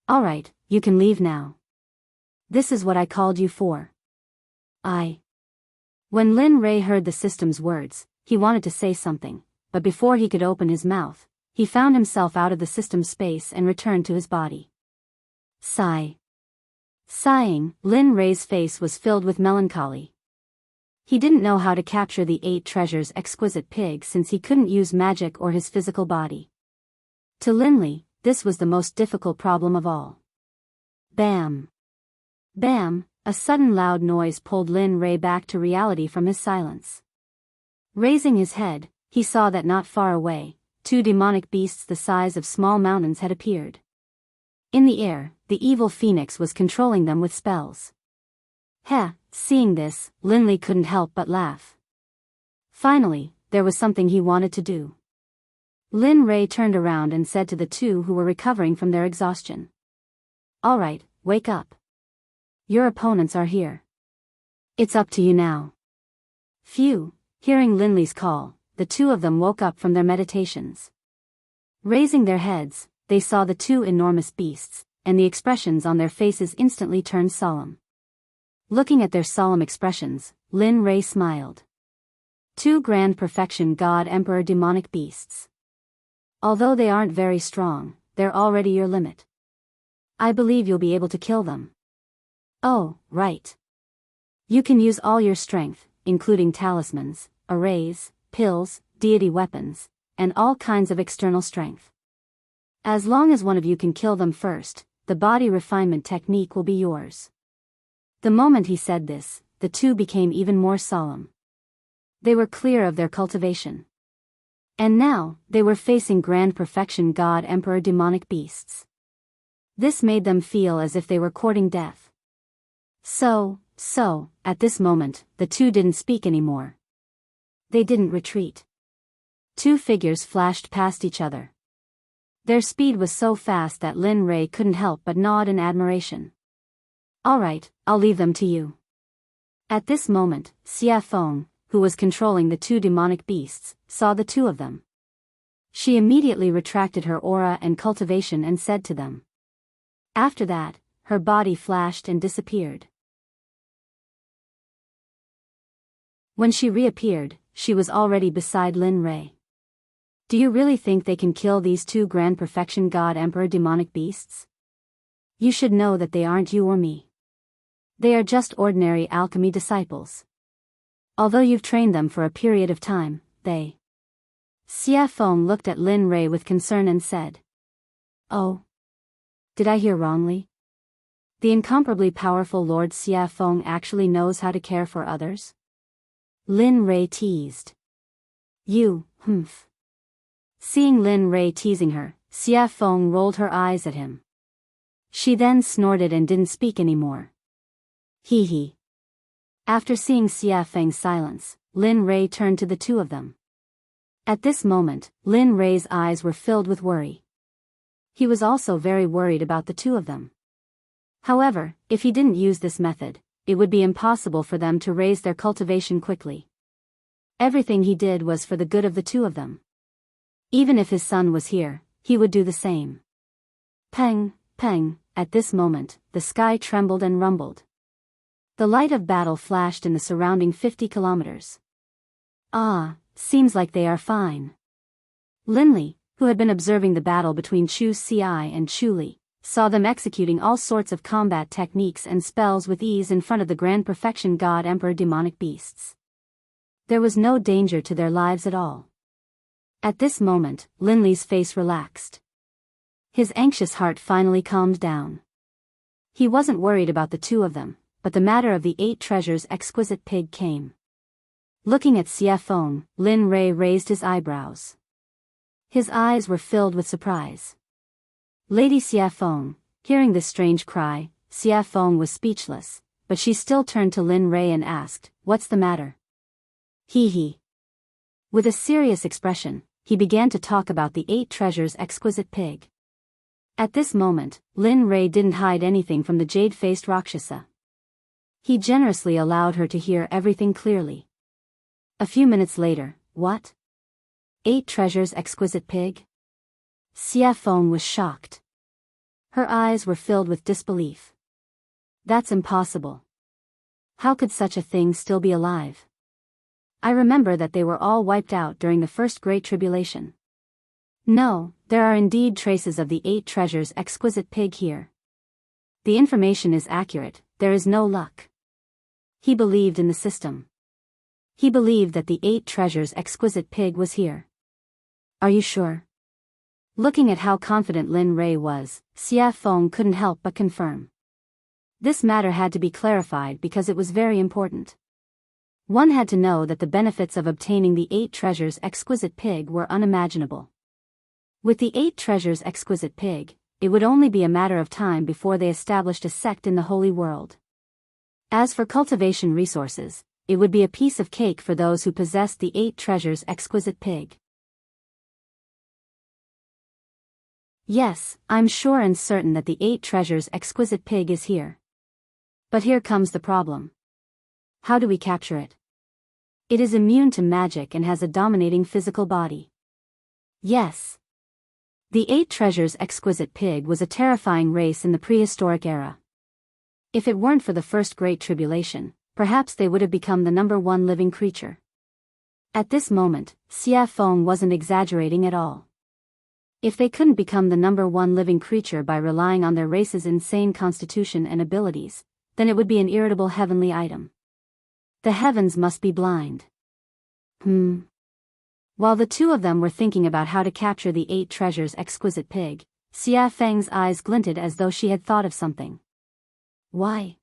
[SPEAKER 1] Alright, you can leave now. This is what I called you for. When Lin Ray heard the system's words, he wanted to say something, but before he could open his mouth, he found himself out of the system's space and returned to his body. Sigh. Sighing, Lin Ray's face was filled with melancholy. He didn't know how to capture the 8 treasures exquisite pig since he couldn't use magic or his physical body. To Linley, this was the most difficult problem of all. Bam! Bam! A sudden loud noise pulled Lin Ray back to reality from his silence. Raising his head, he saw that not far away, 2 demonic beasts the size of small mountains had appeared. In the air, the evil phoenix was controlling them with spells. Seeing this, Linley couldn't help but laugh. Finally, there was something he wanted to do. Lin Ray turned around and said to the 2 who were recovering from their exhaustion. Alright, wake up. Your opponents are here. It's up to you now. Phew, hearing Linley's call, the 2 of them woke up from their meditations. Raising their heads, they saw the 2 enormous beasts, and the expressions on their faces instantly turned solemn. Looking at their solemn expressions, Lin Ray smiled. 2 grand perfection god emperor demonic beasts. Although they aren't very strong, they're already your limit. I believe you'll be able to kill them. Oh, right. You can use all your strength, including talismans, arrays, pills, deity weapons, and all kinds of external strength. As long as one of you can kill them first, the body refinement technique will be yours. The moment he said this, the 2 became even more solemn. They were clear of their cultivation. And now, they were facing grand perfection god emperor demonic beasts. This made them feel as if they were courting death. So, at this moment, the 2 didn't speak anymore. They didn't retreat. 2 figures flashed past each other. Their speed was so fast that Lin Ray couldn't help but nod in admiration. Alright, I'll leave them to you. At this moment, Xia Feng, who was controlling the 2 demonic beasts, saw the 2 of them. She immediately retracted her aura and cultivation and said to them. After that, her body flashed and disappeared. When she reappeared, she was already beside Lin Ray. Do you really think they can kill these 2 grand perfection god emperor demonic beasts? You should know that they aren't you or me. They are just ordinary alchemy disciples. Although you've trained them for a period of time, they... Xia Feng looked at Lin Ray with concern and said. Oh. Did I hear wrongly? The incomparably powerful Lord Xia Feng actually knows how to care for others? Lin Ray teased. You, humph. Seeing Lin Ray teasing her, Xia Feng rolled her eyes at him. She then snorted and didn't speak anymore. Hee hee. After seeing Xia Feng's silence, Lin Ray turned to the 2 of them. At this moment, Lin Ray's eyes were filled with worry. He was also very worried about the 2 of them. However, if he didn't use this method, it would be impossible for them to raise their cultivation quickly. Everything he did was for the good of the 2 of them. Even if his son was here, he would do the same. Peng, peng, at this moment, the sky trembled and rumbled. The light of battle flashed in the surrounding 50 kilometers. Seems like they are fine. Linley, who had been observing the battle between Chu Xi and Chu Li, saw them executing all sorts of combat techniques and spells with ease in front of the grand perfection god emperor demonic beasts. There was no danger to their lives at all. At this moment, Linley's face relaxed. His anxious heart finally calmed down. He wasn't worried about the two of them, but the matter of the 8 treasures exquisite pig came. Looking at Xie Feng, Lin Rei raised his eyebrows. His eyes were filled with surprise. Lady Xie Feng, hearing this strange cry, Xie Feng was speechless, but she still turned to Lin Rei and asked, "What's the matter?" He. With a serious expression, he began to talk about the 8 treasures exquisite pig. At this moment, Lin Rei didn't hide anything from the jade-faced Rakshasa. He generously allowed her to hear everything clearly. A few minutes later, "What? 8 treasures exquisite pig?" Xie Feng was shocked. Her eyes were filled with disbelief. "That's impossible. How could such a thing still be alive? I remember that they were all wiped out during the first Great Tribulation." "No, there are indeed traces of the 8 treasures exquisite pig here. The information is accurate, there is no luck." He believed in the system. He believed that the 8 treasures exquisite pig was here. "Are you sure?" Looking at how confident Lin Rei was, Xie Feng couldn't help but confirm. This matter had to be clarified because it was very important. One had to know that the benefits of obtaining the 8 treasures exquisite pig were unimaginable. With the 8 treasures exquisite pig, it would only be a matter of time before they established a sect in the holy world. As for cultivation resources, it would be a piece of cake for those who possessed the 8 treasures exquisite pig. "Yes, I'm sure and certain that the 8 treasures exquisite pig is here. But here comes the problem. How do we capture it? It is immune to magic and has a dominating physical body." Yes. The 8 treasures exquisite pig was a terrifying race in the prehistoric era. If it weren't for the first Great Tribulation, perhaps they would have become the #1 living creature. At this moment, Xie Feng wasn't exaggerating at all. If they couldn't become the #1 living creature by relying on their race's insane constitution and abilities, then it would be an irritable heavenly item. The heavens must be blind. While the two of them were thinking about how to capture the 8 treasures exquisite pig, Xie Feng's eyes glinted as though she had thought of something. "Why?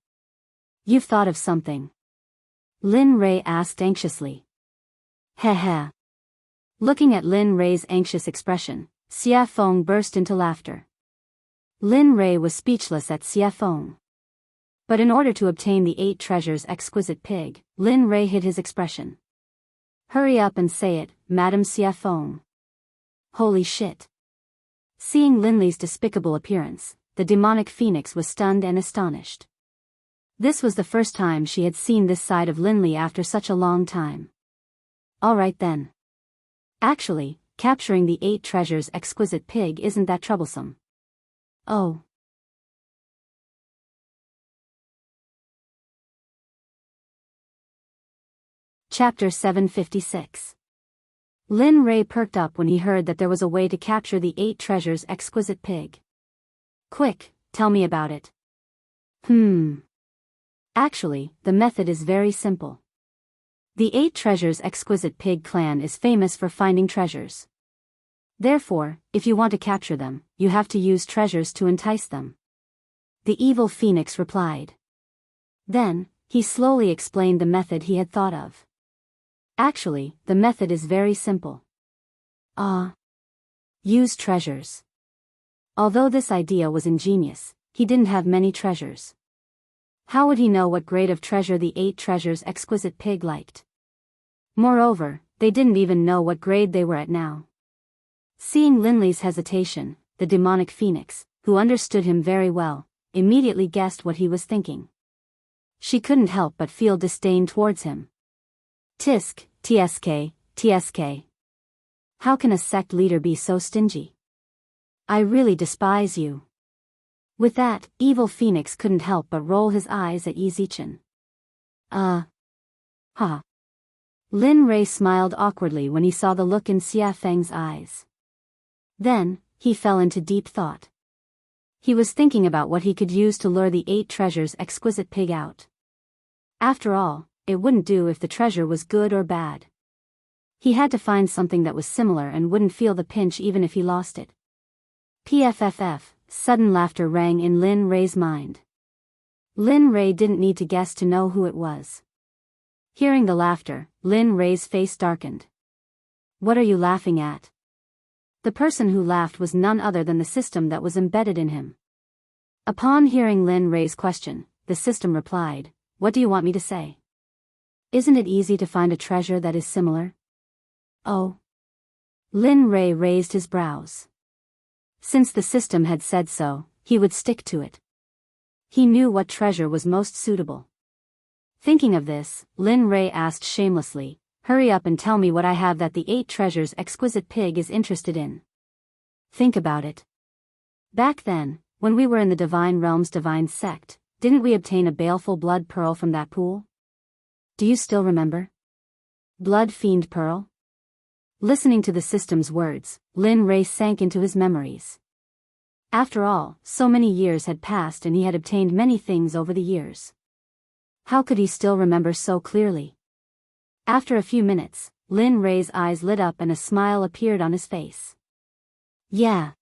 [SPEAKER 1] You've thought of something?" Lin Rei asked anxiously. Heh. Looking at Lin Rei's anxious expression, Xie Feng burst into laughter. Lin Rei was speechless at Xie Feng. But in order to obtain the 8 treasures exquisite pig, Lin Rei hid his expression. "Hurry up and say it, Madame Xie Feng." Holy shit. Seeing Linley's despicable appearance, the demonic phoenix was stunned and astonished. This was the first time she had seen this side of Linley after such a long time. "All right then. Actually, capturing the 8 treasures exquisite pig isn't that troublesome." "Oh." Chapter 756. Lin Rei perked up when he heard that there was a way to capture the 8 treasures exquisite pig. "Quick, tell me about it." Actually, the method is very simple. The 8 treasures exquisite pig clan is famous for finding treasures. Therefore, if you want to capture them, you have to use treasures to entice them. The evil phoenix replied. Then, he slowly explained the method he had thought of. Actually, the method is very simple. Use treasures. Although this idea was ingenious, he didn't have many treasures. How would he know what grade of treasure the 8 treasures exquisite pig liked? Moreover, they didn't even know what grade they were at now. Seeing Linley's hesitation, the demonic phoenix, who understood him very well, immediately guessed what he was thinking. She couldn't help but feel disdain towards him. TSK. How can a sect leader be so stingy? I really despise you. With that, evil phoenix couldn't help but roll his eyes at Yi Zichen. Lin Rei smiled awkwardly when he saw the look in Xie Feng's eyes. Then, he fell into deep thought. He was thinking about what he could use to lure the 8 treasures exquisite pig out. After all, it wouldn't do if the treasure was good or bad. He had to find something that was similar and wouldn't feel the pinch even if he lost it. PFFF, sudden laughter rang in Lin Ray's mind. Lin Ray didn't need to guess to know who it was. Hearing the laughter, Lin Ray's face darkened. What are you laughing at? The person who laughed was none other than the system that was embedded in him. Upon hearing Lin Ray's question, the system replied, "What do you want me to say? Isn't it easy to find a treasure that is similar?" Oh. Lin Ray raised his brows. Since the system had said so, he would stick to it. He knew what treasure was most suitable. Thinking of this, Lin Ray asked shamelessly, "Hurry up and tell me what I have that the 8 treasures exquisite pig is interested in." Think about it. Back then, when we were in the Divine Realm's Divine Sect, didn't we obtain a baleful blood pearl from that pool? Do you still remember? Blood fiend pearl? Listening to the system's words, Lin Ray sank into his memories. After all, so many years had passed and he had obtained many things over the years. How could he still remember so clearly? After a few minutes, Lin Ray's eyes lit up and a smile appeared on his face. Yeah.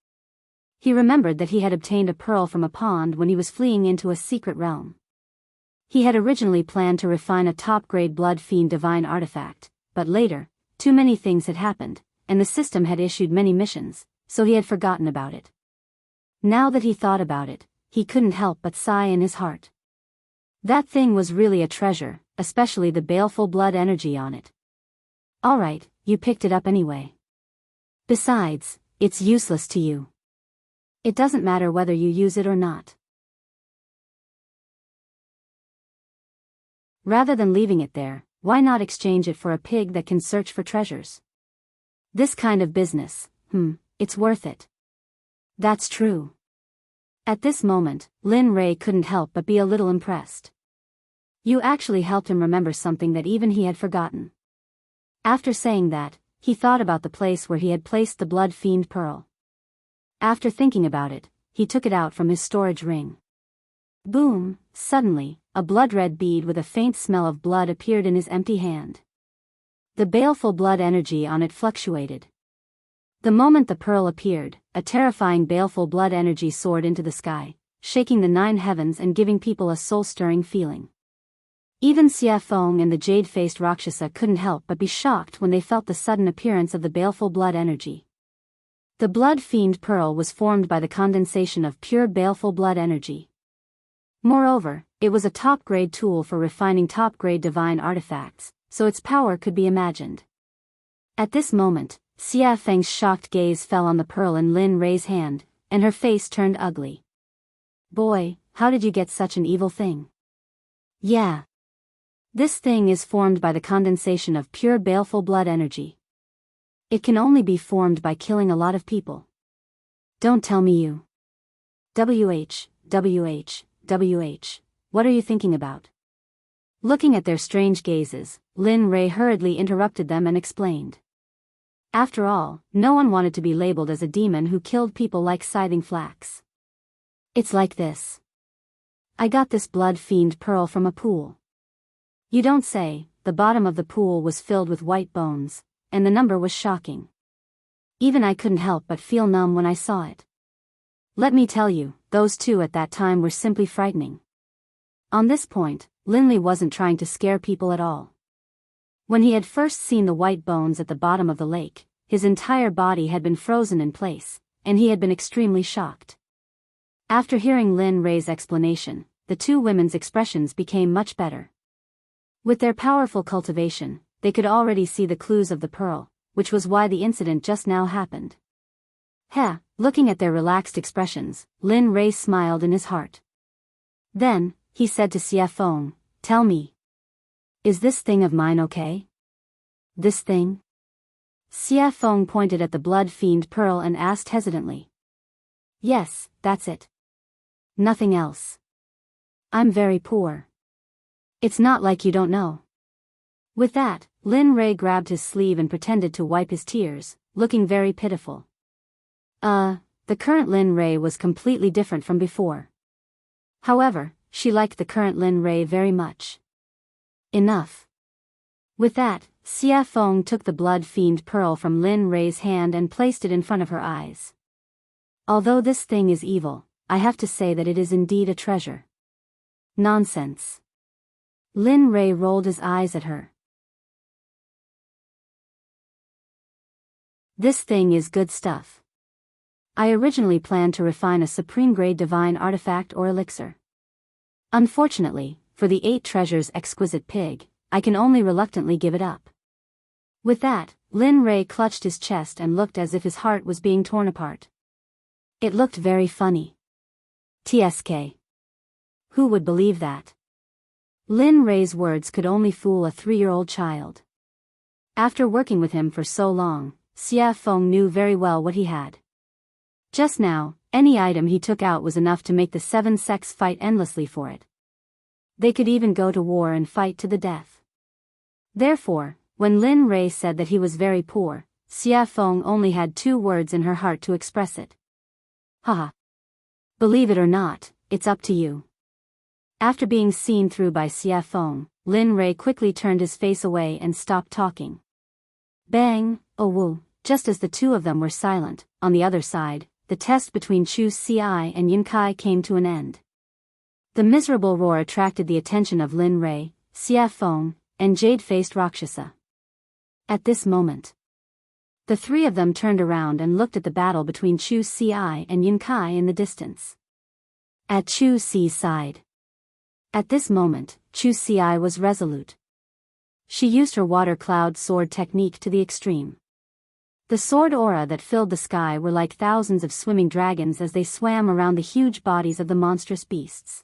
[SPEAKER 1] He remembered that he had obtained a pearl from a pond when he was fleeing into a secret realm. He had originally planned to refine a top-grade blood fiend divine artifact, but later, too many things had happened, and the system had issued many missions, so he had forgotten about it. Now that he thought about it, he couldn't help but sigh in his heart. That thing was really a treasure, especially the baleful blood energy on it. Alright, you picked it up anyway. Besides, it's useless to you. It doesn't matter whether you use it or not. Rather than leaving it there, why not exchange it for a pig that can search for treasures? This kind of business, it's worth it. That's true. At this moment, Lin Ray couldn't help but be a little impressed. You actually helped him remember something that even he had forgotten. After saying that, he thought about the place where he had placed the blood fiend pearl. After thinking about it, he took it out from his storage ring. Boom! Suddenly, a blood-red bead with a faint smell of blood appeared in his empty hand. The baleful blood energy on it fluctuated. The moment the pearl appeared, a terrifying baleful blood energy soared into the sky, shaking the 9 heavens and giving people a soul-stirring feeling. Even Xia Feng and the jade-faced Rakshasa couldn't help but be shocked when they felt the sudden appearance of the baleful blood energy. The blood fiend pearl was formed by the condensation of pure baleful blood energy. Moreover, it was a top-grade tool for refining top-grade divine artifacts, so its power could be imagined. At this moment, Xia Feng's shocked gaze fell on the pearl in Lin Ray's hand, and her face turned ugly. Boy, how did you get such an evil thing? Yeah. This thing is formed by the condensation of pure baleful blood energy. It can only be formed by killing a lot of people. Don't tell me you. WH, what are you thinking about? Looking at their strange gazes, Lin Ray hurriedly interrupted them and explained. After all, no one wanted to be labeled as a demon who killed people like scything flax. It's like this. I got this blood fiend pearl from a pool. You don't say. The bottom of the pool was filled with white bones, and the number was shocking. Even I couldn't help but feel numb when I saw it. Let me tell you, those two at that time were simply frightening. On this point, Linley wasn't trying to scare people at all. When he had first seen the white bones at the bottom of the lake, his entire body had been frozen in place, and he had been extremely shocked. After hearing Lin Ray's explanation, the two women's expressions became much better. With their powerful cultivation, they could already see the clues of the pearl, which was why the incident just now happened. Looking at their relaxed expressions, Lin Ray smiled in his heart. Then, he said to Xia Feng, "Tell me. Is this thing of mine okay?" This thing? Xia Feng pointed at the blood fiend pearl and asked hesitantly. Yes, that's it. Nothing else. I'm very poor. It's not like you don't know. With that, Lin Ray grabbed his sleeve and pretended to wipe his tears, looking very pitiful. The current Lin Ray was completely different from before. However, she liked the current Lin Ray very much. Enough. With that, Xia Feng took the blood fiend pearl from Lin Ray's hand and placed it in front of her eyes. Although this thing is evil, I have to say that it is indeed a treasure. Nonsense. Lin Rei rolled his eyes at her. This thing is good stuff. I originally planned to refine a supreme-grade divine artifact or elixir. Unfortunately, for the 8 treasures exquisite pig, I can only reluctantly give it up. With that, Lin Rei clutched his chest and looked as if his heart was being torn apart. It looked very funny. TSK. Who would believe that? Lin Rei's words could only fool a 3-year-old child. After working with him for so long, Xia Feng knew very well what he had. Just now, any item he took out was enough to make the 7 sects fight endlessly for it. They could even go to war and fight to the death. Therefore, when Lin Rei said that he was very poor, Xia Feng only had 2 words in her heart to express it. Haha. Believe it or not, it's up to you. After being seen through by Xia Feng, Lin Rei quickly turned his face away and stopped talking. Bang, oh woo, just as the 2 of them were silent, on the other side, the test between Chu Xi and Yun Kai came to an end. The miserable roar attracted the attention of Lin Rei, Xia Feng, and jade-faced Rakshasa. At this moment, the 3 of them turned around and looked at the battle between Chu Xi and Yun Kai in the distance. At Chu Xi's side. At this moment, Chu Xi was resolute. She used her water cloud sword technique to the extreme. The sword aura that filled the sky were like thousands of swimming dragons as they swam around the huge bodies of the monstrous beasts.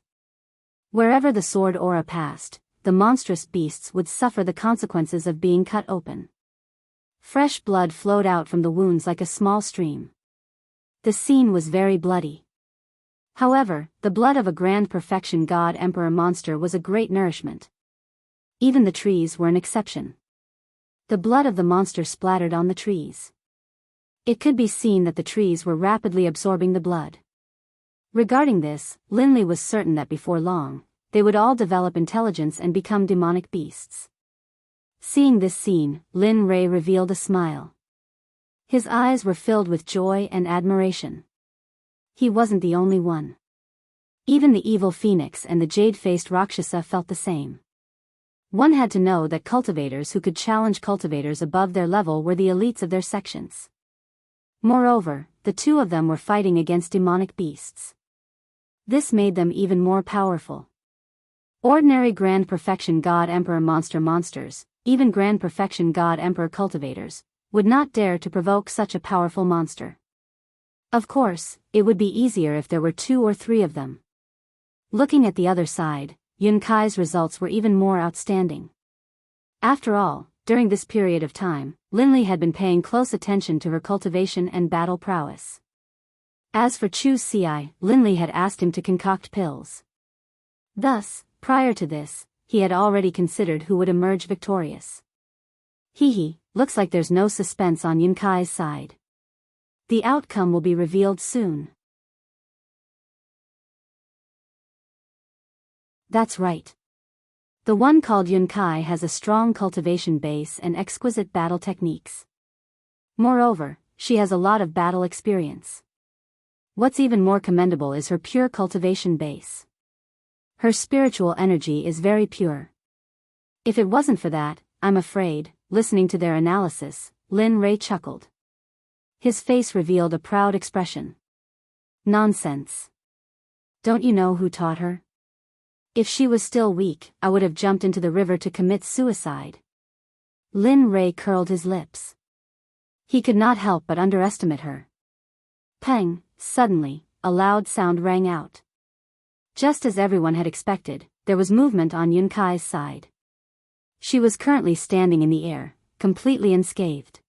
[SPEAKER 1] Wherever the sword aura passed, the monstrous beasts would suffer the consequences of being cut open. Fresh blood flowed out from the wounds like a small stream. The scene was very bloody. However, the blood of a grand perfection god emperor monster was a great nourishment. Even the trees were an exception. The blood of the monster splattered on the trees. It could be seen that the trees were rapidly absorbing the blood. Regarding this, Lin Li was certain that before long, they would all develop intelligence and become demonic beasts. Seeing this scene, Lin Rei revealed a smile. His eyes were filled with joy and admiration. He wasn't the only one. Even the evil phoenix and the jade-faced Rakshasa felt the same. One had to know that cultivators who could challenge cultivators above their level were the elites of their sections. Moreover, the 2 of them were fighting against demonic beasts. This made them even more powerful. Ordinary Grand Perfection God Emperor monsters, even Grand Perfection God Emperor cultivators, would not dare to provoke such a powerful monster. Of course, it would be easier if there were 2 or 3 of them. Looking at the other side, Yun Kai's results were even more outstanding. After all, during this period of time, Lin Li had been paying close attention to her cultivation and battle prowess. As for Chu Xi, Lin Li had asked him to concoct pills. Thus, prior to this, he had already considered who would emerge victorious. Looks like there's no suspense on Yun Kai's side. The outcome will be revealed soon. That's right. The one called Yun Kai has a strong cultivation base and exquisite battle techniques. Moreover, she has a lot of battle experience. What's even more commendable is her pure cultivation base. Her spiritual energy is very pure. If it wasn't for that, I'm afraid, listening to their analysis, Lin Rei chuckled. His face revealed a proud expression. Nonsense. Don't you know who taught her? If she was still weak, I would have jumped into the river to commit suicide. Lin Rei curled his lips. He could not help but underestimate her. Pang, suddenly, a loud sound rang out. Just as everyone had expected, there was movement on Yun Kai's side. She was currently standing in the air, completely unscathed.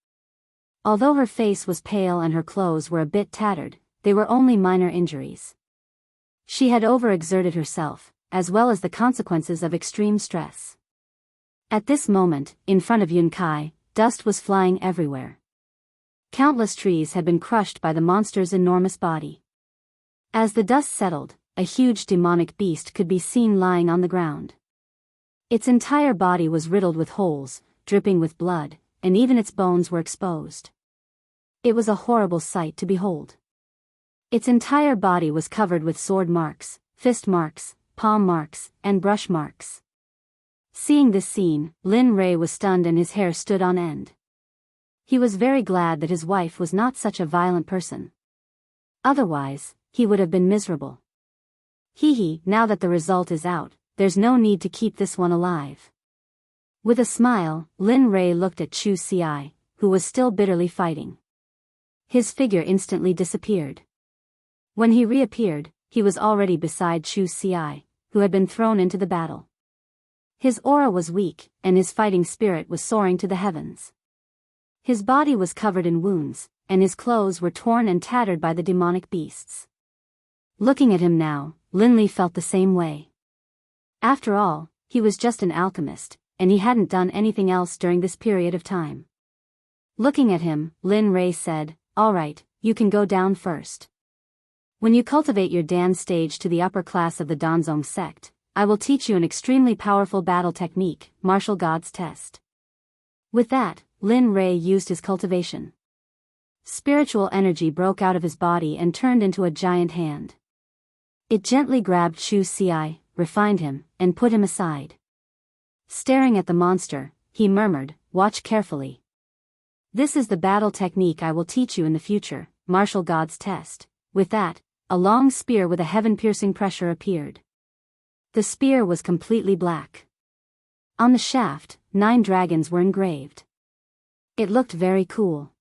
[SPEAKER 1] Although her face was pale and her clothes were a bit tattered, they were only minor injuries. She had overexerted herself, as well as the consequences of extreme stress. At this moment, in front of Yun Kai, dust was flying everywhere. Countless trees had been crushed by the monster's enormous body. As the dust settled, a huge demonic beast could be seen lying on the ground. Its entire body was riddled with holes, dripping with blood, and even its bones were exposed. It was a horrible sight to behold. Its entire body was covered with sword marks, fist marks, palm marks, and brush marks. Seeing this scene, Lin Rei was stunned and his hair stood on end. He was very glad that his wife was not such a violent person. Otherwise, he would have been miserable. Now that the result is out, there's no need to keep this one alive. With a smile, Lin Rei looked at Chu Xi, who was still bitterly fighting. His figure instantly disappeared. When he reappeared, he was already beside Chu Xi, who had been thrown into the battle. His aura was weak, and his fighting spirit was soaring to the heavens. His body was covered in wounds, and his clothes were torn and tattered by the demonic beasts. Looking at him now, Lin Li felt the same way. After all, he was just an alchemist, and he hadn't done anything else during this period of time. Looking at him, Lin Rei said, "All right, you can go down first. When you cultivate your Dan stage to the upper class of the Danzong sect, I will teach you an extremely powerful battle technique, Martial God's Test." With that, Lin Rei used his cultivation. Spiritual energy broke out of his body and turned into a giant hand. It gently grabbed Chu Xi, refined him, and put him aside. Staring at the monster, he murmured, "Watch carefully. This is the battle technique I will teach you in the future, Martial God's Test." With that, a long spear with a heaven-piercing pressure appeared. The spear was completely black. On the shaft, 9 dragons were engraved. It looked very cool.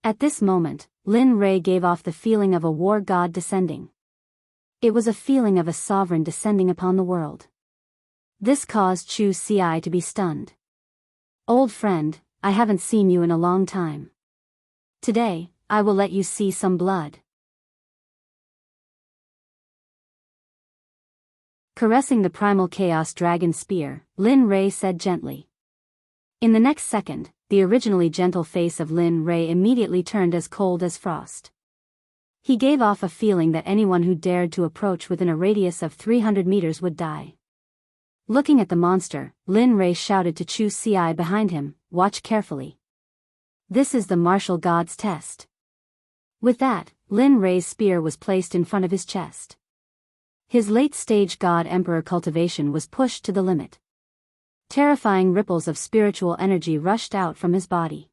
[SPEAKER 1] At this moment, Lin Rei gave off the feeling of a war god descending. It was a feeling of a sovereign descending upon the world. This caused Chu Xi to be stunned. "Old friend, I haven't seen you in a long time. Today, I will let you see some blood." Caressing the primal chaos dragon spear, Lin Rei said gently. In the next second, the originally gentle face of Lin Rei immediately turned as cold as frost. He gave off a feeling that anyone who dared to approach within a radius of 300 meters would die. Looking at the monster, Lin Rei shouted to Chu Xi behind him, "Watch carefully. This is the Martial God's Test." With that, Lin Rei's spear was placed in front of his chest. His late-stage God-Emperor cultivation was pushed to the limit. Terrifying ripples of spiritual energy rushed out from his body.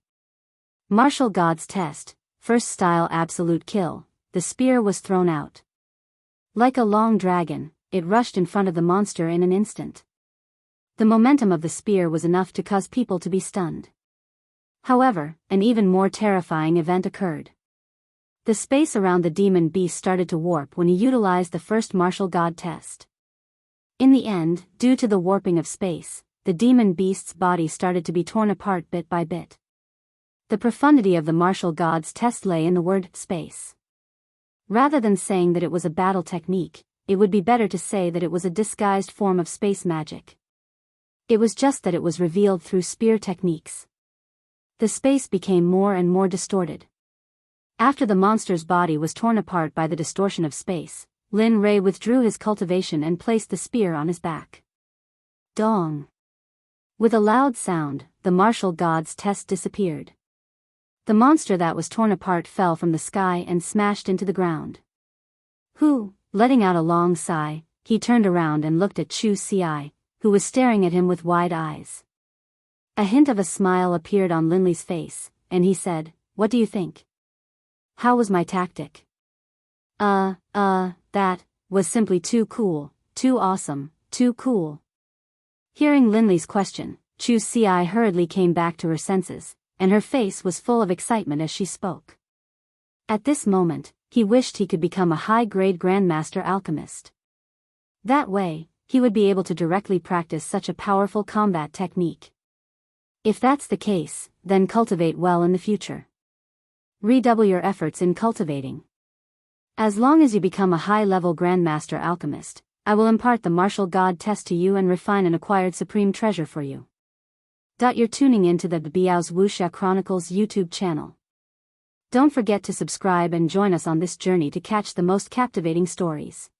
[SPEAKER 1] Martial God's Test, first style absolute kill, the spear was thrown out. Like a long dragon, it rushed in front of the monster in an instant. The momentum of the spear was enough to cause people to be stunned. However, an even more terrifying event occurred. The space around the demon beast started to warp when he utilized the first martial god test. In the end, due to the warping of space, the demon beast's body started to be torn apart bit by bit. The profundity of the martial god's test lay in the word space. Rather than saying that it was a battle technique, it would be better to say that it was a disguised form of space magic. It was just that it was revealed through spear techniques. The space became more and more distorted. After the monster's body was torn apart by the distortion of space, Lin Rei withdrew his cultivation and placed the spear on his back. Dong! With a loud sound, the martial god's test disappeared. The monster that was torn apart fell from the sky and smashed into the ground. Letting out a long sigh, he turned around and looked at Chu Xi, who was staring at him with wide eyes. A hint of a smile appeared on Lin Li's face, and he said, "What do you think? How was my tactic?" That was simply too cool, too awesome, too cool." Hearing Lin Li's question, Chu Xi hurriedly came back to her senses, and her face was full of excitement as she spoke. At this moment, he wished he could become a high-grade Grandmaster Alchemist. That way, he would be able to directly practice such a powerful combat technique. If that's the case, then cultivate well in the future. Redouble your efforts in cultivating. As long as you become a high-level Grandmaster Alchemist, I will impart the martial god test to you and refine an acquired supreme treasure for you. You're tuning in to the Biyao's Wuxia Chronicles YouTube channel. Don't forget to subscribe and join us on this journey to catch the most captivating stories.